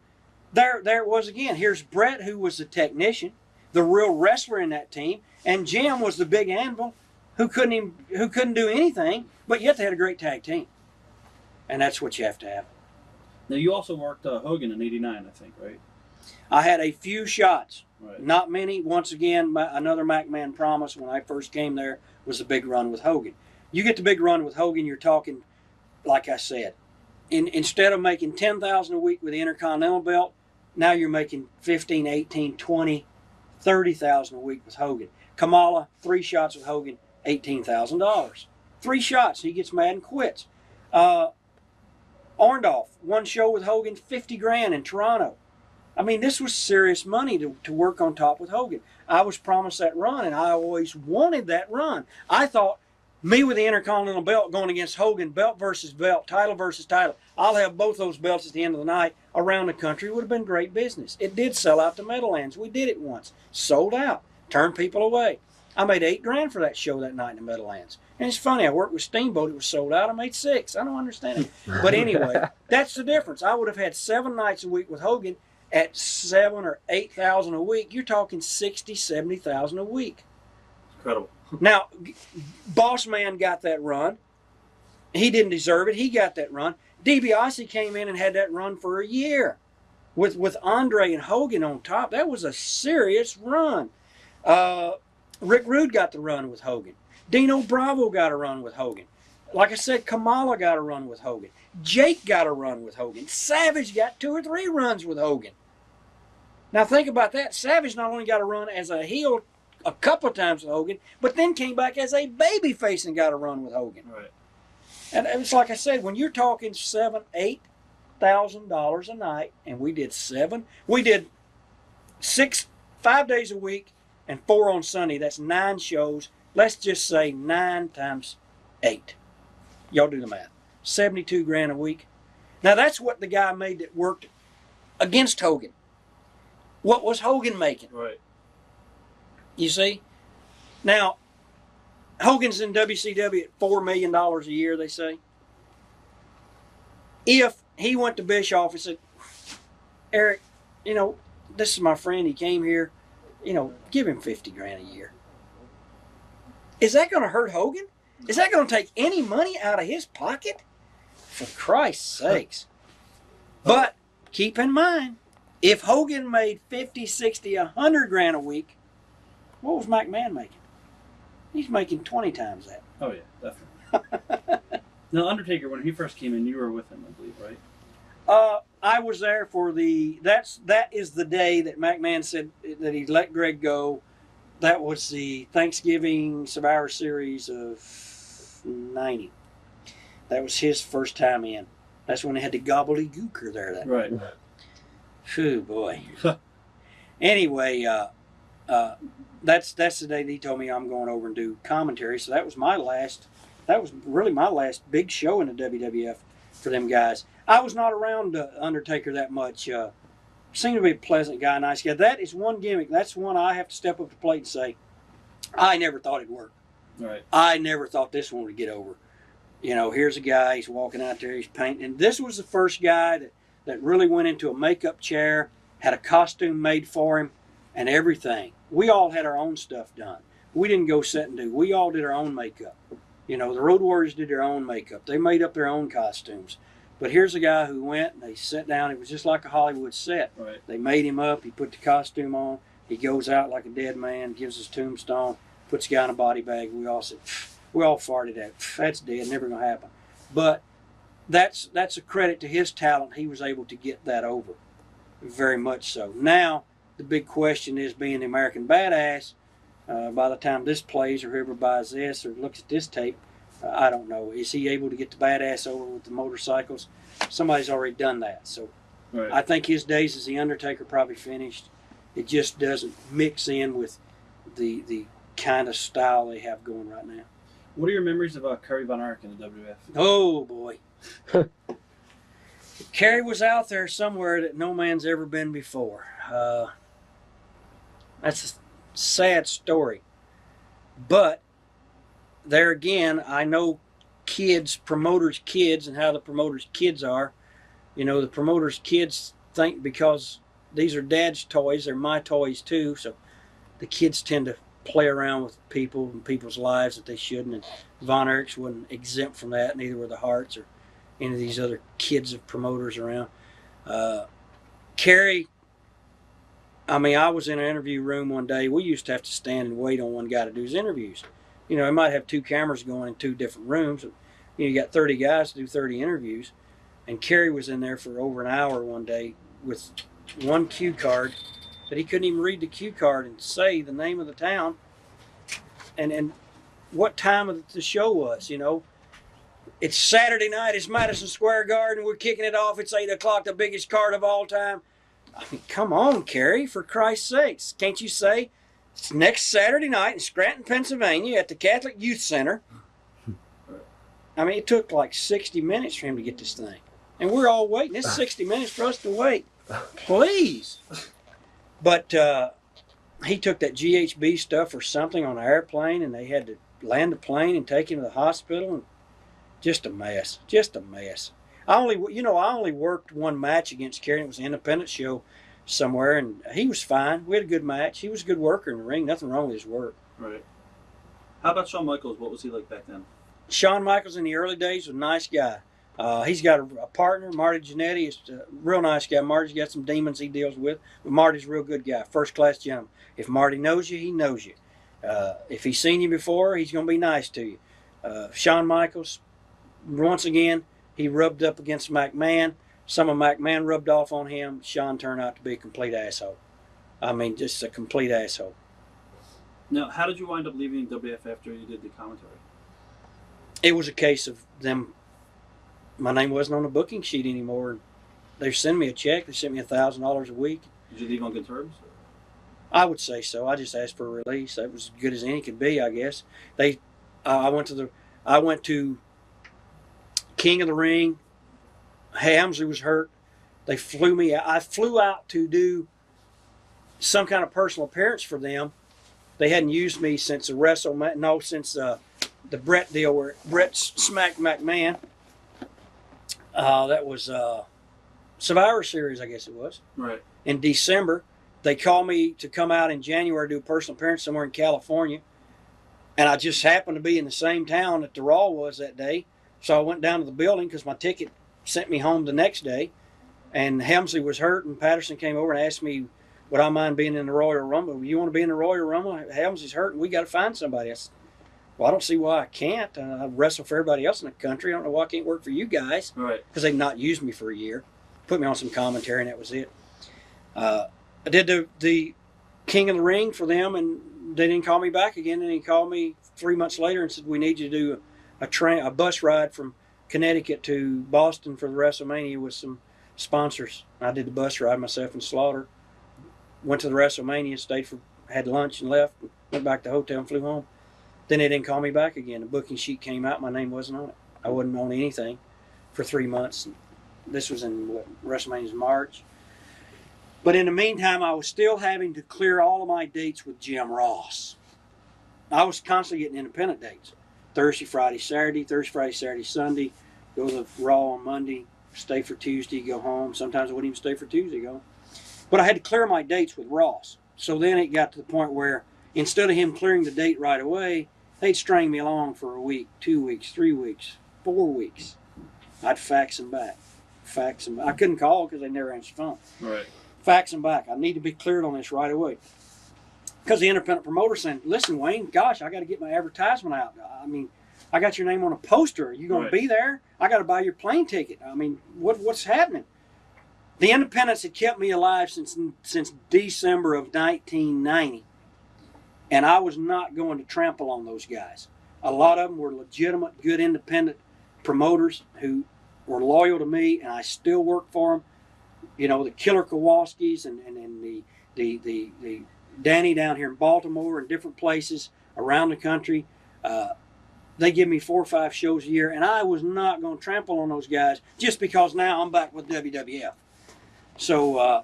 [SPEAKER 2] there it was again. Here's Brett, who was the technician, the real wrestler in that team, and Jim was the big anvil who couldn't do anything, but yet they had a great tag team. And that's what you have to have.
[SPEAKER 1] Now, you also worked Hogan in '89, I think, right?
[SPEAKER 2] I had a few shots.
[SPEAKER 1] Right.
[SPEAKER 2] Not many. Once again, another McMahon promise when I first came there was a big run with Hogan. You get the big run with Hogan, you're talking, like I said, instead of making $10,000 a week with the Intercontinental belt, now you're making $15,000, $18,000, $20,000, $30,000 a week with Hogan. Kamala, 3 shots with Hogan, $18,000. 3 shots, he gets mad and quits. Orndorff, one show with Hogan, 50 grand in Toronto. I mean, this was serious money to work on top with Hogan. I was promised that run, and I always wanted that run. I thought, me with the Intercontinental belt going against Hogan, belt versus belt, title versus title, I'll have both those belts at the end of the night around the country, would have been great business. It did sell out to Meadowlands. We did it once. Sold out. Turned people away. I made 8 grand for that show that night in the Meadowlands. And it's funny, I worked with Steamboat, it was sold out, I made 6. I don't understand it. But anyway, that's the difference. I would have had 7 nights a week with Hogan at 7,000 or 8,000 a week. You're talking 60,000, 70,000 a week.
[SPEAKER 1] Incredible.
[SPEAKER 2] Now, Boss Man got that run. He didn't deserve it. He got that run. Dibiase came in and had that run for a year with Andre and Hogan on top. That was a serious run. Rick Rude got the run with Hogan. Dino Bravo got a run with Hogan. Like I said, Kamala got a run with Hogan. Jake got a run with Hogan. Savage got 2 or 3 runs with Hogan. Now think about that. Savage not only got a run as a heel a couple of times with Hogan, but then came back as a babyface and got a run with Hogan.
[SPEAKER 1] Right.
[SPEAKER 2] And it's like I said, when you're talking $7,000-8,000 a night, and we did 5 days a week and 4 on Sunday. That's 9 shows. Let's just say 9 times 8. Y'all do the math. 72 grand a week. Now that's what the guy made that worked against Hogan. What was Hogan making?
[SPEAKER 1] Right.
[SPEAKER 2] You see? Now, Hogan's in WCW at $4 million a year, they say. If he went to Bischoff and said, Eric, this is my friend, he came here, give him 50 grand a year. Is that going to hurt Hogan? Is that going to take any money out of his pocket? For Christ's sakes. But keep in mind, if Hogan made 50, 60, 100 grand a week, what was McMahon making? He's making 20 times that.
[SPEAKER 1] Oh, yeah, definitely. Now, Undertaker, when he first came in, you were with him, I believe, right?
[SPEAKER 2] I was there for that is the day that McMahon said that he let Greg go. That was the Thanksgiving Survivor Series of 90. That was his first time in. That's when they had the gobbledygooker there. That
[SPEAKER 1] right.
[SPEAKER 2] Night. Phew, boy. Anyway, that's the day that he told me I'm going over and do commentary. So that was really my last big show in the WWF for them guys. I was not around Undertaker that much. Seemed to be a pleasant guy, nice guy. That is one gimmick. That's one I have to step up to the plate and say, I never thought it'd work.
[SPEAKER 1] Right.
[SPEAKER 2] I never thought this one would get over. Here's a guy, he's walking out there, he's painting. And this was the first guy that really went into a makeup chair, had a costume made for him, and everything. We all had our own stuff done. We didn't go set and do. We all did our own makeup. The Road Warriors did their own makeup. They made up their own costumes. But here's a guy who went and they sat down. It was just like a Hollywood set.
[SPEAKER 1] Right.
[SPEAKER 2] They made him up. He put the costume on. He goes out like a dead man, gives his tombstone, puts the guy in a body bag. We all said, we all farted at it. That's dead. Never going to happen. But that's a credit to his talent. He was able to get that over. Very much so. Now, the big question is, being the American Badass, by the time this plays or whoever buys this or looks at this tape, I don't know. Is he able to get the Badass over with the motorcycles? Somebody's already done that. So
[SPEAKER 1] right.
[SPEAKER 2] I think his days as the Undertaker probably finished. It just doesn't mix in with the kind of style they have going right now.
[SPEAKER 1] What are your memories of Kerry Von Erich in the WWF?
[SPEAKER 2] Oh, boy. Kerry was out there somewhere that no man's ever been before. That's a sad story. But there again, I know promoters' kids, and how the promoters' kids are. The promoters' kids think because these are dad's toys, they're my toys too. So the kids tend to play around with people and people's lives that they shouldn't. And Von Erichs wasn't exempt from that, neither were the Harts or any of these other kids of promoters around. Kerry, I was in an interview room one day. We used to have to stand and wait on one guy to do his interviews. He might have 2 cameras going in 2 different rooms. You got 30 guys to do 30 interviews. And Kerry was in there for over an hour one day with one cue card that he couldn't even read the cue card and say the name of the town and what time of the show was. It's Saturday night. It's Madison Square Garden. We're kicking it off. It's 8 o'clock, the biggest card of all time. I mean, come on, Kerry, for Christ's sakes. Can't you say it's next Saturday night in Scranton, Pennsylvania at the Catholic Youth Center? I mean, it took like 60 minutes for him to get this thing. And we're all waiting. It's 60 minutes for us to wait. Please. But he took that GHB stuff or something on an airplane, and they had to land the plane and take him to the hospital. And just a mess. Just a mess. I only worked one match against Kerry. It was an independent show somewhere, and he was fine. We had a good match. He was a good worker in the ring. Nothing wrong with his work.
[SPEAKER 1] Right. How about Shawn Michaels? What was he like back then?
[SPEAKER 2] Shawn Michaels in the early days was a nice guy. He's got a partner, Marty Jannetty. Is a real nice guy. Marty's got some demons he deals with, but Marty's a real good guy, first-class gentleman. If Marty knows you, he knows you. If he's seen you before, he's going to be nice to you. Shawn Michaels, once again, he rubbed up against McMahon. Some of McMahon rubbed off on him. Shawn turned out to be a complete asshole. I mean, just a complete asshole.
[SPEAKER 1] Now, how did you wind up leaving WWF after you did the commentary?
[SPEAKER 2] It was a case of them. My name wasn't on the booking sheet anymore. They sent me a check. They sent me $1,000 a week.
[SPEAKER 1] Did you leave on good terms?
[SPEAKER 2] I would say so. I just asked for a release. That was as good as any could be, I guess. I went to King of the Ring. Helmsley was hurt. They flew me out. I flew out to do some kind of personal appearance for them. They hadn't used me since the Brett deal where Brett smacked McMahon. That was Survivor Series, I guess it was.
[SPEAKER 1] Right.
[SPEAKER 2] In December, they called me to come out in January to do a personal appearance somewhere in California. And I just happened to be in the same town that the Raw was that day. So I went down to the building because my ticket sent me home the next day. And Helmsley was hurt, and Patterson came over and asked me, would I mind being in the Royal Rumble? You want to be in the Royal Rumble? Helmsley's hurt, and we got to find somebody. I said, well, I don't see why I can't. I wrestle for everybody else in the country. I don't know why I can't work for you guys.
[SPEAKER 1] Right. Because
[SPEAKER 2] they've not used me for a year. Put me on some commentary, and that was it. I did the King of the Ring for them, and they didn't call me back again. And he called me 3 months later and said, we need you to do a bus ride from Connecticut to Boston for the WrestleMania with some sponsors. I did the bus ride myself and Slaughter. Went to the WrestleMania, had lunch and left. Went back to the hotel and flew home. Then they didn't call me back again. The booking sheet came out. My name wasn't on it. I wasn't on anything for 3 months. This was in WrestleMania's March. But in the meantime, I was still having to clear all of my dates with Jim Ross. I was constantly getting independent dates. Thursday, Friday, Saturday, Sunday. Go to the Raw on Monday. Stay for Tuesday, go home. Sometimes I wouldn't even stay for Tuesday, go home. But I had to clear my dates with Ross. So then it got to the point where instead of him clearing the date right away, they'd string me along for a week, 2 weeks, 3 weeks, 4 weeks. I'd fax them back. I couldn't call because they never answered the phone.
[SPEAKER 1] Right.
[SPEAKER 2] Fax them back. I need to be cleared on this right away. Because the independent promoter saying, listen, Wayne, gosh, I got to get my advertisement out. I mean, I got your name on a poster. Are you going to be there? I got to buy your plane ticket. I mean, what's happening? The independents had kept me alive since December of 1990. And I was not going to trample on those guys. A lot of them were legitimate, good independent promoters who were loyal to me, and I still work for them. You know, the Killer Kowalskis and the Danny down here in Baltimore and different places around the country. They give me 4 or 5 shows a year, and I was not going to trample on those guys just because now I'm back with WWF. So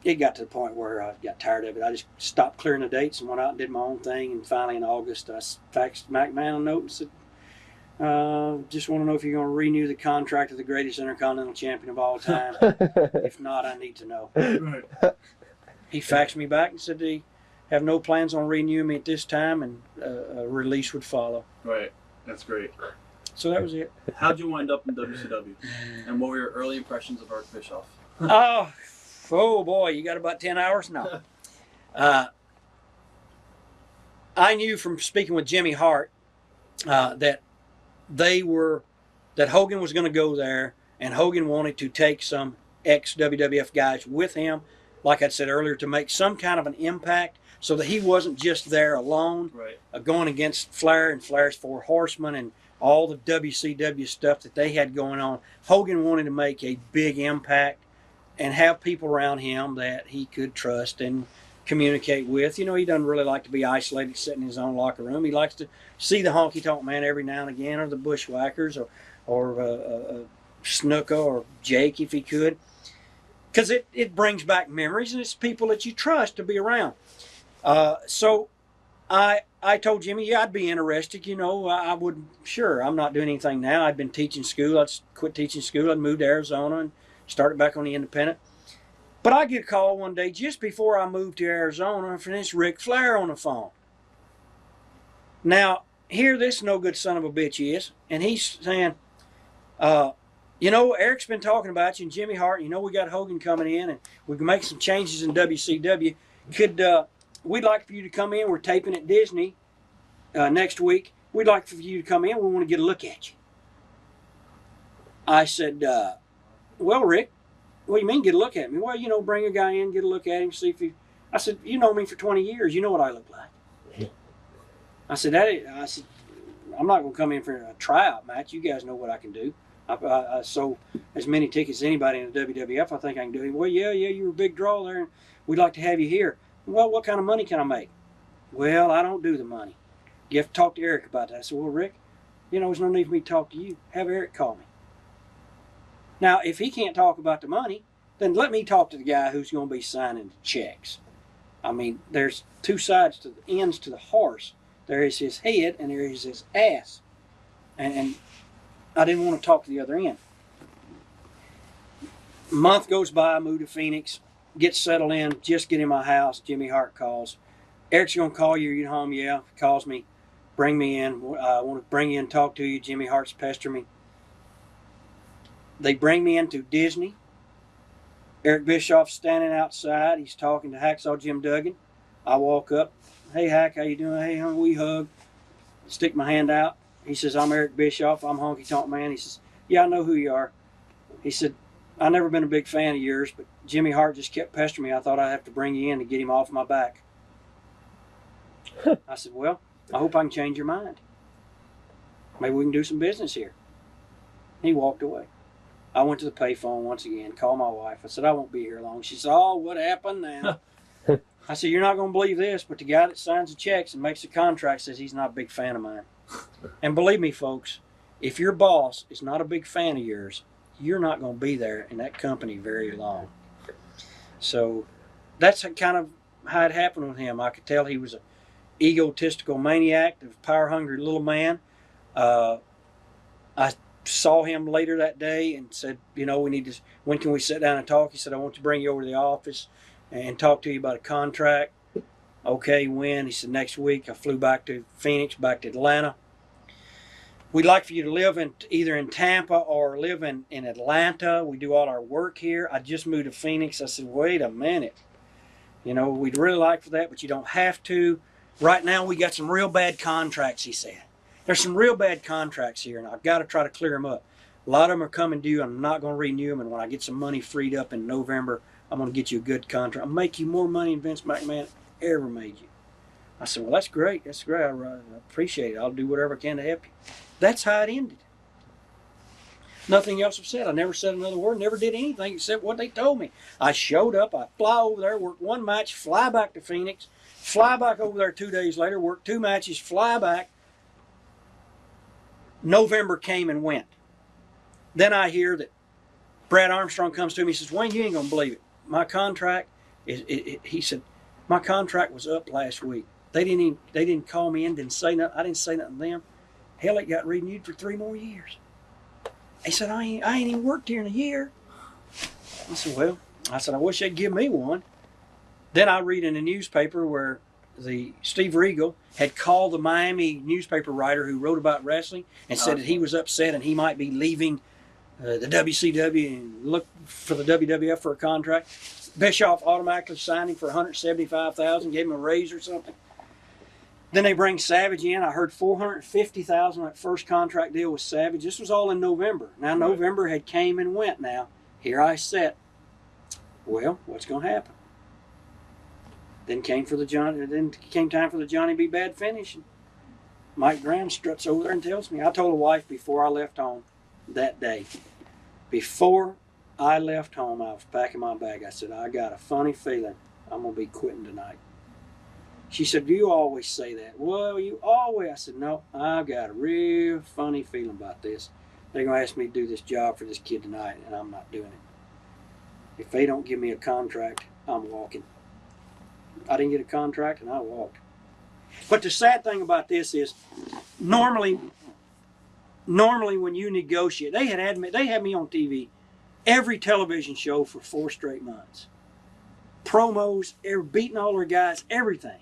[SPEAKER 2] it got to the point where I got tired of it. I just stopped clearing the dates and went out and did my own thing. And finally in August, I faxed McMahon a note and said, just want to know if you're going to renew the contract of the greatest Intercontinental Champion of all time. If not, I need to know.
[SPEAKER 1] Right.
[SPEAKER 2] He faxed me back and said they have no plans on renewing me at this time, and a release would follow.
[SPEAKER 1] Right. That's great.
[SPEAKER 2] So that was it.
[SPEAKER 1] How'd you wind up in WCW? And what were your early impressions of Eric Bischoff?
[SPEAKER 2] Oh boy, you got about 10 hours? No. I knew from speaking with Jimmy Hart that Hogan was going to go there, and Hogan wanted to take some ex-WWF guys with him, like I said earlier, to make some kind of an impact so that he wasn't just there alone,
[SPEAKER 1] right,
[SPEAKER 2] going against Flair and Flair's Four Horsemen and all the WCW stuff that they had going on. Hogan wanted to make a big impact and have people around him that he could trust and communicate with. You know, he doesn't really like to be isolated, sitting in his own locker room. He likes to see the Honky Tonk Man every now and again, or the Bushwhackers, or Snuka, or Jake if he could, because it brings back memories, and it's people that you trust to be around. So I told Jimmy, yeah, I'd be interested. You know, I would, sure, I'm not doing anything now. I'd been teaching school. I'd quit teaching school. I'd moved to Arizona and started back on the independent. But I get a call one day just before I moved to Arizona from this Ric Flair on the phone. Now, here this no good son of a bitch is, and he's saying, you know, Eric's been talking about you and Jimmy Hart. You know, we got Hogan coming in, and we can make some changes in WCW. We'd like for you to come in. We're taping at Disney next week. We'd like for you to come in. We want to get a look at you. I said, well, Rick, what do you mean get a look at me? Well, you know, bring a guy in, get a look at him, see if he... I said, you know me for 20 years. You know what I look like. I said, I'm not going to come in for a tryout match. You guys know what I can do. I sold as many tickets as anybody in the WWF. I think I can do it. Well, yeah, you were a big draw there, and we'd like to have you here. Well, what kind of money can I make? Well, I don't do the money. You have to talk to Eric about that. I said, well, Rick, you know, there's no need for me to talk to you. Have Eric call me. Now, if he can't talk about the money, then let me talk to the guy who's going to be signing the checks. I mean, there's two sides to the ends to the horse. There is his head and there is his ass. And I didn't want to talk to the other end. A month goes by, I move to Phoenix, get settled in, just get in my house. Jimmy Hart calls. Eric's going to call you. Are you home? Yeah. He calls me. Bring me in. I want to bring you in and talk to you. Jimmy Hart's pestering me. They bring me into Disney. Eric Bischoff's standing outside. He's talking to Hacksaw Jim Duggan. I walk up. Hey, Hack, how you doing? Hey, hon, we hug. Stick my hand out. He says, I'm Eric Bischoff. I'm Honky Tonk Man. He says, yeah, I know who you are. He said, I've never been a big fan of yours, but Jimmy Hart just kept pestering me. I thought I'd have to bring you in to get him off my back. I said, well, I hope I can change your mind. Maybe we can do some business here. He walked away. I went to the payphone once again, called my wife. I said, I won't be here long. She said, oh, what happened now? I said, you're not going to believe this, but the guy that signs the checks and makes the contract says he's not a big fan of mine. And believe me, folks, if your boss is not a big fan of yours, you're not going to be there in that company very long. So that's kind of how it happened with him. I could tell he was an egotistical maniac, a power-hungry little man. I saw him later that day and said, you know, when can we sit down and talk? He said, I want to bring you over to the office and talk to you about a contract. Okay, when? He said, next week. I flew back to Phoenix, back to Atlanta. We'd like for you to live either in Tampa or live in Atlanta. We do all our work here. I just moved to Phoenix. I said, wait a minute. You know, we'd really like for that, but you don't have to. Right now, we got some real bad contracts, he said. There's some real bad contracts here, and I've got to try to clear them up. A lot of them are coming due. I'm not going to renew them, and when I get some money freed up in November, I'm going to get you a good contract. I'll make you more money than Vince McMahon ever made you. I said, well, that's great. That's great. I appreciate it. I'll do whatever I can to help you. That's how it ended. Nothing else was said. I never said another word, never did anything except what they told me. I showed up. I fly over there, work one match, fly back to Phoenix, fly back over there 2 days later, work 2 matches, fly back. November came and went. Then I hear that Brad Armstrong comes to me and says, Wayne, you ain't going to believe it. My contract, he said, my contract was up last week. They didn't call me in, didn't say nothing. I didn't say nothing to them. Hell, it got renewed for 3 more years. He said, I ain't even worked here in a year. I said, well, I wish they'd give me one. Then I read in the newspaper where Steve Regal had called the Miami newspaper writer who wrote about wrestling and said that he was upset and he might be leaving the WCW and look for the WWF for a contract. Bischoff automatically signed him for $175,000, gave him a raise or something. Then they bring Savage in. I heard $450,000 on that first contract deal with Savage. This was all in November. Now November had came and went. Now here I sat. Well, what's going to happen? Then came time for the Johnny B. Bad finish. Mike Graham struts over there and tells me, I told the wife before I left home that day, before I left home, I was packing my bag. I said, I got a funny feeling I'm going to be quitting tonight. She said, you always say that. Well, you always. I said, no, I've got a real funny feeling about this. They're going to ask me to do this job for this kid tonight, and I'm not doing it. If they don't give me a contract, I'm walking. I didn't get a contract, and I walked. But the sad thing about this is, normally when you negotiate, they had me on TV, every television show for 4 straight months. Promos, beating all their guys, everything.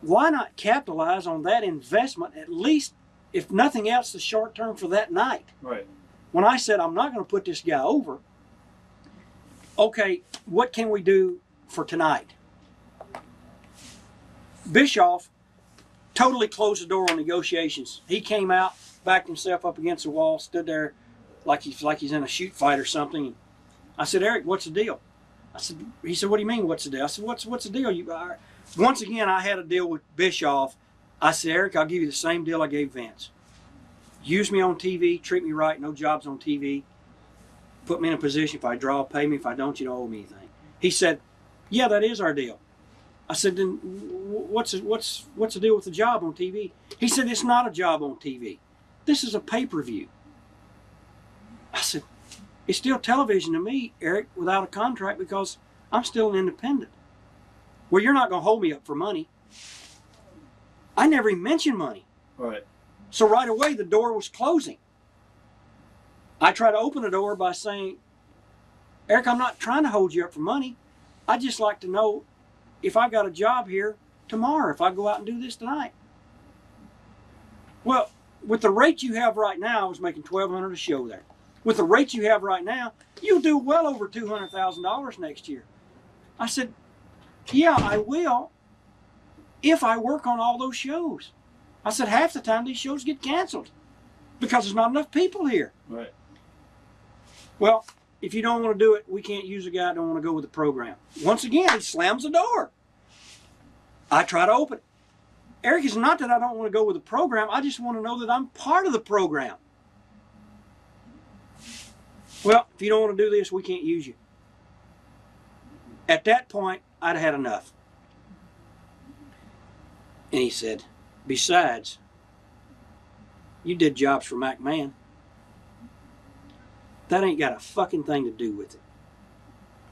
[SPEAKER 2] Why not capitalize on that investment, at least, if nothing else, the short term for that night?
[SPEAKER 1] Right.
[SPEAKER 2] When I said, I'm not going to put this guy over, okay, what can we do for tonight? Bischoff totally closed the door on negotiations. He came out, backed himself up against the wall, stood there like he's in a shoot fight or something. I said, Eric, what's the deal? He said, what do you mean, what's the deal? I said, what's the deal? Once again, I had a deal with Bischoff. I said, Eric, I'll give you the same deal I gave Vince. Use me on TV, treat me right, no jobs on TV. Put me in a position, if I draw, pay me. If I don't, you don't owe me anything. He said, yeah, that is our deal. I said, then what's the deal with the job on TV? He said, it's not a job on TV. This is a pay-per-view. I said, it's still television to me, Eric, without a contract, because I'm still an independent. Well, you're not going to hold me up for money. I never even mentioned money.
[SPEAKER 1] Right.
[SPEAKER 2] So right away, the door was closing. I tried to open the door by saying, Eric, I'm not trying to hold you up for money. I'd just like to know if I've got a job here tomorrow, if I go out and do this tonight. Well, with the rate you have right now, I was making $1,200 a show there. With the rate you have right now, you'll do well over $200,000 next year. I said, yeah, I will if I work on all those shows. I said, half the time these shows get canceled because there's not enough people here.
[SPEAKER 1] Right.
[SPEAKER 2] Well, if you don't want to do it, we can't use a guy that don't want to go with the program. Once again, he slams the door. I try to open it. Eric, it's not that I don't want to go with the program. I just want to know that I'm part of the program. Well, if you don't want to do this, we can't use you. At that point, I'd had enough. And he said, besides, you did jobs for McMahon. That ain't got a fucking thing to do with it.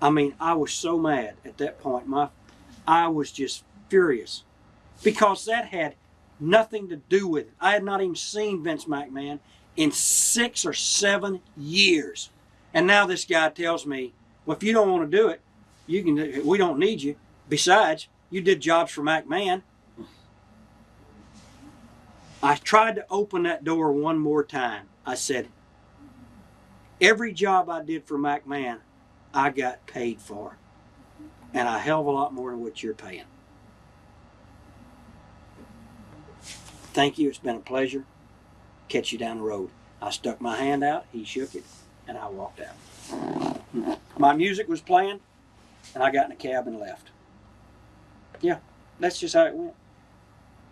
[SPEAKER 2] I mean, I was so mad at that point. I was just furious because that had nothing to do with it. I had not even seen Vince McMahon in 6 or 7 years. And now this guy tells me, well, if you don't want to do it, we don't need you. Besides, you did jobs for McMahon. I tried to open that door one more time. I said, every job I did for McMahon, I got paid for. And a hell of a lot more than what you're paying. Thank you. It's been a pleasure. Catch you down the road. I stuck my hand out. He shook it. And I walked out. My music was playing. And I got in a cab and left. Yeah. That's just how it went.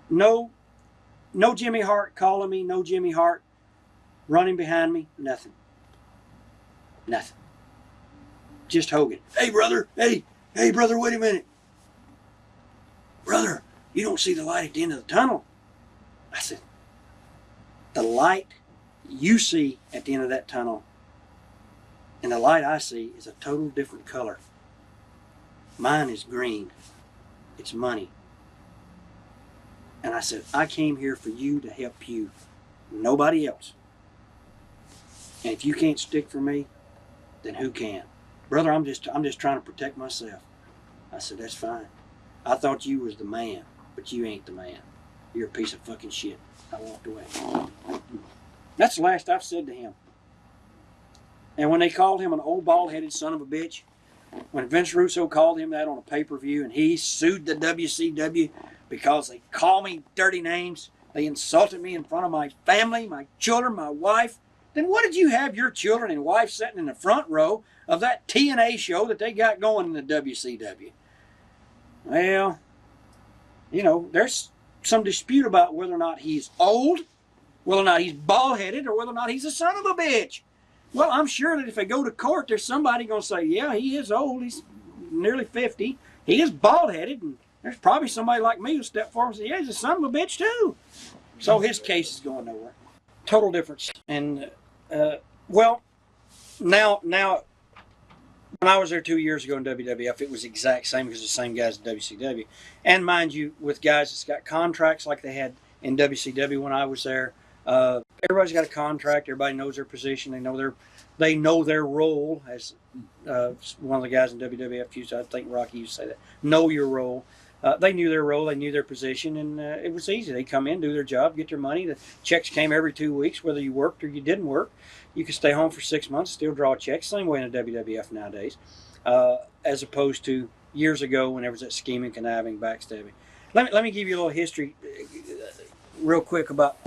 [SPEAKER 2] No Jimmy Hart calling me. No Jimmy Hart running behind me. Nothing. Nothing. Just Hogan. Hey, brother. Hey, brother, wait a minute. Brother, you don't see the light at the end of the tunnel. I said, the light you see at the end of that tunnel and the light I see is a total different color. Mine is green. It's money. And I said, I came here for you to help you. Nobody else. And if you can't stick for me, then who can? Brother, I'm just trying to protect myself. I said, that's fine. I thought you was the man, but you ain't the man. You're a piece of fucking shit. I walked away. That's the last I've said to him. And when they called him an old bald-headed son of a bitch, when Vince Russo called him that on a pay-per-view and he sued the WCW because they called me dirty names, they insulted me in front of my family, my children, my wife, then what did you have your children and wife sitting in the front row of that TNA show that they got going in the WCW? Well, you know, there's some dispute about whether or not he's old, whether or not he's bald-headed, or whether or not he's a son of a bitch. Well, I'm sure that if they go to court, there's somebody going to say, yeah, he is old. He's nearly 50. He is bald-headed. And there's probably somebody like me who'll step forward and say, yeah, he's a son of a bitch, too. So his case is going nowhere. Total difference. And, well, now, when I was there 2 years ago in WWF, it was the exact same because the same guys in WCW. And mind you, with guys that's got contracts like they had in WCW when I was there, everybody's got a contract. Everybody knows their position. They know their role. As one of the guys in WWF used to, I think Rocky used to say that. Know your role. They knew their role. They knew their position, and it was easy. They come in, do their job, get their money. The checks came every 2 weeks, whether you worked or you didn't work. You could stay home for 6 months, still draw checks. Same way in the WWF nowadays, as opposed to years ago when there was that scheming, conniving, backstabbing. Let me give you a little history real quick about,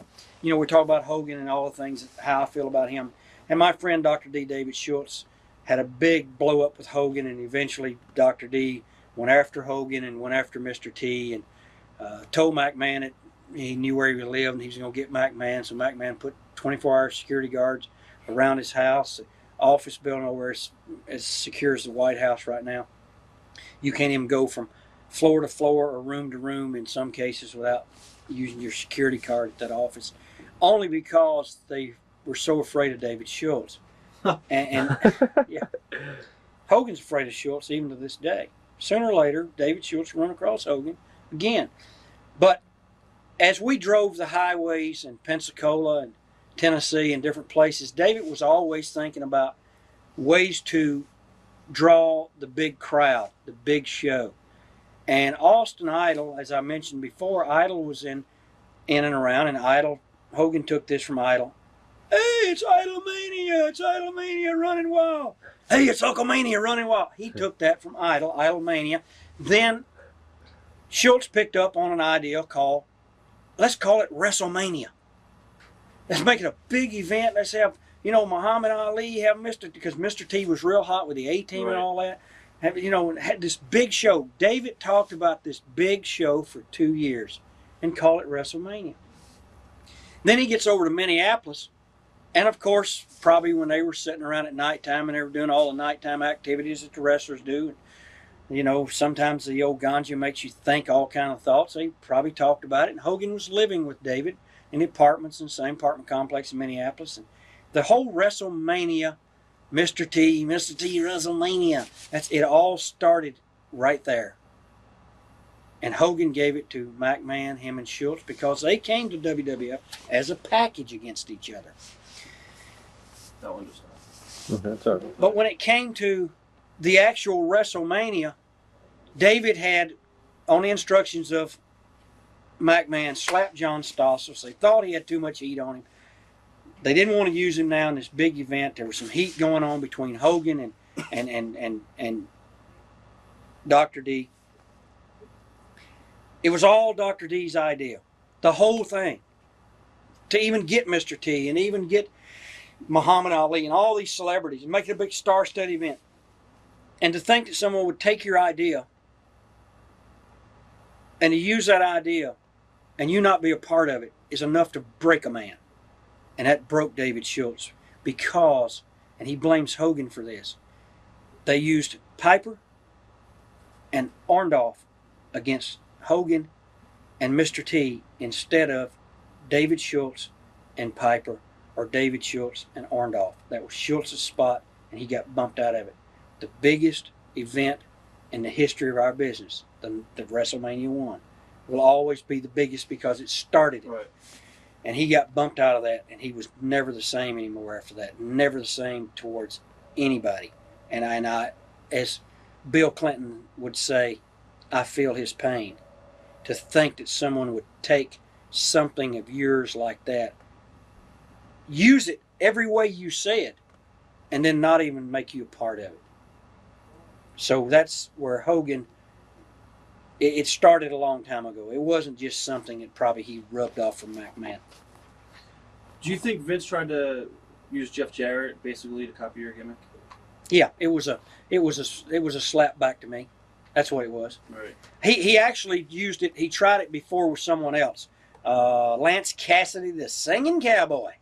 [SPEAKER 2] we talk about Hogan and all the things, how I feel about him. And my friend Dr. D. David Schultz had a big blow up with Hogan, and eventually Dr. D went after Hogan and went after Mr. T and told McMahon that he knew where he lived and he was going to get McMahon. So McMahon put 24-hour security guards around his house, office building over as secure as the White House right now. You can't even go from floor to floor or room to room in some cases without using your security card at that office, only because they were so afraid of David Schultz. and yeah, Hogan's afraid of Schultz even to this day. Sooner or later, David Schultz will run across Hogan again. But as we drove the highways in Pensacola and Tennessee and different places, David was always thinking about ways to draw the big crowd, the big show. And Austin Idol, as I mentioned before, Idol was in and around, and Idol, Hogan took this from Idol. Hey, it's Idolmania! It's Idolmania running wild! Hey, it's Hulkamania running wild! He took that from Idol, Idolmania. Then Schultz picked up on an idea called, let's call it WrestleMania. Let's make it a big event. Let's have, Muhammad Ali, have because Mr. T was real hot with the A-Team and all that. Had this big show. David talked about this big show for 2 years and called it WrestleMania. Then he gets over to Minneapolis, and of course, probably when they were sitting around at nighttime and they were doing all the nighttime activities that the wrestlers do, sometimes the old ganja makes you think all kind of thoughts. They probably talked about it, and Hogan was living with David in apartments in the same apartment complex in Minneapolis. And the whole WrestleMania, Mr. T, WrestleMania, it all started right there. And Hogan gave it to McMahon, him and Schultz, because they came to WWF as a package against each other.
[SPEAKER 1] No, understand.
[SPEAKER 2] But when it came to the actual WrestleMania, David had, on the instructions of McMahon, slapped John Stossos. They thought he had too much heat on him. They didn't want to use him now in this big event. There was some heat going on between Hogan and Dr. D. It was all Dr. D's idea, the whole thing, to even get Mr. T and even get Muhammad Ali and all these celebrities and make it a big star-studded event. And to think that someone would take your idea and to use that idea and you not be a part of it is enough to break a man. And that broke David Schultz because, and he blames Hogan for this, they used Piper and Orndorff against Hogan and Mr. T instead of David Schultz and Piper or David Schultz and Orndorff. That was Schultz's spot, and he got bumped out of it. The biggest event in the history of our business, the WrestleMania 1, will always be the biggest because it started it.
[SPEAKER 1] Right.
[SPEAKER 2] And he got bumped out of that, and he was never the same anymore after that. Never the same towards anybody. And I, as Bill Clinton would say, I feel his pain. To think that someone would take something of yours like that, use it every way you say it, and then not even make you a part of it. So that's where Hogan, it started a long time ago. It wasn't just something that probably he rubbed off from McMahon.
[SPEAKER 1] Do you think Vince tried to use Jeff Jarrett basically to copy your gimmick?
[SPEAKER 2] Yeah, it was a slap back to me. That's what it was.
[SPEAKER 1] Right.
[SPEAKER 2] He actually used it. He tried it before with someone else. Lance Cassidy, the singing cowboy,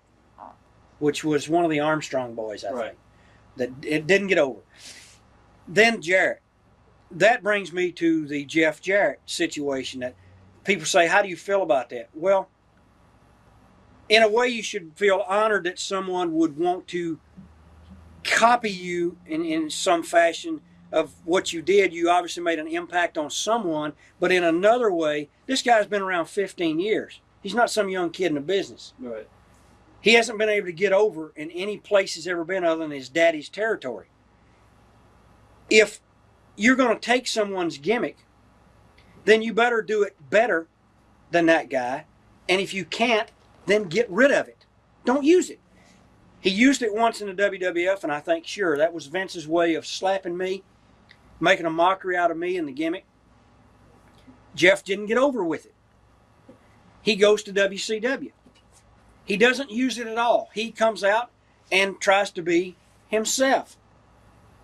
[SPEAKER 2] which was one of the Armstrong boys, I think. That it didn't get over. Then Jarrett. That brings me to the Jeff Jarrett situation that people say, how do you feel about that? Well, in a way, you should feel honored that someone would want to copy you in some fashion of what you did. You obviously made an impact on someone, but in another way, this guy's been around 15 years. He's not some young kid in the business.
[SPEAKER 1] Right.
[SPEAKER 2] He hasn't been able to get over in any place he's ever been other than his daddy's territory. If you're going to take someone's gimmick, then you better do it better than that guy. And if you can't, then get rid of it. Don't use it. He used it once in the WWF, and I think, sure, that was Vince's way of slapping me, making a mockery out of me and the gimmick. Jeff didn't get over with it. He goes to WCW. He doesn't use it at all. He comes out and tries to be himself.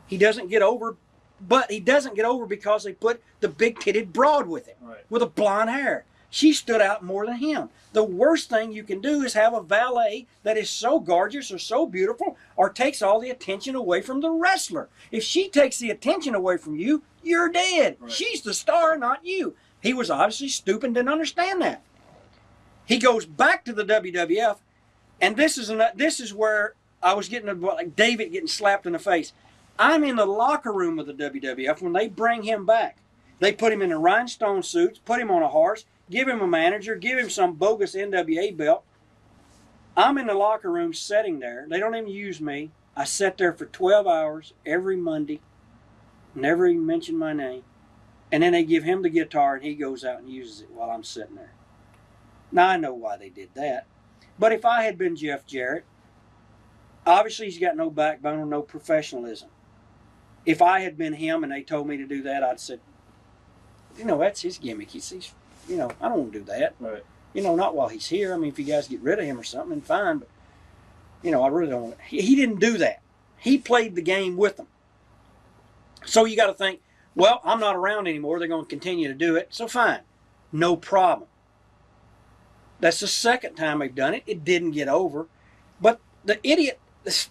[SPEAKER 2] He doesn't get over, but he doesn't get over because they put the big-titted broad with him, with a blonde hair. She stood out more than him. The worst thing you can do is have a valet that is so gorgeous or so beautiful or takes all the attention away from the wrestler. If she takes the attention away from you, you're dead. Right. She's the star, not you. He was obviously stupid and didn't understand that. He goes back to the WWF, and this is where I was getting like David getting slapped in the face. I'm in the locker room of the WWF when they bring him back. They put him in the rhinestone suits, put him on a horse, give him a manager, give him some bogus NWA belt. I'm in the locker room sitting there. They don't even use me. I sat there for 12 hours every Monday, never even mentioned my name. And then they give him the guitar, and he goes out and uses it while I'm sitting there. Now, I know why they did that. But if I had been Jeff Jarrett, obviously he's got no backbone or no professionalism. If I had been him and they told me to do that, I'd say, that's his gimmick. He's I don't want to do that.
[SPEAKER 1] Right.
[SPEAKER 2] Not while he's here. I mean, if you guys get rid of him or something, then fine. But, I really don't want to. He didn't do that. He played the game with them. So you got to think, well, I'm not around anymore. They're going to continue to do it. So fine. No problem. That's the second time they've done it. It didn't get over. But the idiot, this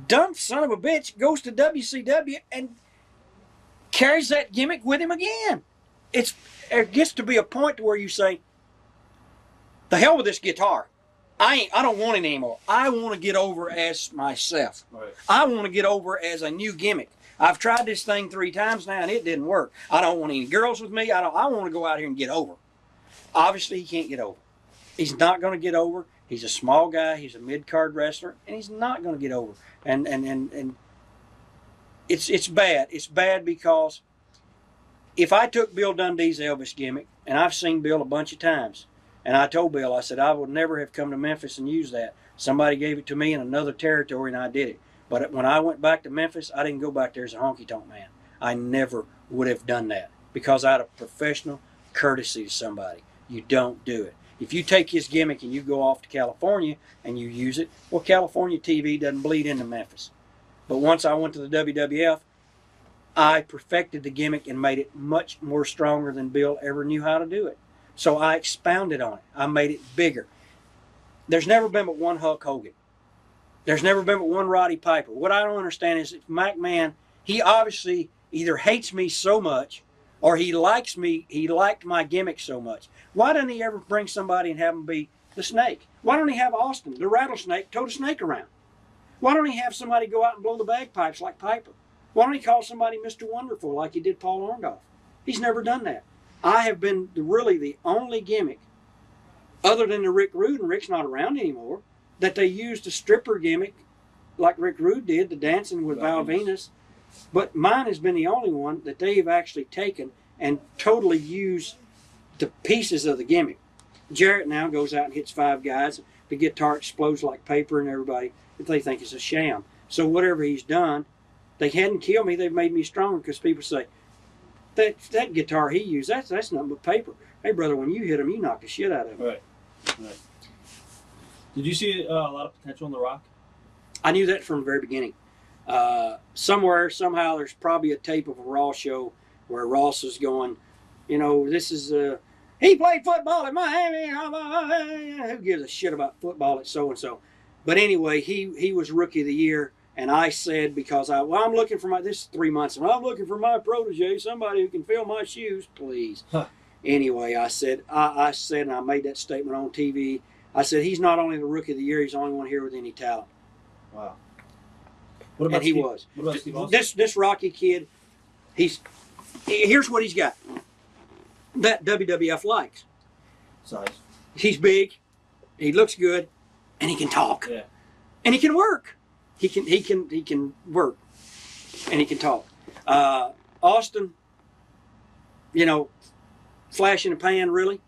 [SPEAKER 2] dumb son of a bitch, goes to WCW and carries that gimmick with him again. It gets to be a point to where you say, the hell with this guitar. I don't want it anymore. I want to get over as myself. Right. I want to get over as a new gimmick. I've tried this thing 3 times now and it didn't work. I don't want any girls with me. I want to go out here and get over. Obviously, he can't get over. He's not going to get over. He's a small guy. He's a mid-card wrestler, and he's not going to get over. And it's bad. It's bad because if I took Bill Dundee's Elvis gimmick, and I've seen Bill a bunch of times, and I told Bill, I said, I would never have come to Memphis and used that. Somebody gave it to me in another territory, and I did it. But when I went back to Memphis, I didn't go back there as a Honky Tonk Man. I never would have done that because I had a professional courtesy to somebody. You don't do it. If you take his gimmick and you go off to California and you use it, well, California TV doesn't bleed into Memphis. But once I went to the WWF, I perfected the gimmick and made it much more stronger than Bill ever knew how to do it. So I expounded on it. I made it bigger. There's never been but one Hulk Hogan. There's never been but one Roddy Piper. What I don't understand is that McMahon, he obviously either hates me so much or he likes me, he liked my gimmick so much. Why doesn't he ever bring somebody and have him be the snake? Why don't he have Austin, the rattlesnake, tote a snake around? Why don't he have somebody go out and blow the bagpipes like Piper? Why don't he call somebody Mr. Wonderful like he did Paul Orndorff? He's never done that. I have been really the only gimmick, other than the Rick Rude, and Rick's not around anymore, that they used a stripper gimmick like Rick Rude did, the dancing with Val Venus. But mine has been the only one that they've actually taken and totally used the pieces of the gimmick. Jarrett now goes out and hits 5 guys. The guitar explodes like paper and everybody, they think it's a sham. So whatever he's done, they hadn't killed me, they've made me stronger because people say, that guitar he used, that's nothing but paper. Hey, brother, when you hit him, you knock the shit out of him.
[SPEAKER 1] Right. Did you see a lot of potential in The Rock?
[SPEAKER 2] I knew that from the very beginning. Somewhere, somehow, there's probably a tape of a Raw show where Ross was going, you know, this is he played football at Miami. Who gives a shit about football at so and so? But anyway, he was Rookie of the Year, and I said, because I'm looking for this is 3 months, and I'm looking for my protege, somebody who can fill my shoes, please.
[SPEAKER 3] Huh.
[SPEAKER 2] Anyway, I said, and I made that statement on TV. I said, he's not only the Rookie of the Year, he's the only one here with any talent.
[SPEAKER 3] Wow. What about
[SPEAKER 2] And he was.
[SPEAKER 3] What about Steve Austin?
[SPEAKER 2] This Rocky kid, here's what he's got that WWF likes.
[SPEAKER 3] Size.
[SPEAKER 2] He's big, he looks good, and he can talk.
[SPEAKER 3] Yeah.
[SPEAKER 2] And he can work. He can work, and he can talk. Austin, you know, flash in the pan, really?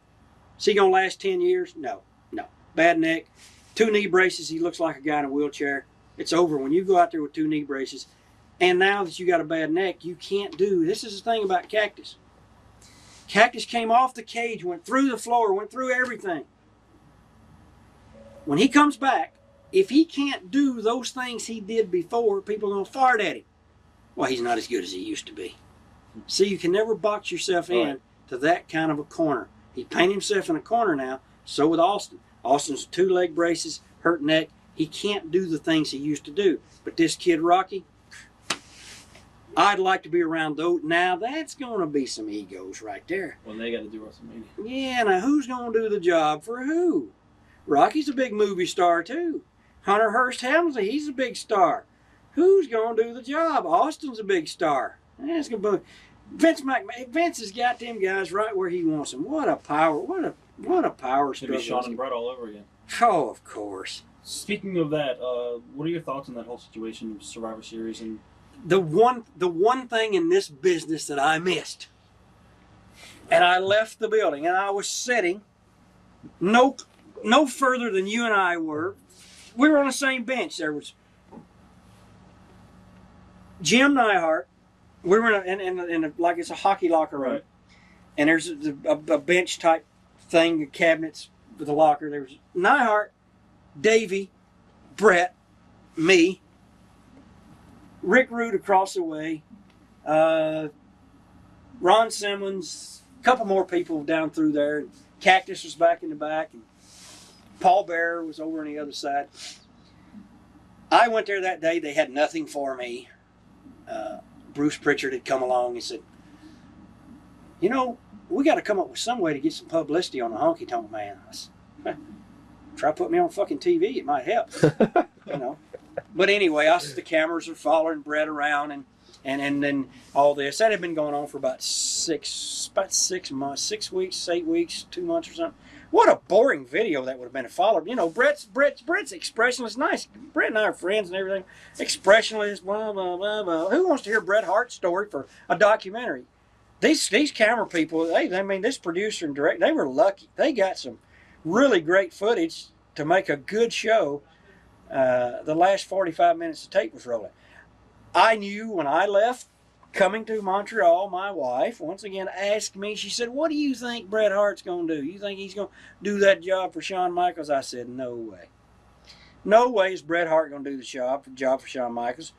[SPEAKER 2] Is he gonna last 10 years? No. Bad neck, 2 knee braces. He looks like a guy in a wheelchair. It's over when you go out there with 2 knee braces. And now that you got a bad neck, you can't do. This is the thing about Cactus. Cactus came off the cage, went through the floor, went through everything. When he comes back, if he can't do those things he did before, people are going to fart at him. Well, he's not as good as he used to be. See, you can never box yourself in to that kind of a corner. He painted himself in a corner now. So with Austin. Austin's 2 leg braces, hurt neck. He can't do the things he used to do. But this kid, Rocky, I'd like to be around those. Now, that's going to be some egos right there.
[SPEAKER 1] Well, they got to do WrestleMania.
[SPEAKER 2] Yeah, now who's going to do the job for who? Rocky's a big movie star, too. Hunter Hearst Helmsley, he's a big star. Who's going to do the job? Austin's a big star. That's going to be Vince McMahon. Vince has got them guys right where he wants them. What a power! What a power struggle!
[SPEAKER 1] Maybe Sean and Brett all over again.
[SPEAKER 2] Oh, of course.
[SPEAKER 1] Speaking of that, what are your thoughts on that whole situation with Survivor Series? And
[SPEAKER 2] The one thing in this business that I missed, and I left the building, and I was sitting no further than you and I were. We were on the same bench. There was Jim Neihart. We were in a like it's a hockey locker room,
[SPEAKER 1] Right.
[SPEAKER 2] and there's a bench type thing, cabinets with a locker. There was Neihart, Davey, Brett, me, Rick Rude across the way, Ron Simmons, a couple more people down through there. Cactus was back in the back, and Paul Bearer was over on the other side. I went there that day. They had nothing for me. Bruce Pritchard had come along and said, you know, we got to come up with some way to get some publicity on the Honky Tonk Man. I said, try to put me on fucking TV. It might help, you know. But anyway, the cameras are following Brett around and then all this. That had been going on for about 6 months, 6 weeks, 8 weeks, 2 months or something. What a boring video that would have been to follow. You know, Brett's expressionless, nice. Brett and I are friends and everything. Expressionless, blah, blah, blah, blah. Who wants to hear Bret Hart's story for a documentary? These camera people, this producer and director, they were lucky. They got some really great footage to make a good show. The last 45 minutes the tape was rolling. I knew when I left, coming to Montreal, my wife once again asked me, she said, what do you think Bret Hart's going to do? You think he's going to do that job for Shawn Michaels? I said, no way. No way is Bret Hart going to do the job for Shawn Michaels.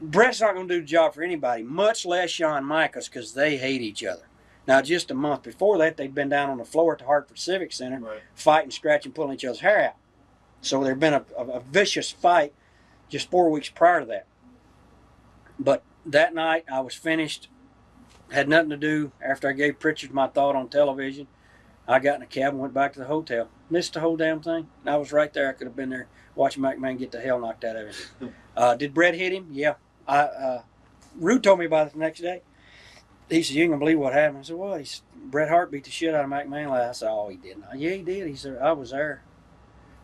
[SPEAKER 2] Bret's not going to do the job for anybody, much less Shawn Michaels, because they hate each other. Now, just a month before that, they'd been down on the floor at the Hartford Civic Center, fighting, scratching, pulling each other's hair out. So there'd been a vicious fight just 4 weeks prior to that. But that night, I was finished, had nothing to do. After I gave Pritchard my thought on television, I got in a cab and went back to the hotel. Missed the whole damn thing. I was right there. I could have been there watching McMahon get the hell knocked out of him. Did Bret hit him? Yeah. Rude told me about it the next day. He said, you ain't going to believe what happened. I said, what? He said, Bret Hart beat the shit out of McMahon. I said, oh, he didn't. Yeah, he did. He said, I was there.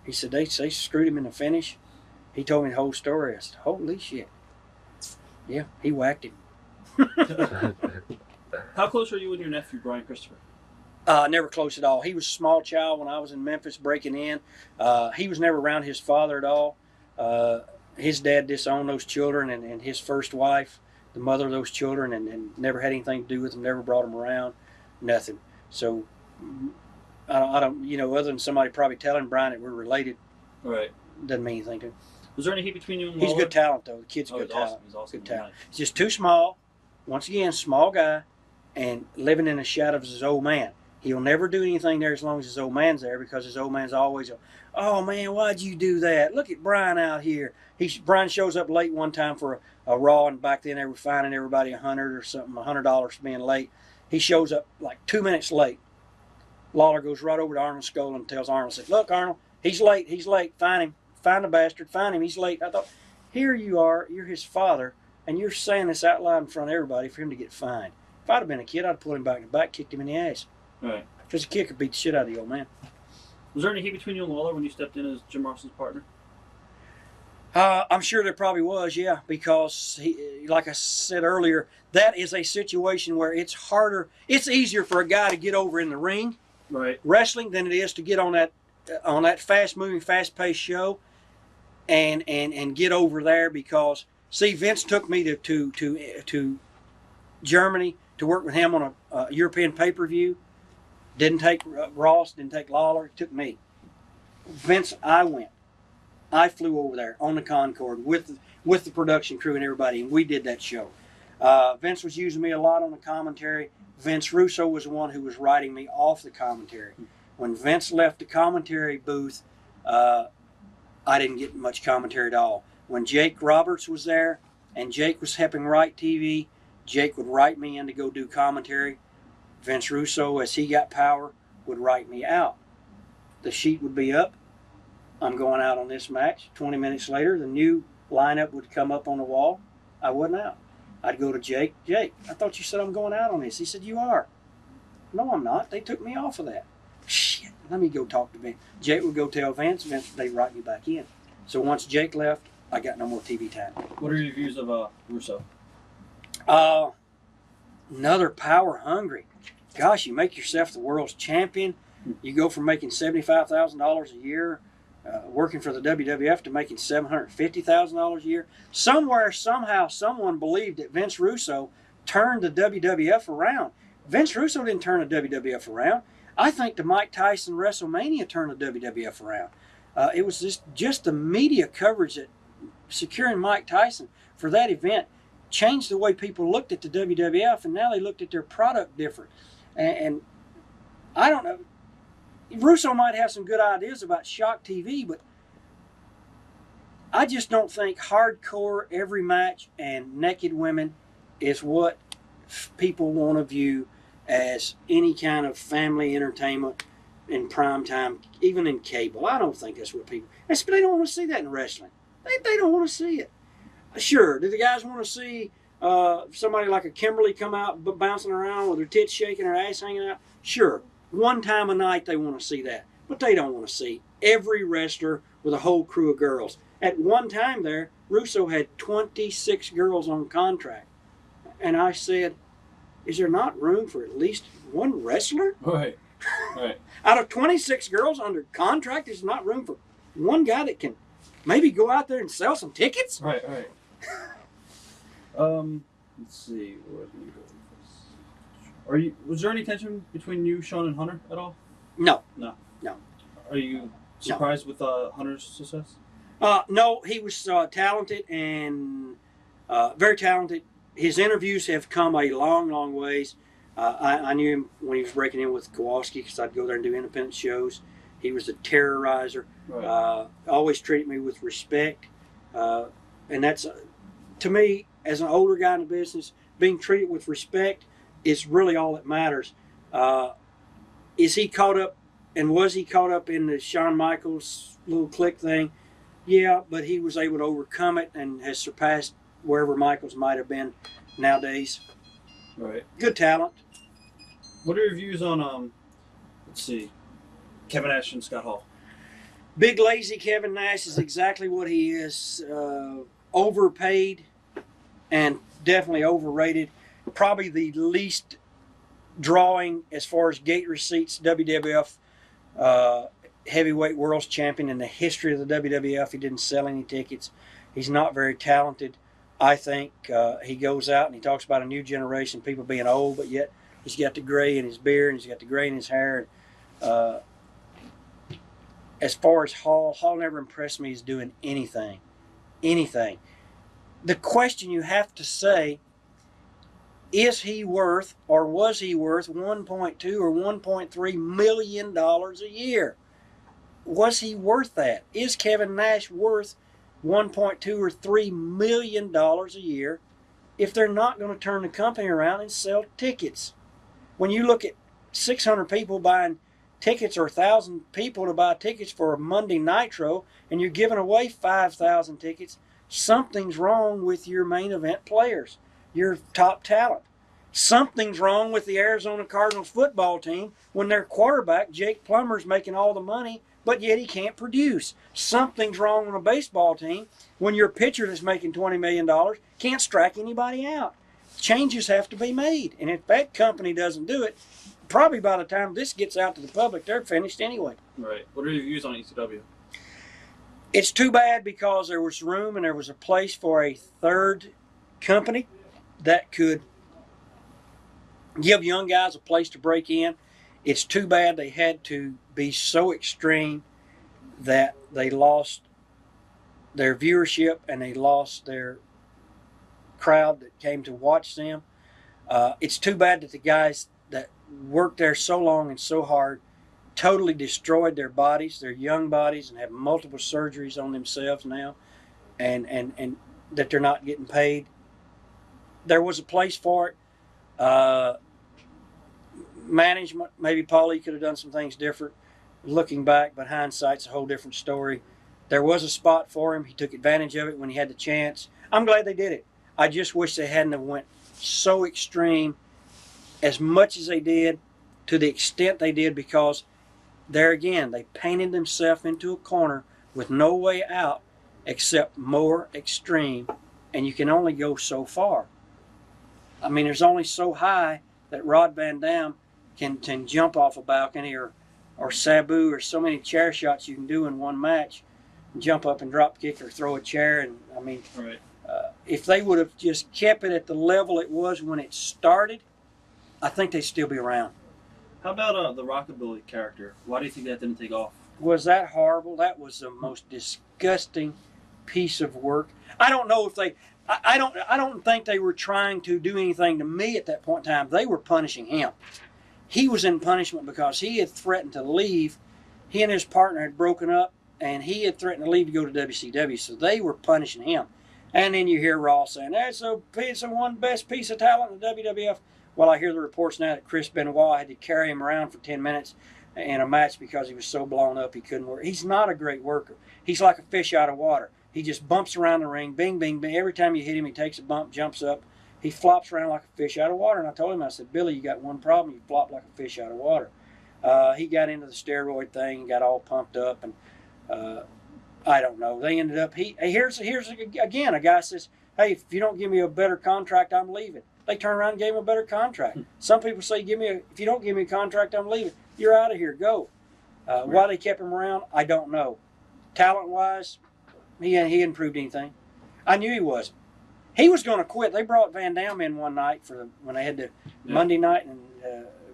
[SPEAKER 2] He said, they screwed him in the finish. He told me the whole story. I said, holy shit. Yeah, he whacked him.
[SPEAKER 1] How close are you and your nephew, Brian Christopher?
[SPEAKER 2] Never close at all. He was a small child when I was in Memphis breaking in. He was never around his father at all. His dad disowned those children and his first wife, the mother of those children, and never had anything to do with them, never brought them around, nothing. So, I don't, other than somebody probably telling Brian that we're related,
[SPEAKER 1] right,
[SPEAKER 2] doesn't mean anything to him.
[SPEAKER 1] Was there any heat between you and
[SPEAKER 2] He's
[SPEAKER 1] Lawler?
[SPEAKER 2] good talent, though. The kid's good
[SPEAKER 1] he's
[SPEAKER 2] talent.
[SPEAKER 1] awesome. He's awesome.
[SPEAKER 2] Good talent. He's just too small, once again, small guy and living in the shadow of his old man. He'll never do anything there as long as his old man's there, because his old man's always, oh man, why'd you do that? Look at Brian out here. Brian shows up late one time for a Raw, and back then they were fining everybody $100 or something, $100 for being late. He shows up like 2 minutes late. Lawler goes right over to Arnold Skol and tells Arnold, says, look, Arnold, he's late, find him, find the bastard, find him, he's late. I thought, here you are, you're his father, and you're saying this out loud in front of everybody for him to get fined. If I'd have been a kid, I'd have pulled him back in the back, kicked him in the ass.
[SPEAKER 1] Right.
[SPEAKER 2] Because a kid could beat the shit out of the old man.
[SPEAKER 1] Was there any heat between you and Lawler when you stepped in as Jim Ross's partner?
[SPEAKER 2] I'm sure there probably was, yeah, because he, like I said earlier, that is a situation where it's harder, it's easier for a guy to get over in the ring,
[SPEAKER 1] right,
[SPEAKER 2] wrestling, than it is to get on that fast-moving, fast-paced show and get over there. Because see, Vince took me to Germany to work with him on a European pay-per-view. Didn't take Ross, didn't take Lawler, it took me. Vince, I went. I flew over there on the Concorde with the production crew and everybody, and we did that show. Vince was using me a lot on the commentary. Vince Russo was the one who was writing me off the commentary. When Vince left the commentary booth, I didn't get much commentary at all. When Jake Roberts was there and Jake was helping write TV, Jake would write me in to go do commentary. Vince Russo, as he got power, would write me out. The sheet would be up. I'm going out on this match. 20 minutes later, the new lineup would come up on the wall. I wasn't out. I'd go to Jake. Jake, I thought you said I'm going out on this. He said, you are. No, I'm not. They took me off of that. Shit, let me go talk to Vince. Jake would go tell Vince. Vince, they'd write me back in. So once Jake left, I got no more TV time.
[SPEAKER 1] What are your views of Russo?
[SPEAKER 2] Another power hungry. Gosh, you make yourself the world's champion. You go from making $75,000 a year, working for the WWF, to making $750,000 a year. Somewhere, somehow, someone believed that Vince Russo turned the WWF around. Vince Russo didn't turn the WWF around. I think the Mike Tyson WrestleMania turned the WWF around. It was just the media coverage that securing Mike Tyson for that event changed the way people looked at the WWF, and now they looked at their product different. And I don't know. Russo might have some good ideas about shock TV, but I just don't think hardcore every match and naked women is what people want to view as any kind of family entertainment in prime time, even in cable. I don't think that's what people. They don't want to see that in wrestling. They don't want to see it. Sure, do the guys want to see somebody like a Kimberly come out bouncing around with her tits shaking, her ass hanging out? Sure. One time a night they want to see that. But they don't want to see every wrestler with a whole crew of girls. At one time there, Russo had 26 girls on contract. And I said, is there not room for at least one wrestler?
[SPEAKER 1] Right. Right.
[SPEAKER 2] Out of 26 girls under contract, there's not room for one guy that can maybe go out there and sell some tickets?
[SPEAKER 1] Right, right. Let's see. Where do we go with this? Was there any tension between you, Sean, and Hunter at all?
[SPEAKER 2] No.
[SPEAKER 1] No.
[SPEAKER 2] No.
[SPEAKER 1] Are you surprised with Hunter's success?
[SPEAKER 2] No, he was talented and very talented. His interviews have come a long, long ways. I knew him when he was breaking in with Kowalski, because I'd go there and do independent shows. He was a terrorizer. Right. Always treated me with respect. And that's, to me, as an older guy in the business, being treated with respect is really all that matters. Is he caught up, and was he caught up in the Shawn Michaels little clique thing? Yeah, but he was able to overcome it and has surpassed wherever Michaels might have been nowadays.
[SPEAKER 1] Right.
[SPEAKER 2] Good talent.
[SPEAKER 1] What are your views on, let's see, Kevin Nash and Scott Hall?
[SPEAKER 2] Big lazy Kevin Nash is exactly what he is. Overpaid and definitely overrated. Probably the least drawing as far as gate receipts WWF heavyweight world's champion in the history of the WWF. He didn't sell any tickets. He's not very talented. I think he goes out and he talks about a new generation, people being old, but yet he's got the gray in his beard and he's got the gray in his hair. As far as Hall never impressed me as doing anything. The question you have to say, is he worth, or was he worth $1.2 or $1.3 million a year? Was he worth that? Is Kevin Nash worth $1.2 or $3 million a year if they're not going to turn the company around and sell tickets? When you look at 600 people buying tickets or 1,000 people to buy tickets for a Monday Nitro and you're giving away 5,000 tickets, something's wrong with your main event players, your top talent. Something's wrong with the Arizona Cardinals football team when their quarterback, Jake Plummer's making all the money, but yet he can't produce. Something's wrong on a baseball team when your pitcher that's making $20 million can't strike anybody out. Changes have to be made. And if that company doesn't do it, probably by the time this gets out to the public, they're finished anyway.
[SPEAKER 1] Right. What are your views on ECW?
[SPEAKER 2] It's too bad because there was room and there was a place for a third company that could give young guys a place to break in. It's too bad they had to be so extreme that they lost their viewership and they lost their crowd that came to watch them. It's too bad that the guys that worked there so long and so hard totally destroyed their bodies, their young bodies, and have multiple surgeries on themselves now, and that they're not getting paid. There was a place for it. Management, maybe Paulie could have done some things different. Looking back, but hindsight's a whole different story. There was a spot for him. He took advantage of it when he had the chance. I'm glad they did it. I just wish they hadn't have went so extreme as much as they did, to the extent they did, because there again, they painted themselves into a corner with no way out except more extreme, and you can only go so far. I mean, there's only so high that Rod Van Dam can jump off a balcony, or Sabu, or so many chair shots you can do in one match, jump up and drop kick or throw a chair. And I mean,
[SPEAKER 1] right.
[SPEAKER 2] If they would have just kept it at the level it was when it started, I think they'd still be around.
[SPEAKER 1] How about the Rockabilly character? Why do you think that didn't take off?
[SPEAKER 2] Was that horrible? That was the most disgusting piece of work. I don't know if they. I don't think they were trying to do anything to me at that point in time. They were punishing him. He was in punishment because he had threatened to leave. He and his partner had broken up, and he had threatened to leave to go to WCW. So they were punishing him. And then you hear Raw saying, "That's the one best piece of talent in the WWF." Well, I hear the reports now that Chris Benoit had to carry him around for 10 minutes in a match because he was so blown up he couldn't work. He's not a great worker. He's like a fish out of water. He just bumps around the ring, bing, bing, bing. Every time you hit him, he takes a bump, jumps up. He flops around like a fish out of water. And I told him, I said, "Billy, you got one problem. You flop like a fish out of water." He got into the steroid thing and got all pumped up. And I don't know. They ended up, here's again, a guy says, "Hey, if you don't give me a better contract, I'm leaving." They turned around and gave him a better contract. Some people say, if you don't give me a contract, I'm leaving. You're out of here. Go. Why they kept him around, I don't know. Talent-wise, he hadn't proved anything. I knew he wasn't. He was going to quit. They brought Van Dam in one night when they had the Monday night, and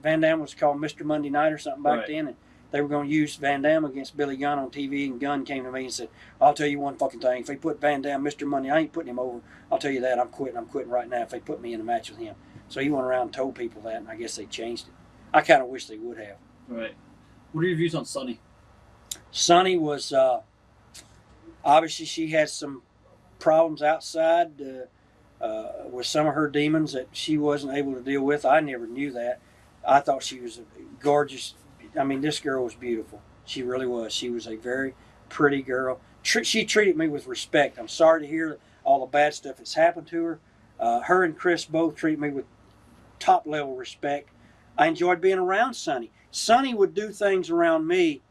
[SPEAKER 2] Van Dam was called Mr. Monday Night or something back then, and they were going to use Van Dam against Billy Gunn on TV, and Gunn came to me and said, "I'll tell you one fucking thing. If they put Van Dam Mr. Monday, I ain't putting him over. I'll tell you that. I'm quitting. I'm quitting right now if they put me in a match with him." So he went around and told people that, and I guess they changed it. I kind of wish they would have.
[SPEAKER 1] Right. What are your views on Sunny?
[SPEAKER 2] Sunny was, obviously she had some problems outside with some of her demons that she wasn't able to deal with. I never knew that. I thought she was gorgeous. I mean, this girl was beautiful. She really was. She was a very pretty girl. She treated me with respect. I'm sorry to hear all the bad stuff that's happened to her. Her and Chris both treat me with top-level respect. I enjoyed being around Sunny. Sunny would do things around me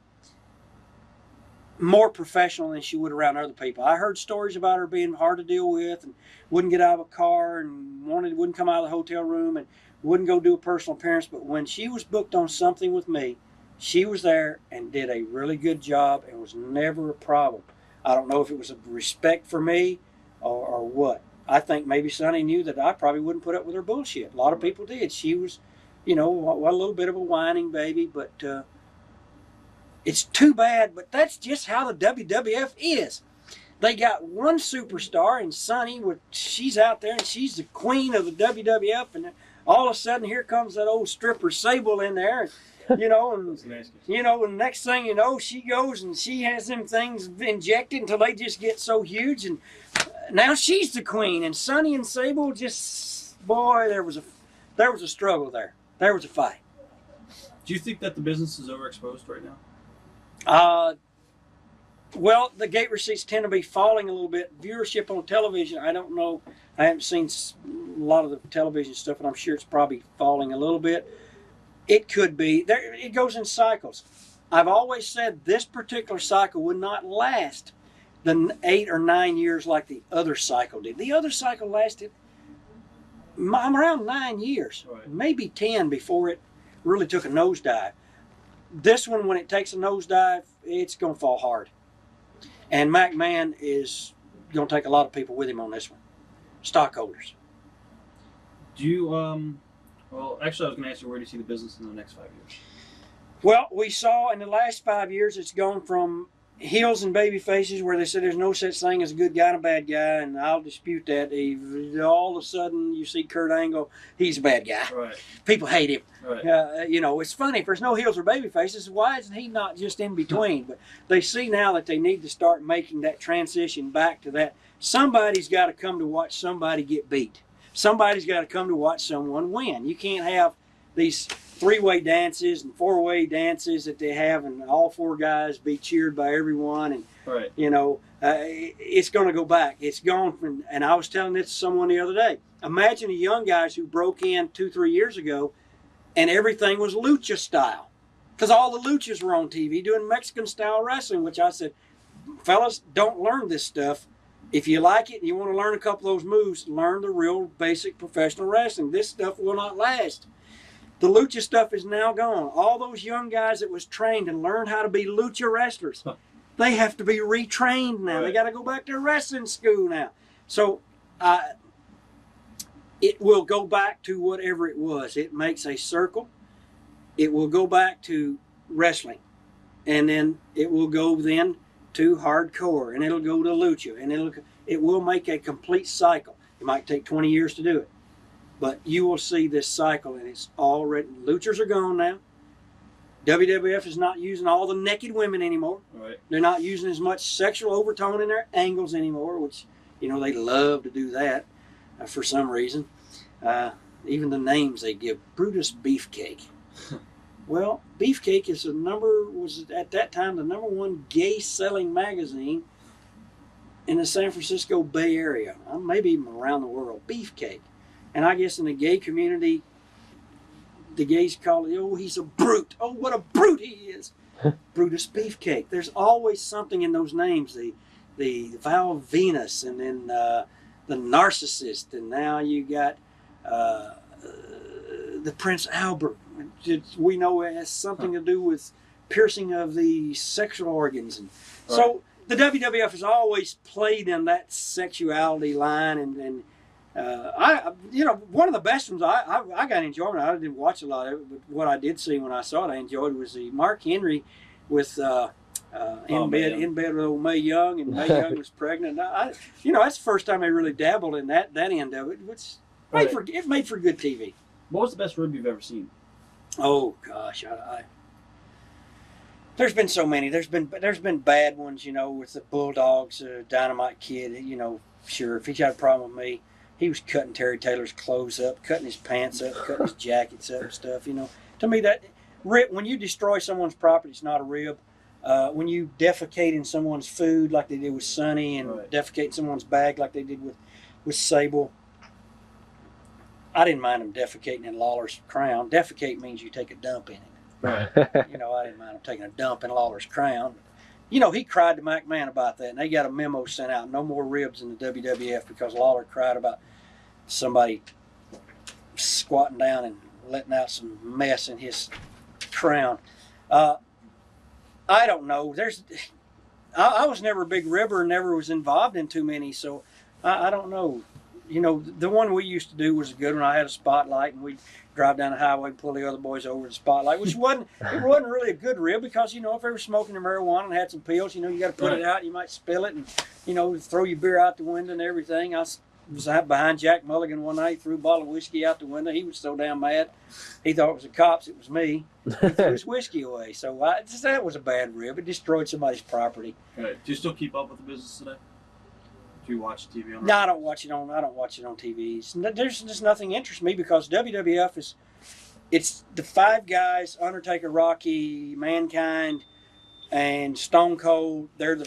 [SPEAKER 2] more professional than she would around other people. I heard stories about her being hard to deal with and wouldn't get out of a car and wouldn't come out of the hotel room and wouldn't go do a personal appearance. But when she was booked on something with me, she was there and did a really good job and was never a problem. I don't know if it was a respect for me or what. I think maybe Sunny knew that I probably wouldn't put up with her bullshit. A lot of people did. She was, a little bit of a whining baby, but it's too bad. But that's just how the WWF is. They got one superstar, and Sunny, she's out there, and she's the queen of the WWF, and all of a sudden, here comes that old stripper Sable in there, and the next thing you know, she goes and she has them things injected until they just get so huge, and now she's the queen, and Sunny and Sable boy, there was a struggle there. There was a fight.
[SPEAKER 1] Do you think that the business is overexposed right now?
[SPEAKER 2] Well, the gate receipts tend to be falling a little bit. Viewership on television, I don't know. I haven't seen a lot of the television stuff, and I'm sure it's probably falling a little bit. It could be. It goes in cycles. I've always said this particular cycle would not last the 8 or 9 years like the other cycle did. The other cycle lasted around 9 years,
[SPEAKER 1] right,
[SPEAKER 2] maybe 10 before it really took a nosedive. This one, when it takes a nosedive, it's going to fall hard. And McMahon is going to take a lot of people with him on this one. Stockholders.
[SPEAKER 1] Do you, well, actually, I was going to ask you, where do you see the business in the next 5 years?
[SPEAKER 2] Well, we saw in the last 5 years, it's gone from heels and baby faces where they said there's no such thing as a good guy and a bad guy, and I'll dispute that. All of a sudden, you see Kurt Angle, he's a bad guy.
[SPEAKER 1] Right.
[SPEAKER 2] People hate him.
[SPEAKER 1] Right.
[SPEAKER 2] It's funny, if there's no heels or baby faces, why isn't he not just in between? But they see now that they need to start making that transition back to that. Somebody's got to come to watch somebody get beat. Somebody's got to come to watch someone win. You can't have these three-way dances and four-way dances that they have, and all four guys be cheered by everyone. And
[SPEAKER 1] right.
[SPEAKER 2] It's going to go back. It's gone from. And I was telling this to someone the other day. Imagine the young guys who broke in 2-3 years ago, and everything was lucha style, because all the luchas were on TV doing Mexican style wrestling. Which I said, fellas, don't learn this stuff. If you like it and you want to learn a couple of those moves, learn the real basic professional wrestling. This stuff will not last. The lucha stuff is now gone. All those young guys that was trained and learned how to be lucha wrestlers, they have to be retrained now. Right. They got to go back to wrestling school now. So it will go back to whatever it was. It makes a circle. It will go back to wrestling. And then it will go then to hardcore. And it'll go to lucha. And it will make a complete cycle. It might take 20 years to do it. But you will see this cycle, and it's all written. Luchas are gone now. WWF is not using all the naked women anymore.
[SPEAKER 1] Right.
[SPEAKER 2] They're not using as much sexual overtone in their angles anymore, which, they love to do that for some reason. Even the names they give. Brutus Beefcake. Well, Beefcake was at that time the #1 gay-selling magazine in the San Francisco Bay Area. Maybe even around the world. Beefcake. And I guess in the gay community, the gays call it, oh, he's a brute. Oh, what a brute he is. Brutus Beefcake. There's always something in those names. The Vow of Venus, and then the Narcissist, and now you got the Prince Albert. We know it has something to do with piercing of the sexual organs. And
[SPEAKER 1] right.
[SPEAKER 2] So the WWF has always played in that sexuality line, and one of the best ones I got enjoyment. I didn't watch a lot of it, but what I did see when I saw it, I enjoyed was the Mark Henry with in bed with old Mae Young, and Mae Young was pregnant. That's the first time I really dabbled in that end of it, which it made for good TV.
[SPEAKER 1] What was the best rib you've ever seen?
[SPEAKER 2] Oh gosh, there's been so many. There's been bad ones, with the Bulldogs, Dynamite Kid. Sure, if he had a problem with me. He was cutting Terry Taylor's clothes up, cutting his pants up, cutting his jackets up and stuff. To me, that when you destroy someone's property, it's not a rib. When you defecate in someone's food, like they did with Sonny, and
[SPEAKER 1] right.
[SPEAKER 2] defecate in someone's bag, like they did with Sable. I didn't mind them defecating in Lawler's crown. Defecate means you take a dump in it.
[SPEAKER 1] Right.
[SPEAKER 2] I didn't mind them taking a dump in Lawler's crown. He cried to McMahon about that, and they got a memo sent out, no more ribs in the WWF, because Lawler cried about somebody squatting down and letting out some mess in his crown. I don't know. I was never a big ribber, never was involved in too many, so I don't know. you know, the one we used to do was a good one. I had a spotlight, and we'd drive down the highway and pull the other boys over to the spotlight, which wasn't really a good rib because, you know, if they were smoking their marijuana and had some pills, you know, you got to put it out. You might spill it and, you know, throw your beer out the window and everything. I was out behind Jack Mulligan one night, threw a bottle of whiskey out the window. He was so damn mad. He thought it was the cops. It was me. He threw his whiskey away. So that was a bad rib. It destroyed somebody's property.
[SPEAKER 1] Right. Do you still keep up with the business today? Do you watch TV on?
[SPEAKER 2] No, I don't watch it on TV. There's just nothing interests me because WWF it's the five guys: Undertaker, Rocky, Mankind, and Stone Cold. They're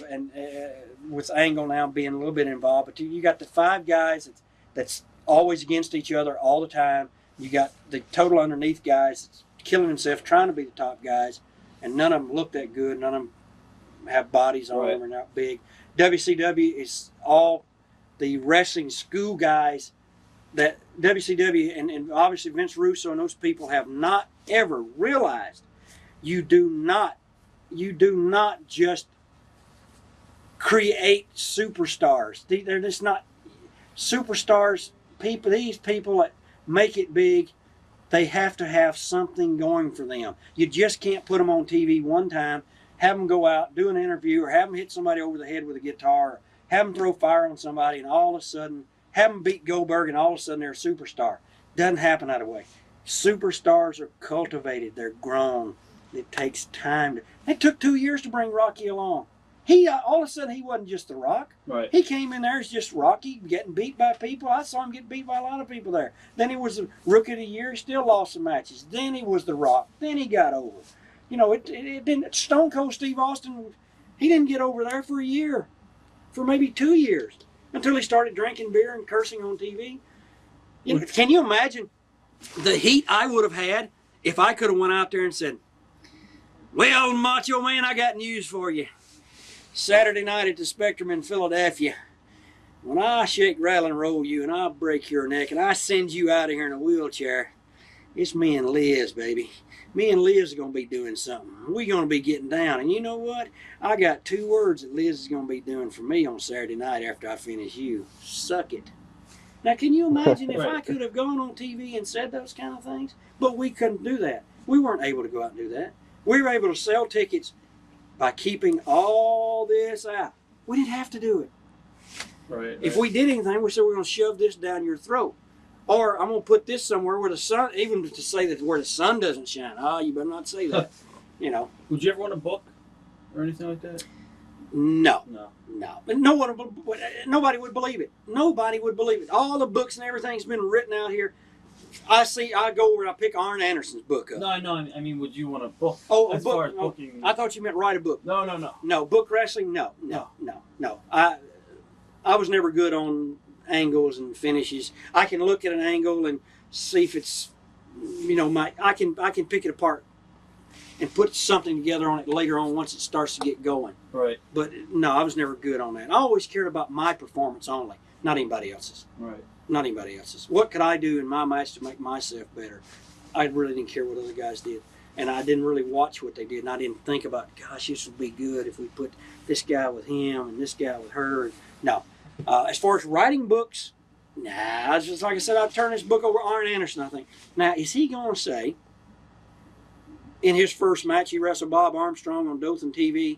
[SPEAKER 2] with Angle now being a little bit involved, but you got the five guys that's always against each other all the time. You got the total underneath guys that's killing themselves trying to be the top guys, and none of them look that good. None of them have bodies on them or not big. WCW is all the wrestling school guys that WCW and obviously Vince Russo and those people have not ever realized. You do not just create superstars. They're just not superstars. These people that make it big, they have to have something going for them. You just can't put them on TV one time, have them go out, do an interview, or have them hit somebody over the head with a guitar, or have them throw fire on somebody, and all of a sudden, have them beat Goldberg, and all of a sudden they're a superstar. Doesn't happen that way. Superstars are cultivated. They're grown. It takes time. It took 2 years to bring Rocky along. All of a sudden, he wasn't just The Rock.
[SPEAKER 1] Right.
[SPEAKER 2] He came in there as just Rocky, getting beat by people. I saw him get beat by a lot of people there. Then he was the Rookie of the Year. He still lost some matches. Then he was The Rock. Then he got over. You know, it didn't. Stone Cold Steve Austin, he didn't get over there for a year, for maybe 2 years, until he started drinking beer and cursing on TV. You know, can you imagine the heat I would have had if I could have went out there and said, "Well, Macho Man, I got news for you. Saturday night at the Spectrum in Philadelphia, when I shake, rattle, and roll you, and I break your neck, and I send you out of here in a wheelchair, it's me and Liz, baby. Me and Liz are going to be doing something. We're going to be getting down. And you know what? I got 2 words that Liz is going to be doing for me on Saturday night after I finish you. Suck it." Now, can you imagine if I could have gone on TV and said those kind of things? But we couldn't do that. We weren't able to go out and do that. We were able to sell tickets by keeping all this out. We didn't have to do it.
[SPEAKER 1] Right.
[SPEAKER 2] If we did anything, we said we're going to shove this down your throat. Or I'm going to put this somewhere where the sun, even to say that where the sun doesn't shine. You better not say that. You know.
[SPEAKER 1] Would you ever want a book or anything like that?
[SPEAKER 2] No.
[SPEAKER 1] No.
[SPEAKER 2] But nobody would believe it. Nobody would believe it. All the books and everything's been written out here. I go over and I pick Arn Anderson's book up.
[SPEAKER 1] No, I mean, would you want a book?
[SPEAKER 2] Oh,
[SPEAKER 1] as
[SPEAKER 2] a book.
[SPEAKER 1] far as booking.
[SPEAKER 2] I thought you meant write a book.
[SPEAKER 1] No.
[SPEAKER 2] No, book wrestling, no. I was never good on angles and finishes. I can look at an angle and see if it's, you know, I can pick it apart and put something together on it later on once it starts to get going.
[SPEAKER 1] Right.
[SPEAKER 2] But no, I was never good on that. I always cared about my performance only, not anybody else's.
[SPEAKER 1] Right.
[SPEAKER 2] Not anybody else's. What could I do in my match to make myself better? I really didn't care what other guys did. And I didn't really watch what they did. And I didn't think about, gosh, this would be good if we put this guy with him and this guy with her. No. As far as writing books, nah. Just like I said, I'd turn this book over to Arn Anderson, I think. Now, is he going to say, in his first match, he wrestled Bob Armstrong on Dothan TV,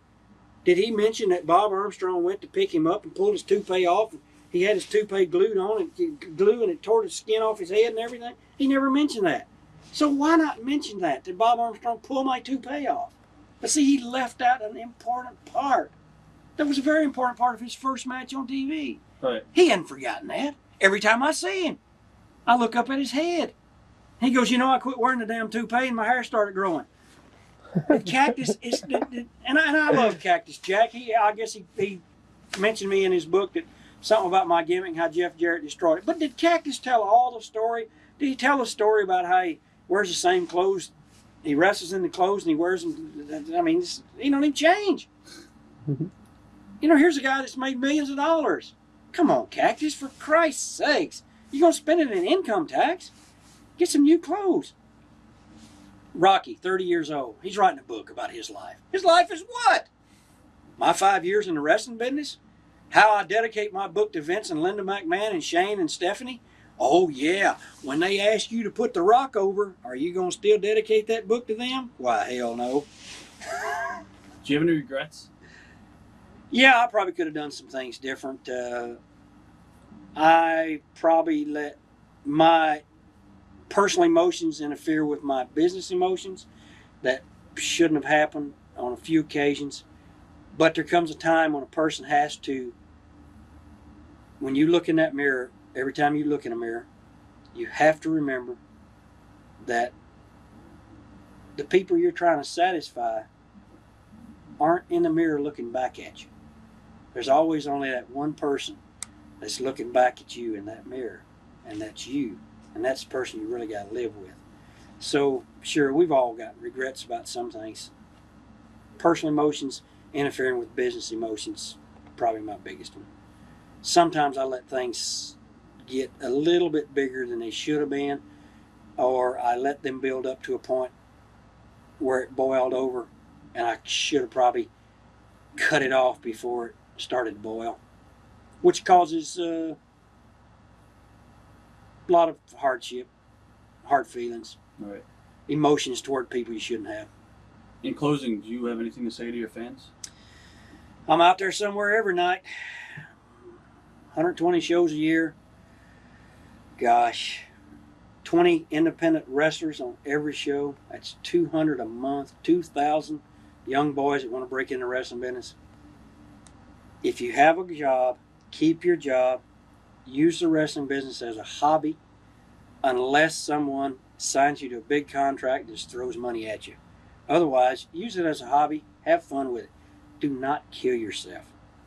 [SPEAKER 2] did he mention that Bob Armstrong went to pick him up and pulled his toupee off? He had his toupee glued on and it tore the skin off his head and everything. He never mentioned that. So why not mention that? Did Bob Armstrong pull my toupee off? But see, he left out an important part. That was a very important part of his first match on TV.
[SPEAKER 1] Right.
[SPEAKER 2] He hadn't forgotten that. Every time I see him, I look up at his head. He goes, you know, I quit wearing the damn toupee and my hair started growing. Cactus is, and I love Cactus Jack. I guess he mentioned me in his book that something about my gimmick and how Jeff Jarrett destroyed it. But did Cactus tell all the story? Did he tell the story about how he wears the same clothes? He wrestles in the clothes and he wears them. I mean, he don't even change. You know, here's a guy that's made millions of dollars. Come on, Cactus, for Christ's sakes. You're going to spend it in income tax? Get some new clothes. Rocky, 30 years old. He's writing a book about his life. His life is what? My 5 years in the wrestling business? How I dedicate my book to Vince and Linda McMahon and Shane and Stephanie? Oh, yeah. When they ask you to put the rock over, are you going to still dedicate that book to them? Why, hell no.
[SPEAKER 1] Do you have any regrets?
[SPEAKER 2] Yeah, I probably could have done some things different. I probably let my personal emotions interfere with my business emotions. That shouldn't have happened on a few occasions. But there comes a time when a person has to, when you look in that mirror, every time you look in a mirror, you have to remember that the people you're trying to satisfy aren't in the mirror looking back at you. There's always only that one person that's looking back at you in that mirror, and that's you, and that's the person you really got to live with. So, sure, we've all got regrets about some things. Personal emotions interfering with business emotions, probably my biggest one. Sometimes I let things get a little bit bigger than they should have been, or I let them build up to a point where it boiled over, and I should have probably cut it off before it started to boil, which causes a lot of hardship, hard feelings,
[SPEAKER 1] All right.
[SPEAKER 2] emotions toward people you shouldn't have.
[SPEAKER 1] In closing, do you have anything to say to your fans?
[SPEAKER 2] I'm out there somewhere every night, 120 shows a year. Gosh, 20 independent wrestlers on every show. That's 200 a month, 2,000 young boys that want to break into the wrestling business. If you have a job, keep your job. Use the wrestling business as a hobby unless someone signs you to a big contract and just throws money at you. Otherwise, use it as a hobby. Have fun with it. Do not kill yourself.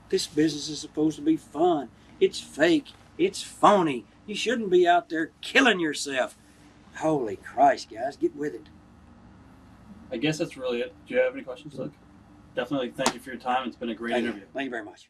[SPEAKER 2] This business is supposed to be fun. It's fake. It's phony. You shouldn't be out there killing yourself. Holy Christ, guys, get with it.
[SPEAKER 1] I guess that's really it. Do you have any questions, Luke? Definitely thank you for your time. It's been a great interview.
[SPEAKER 2] Thank you very much.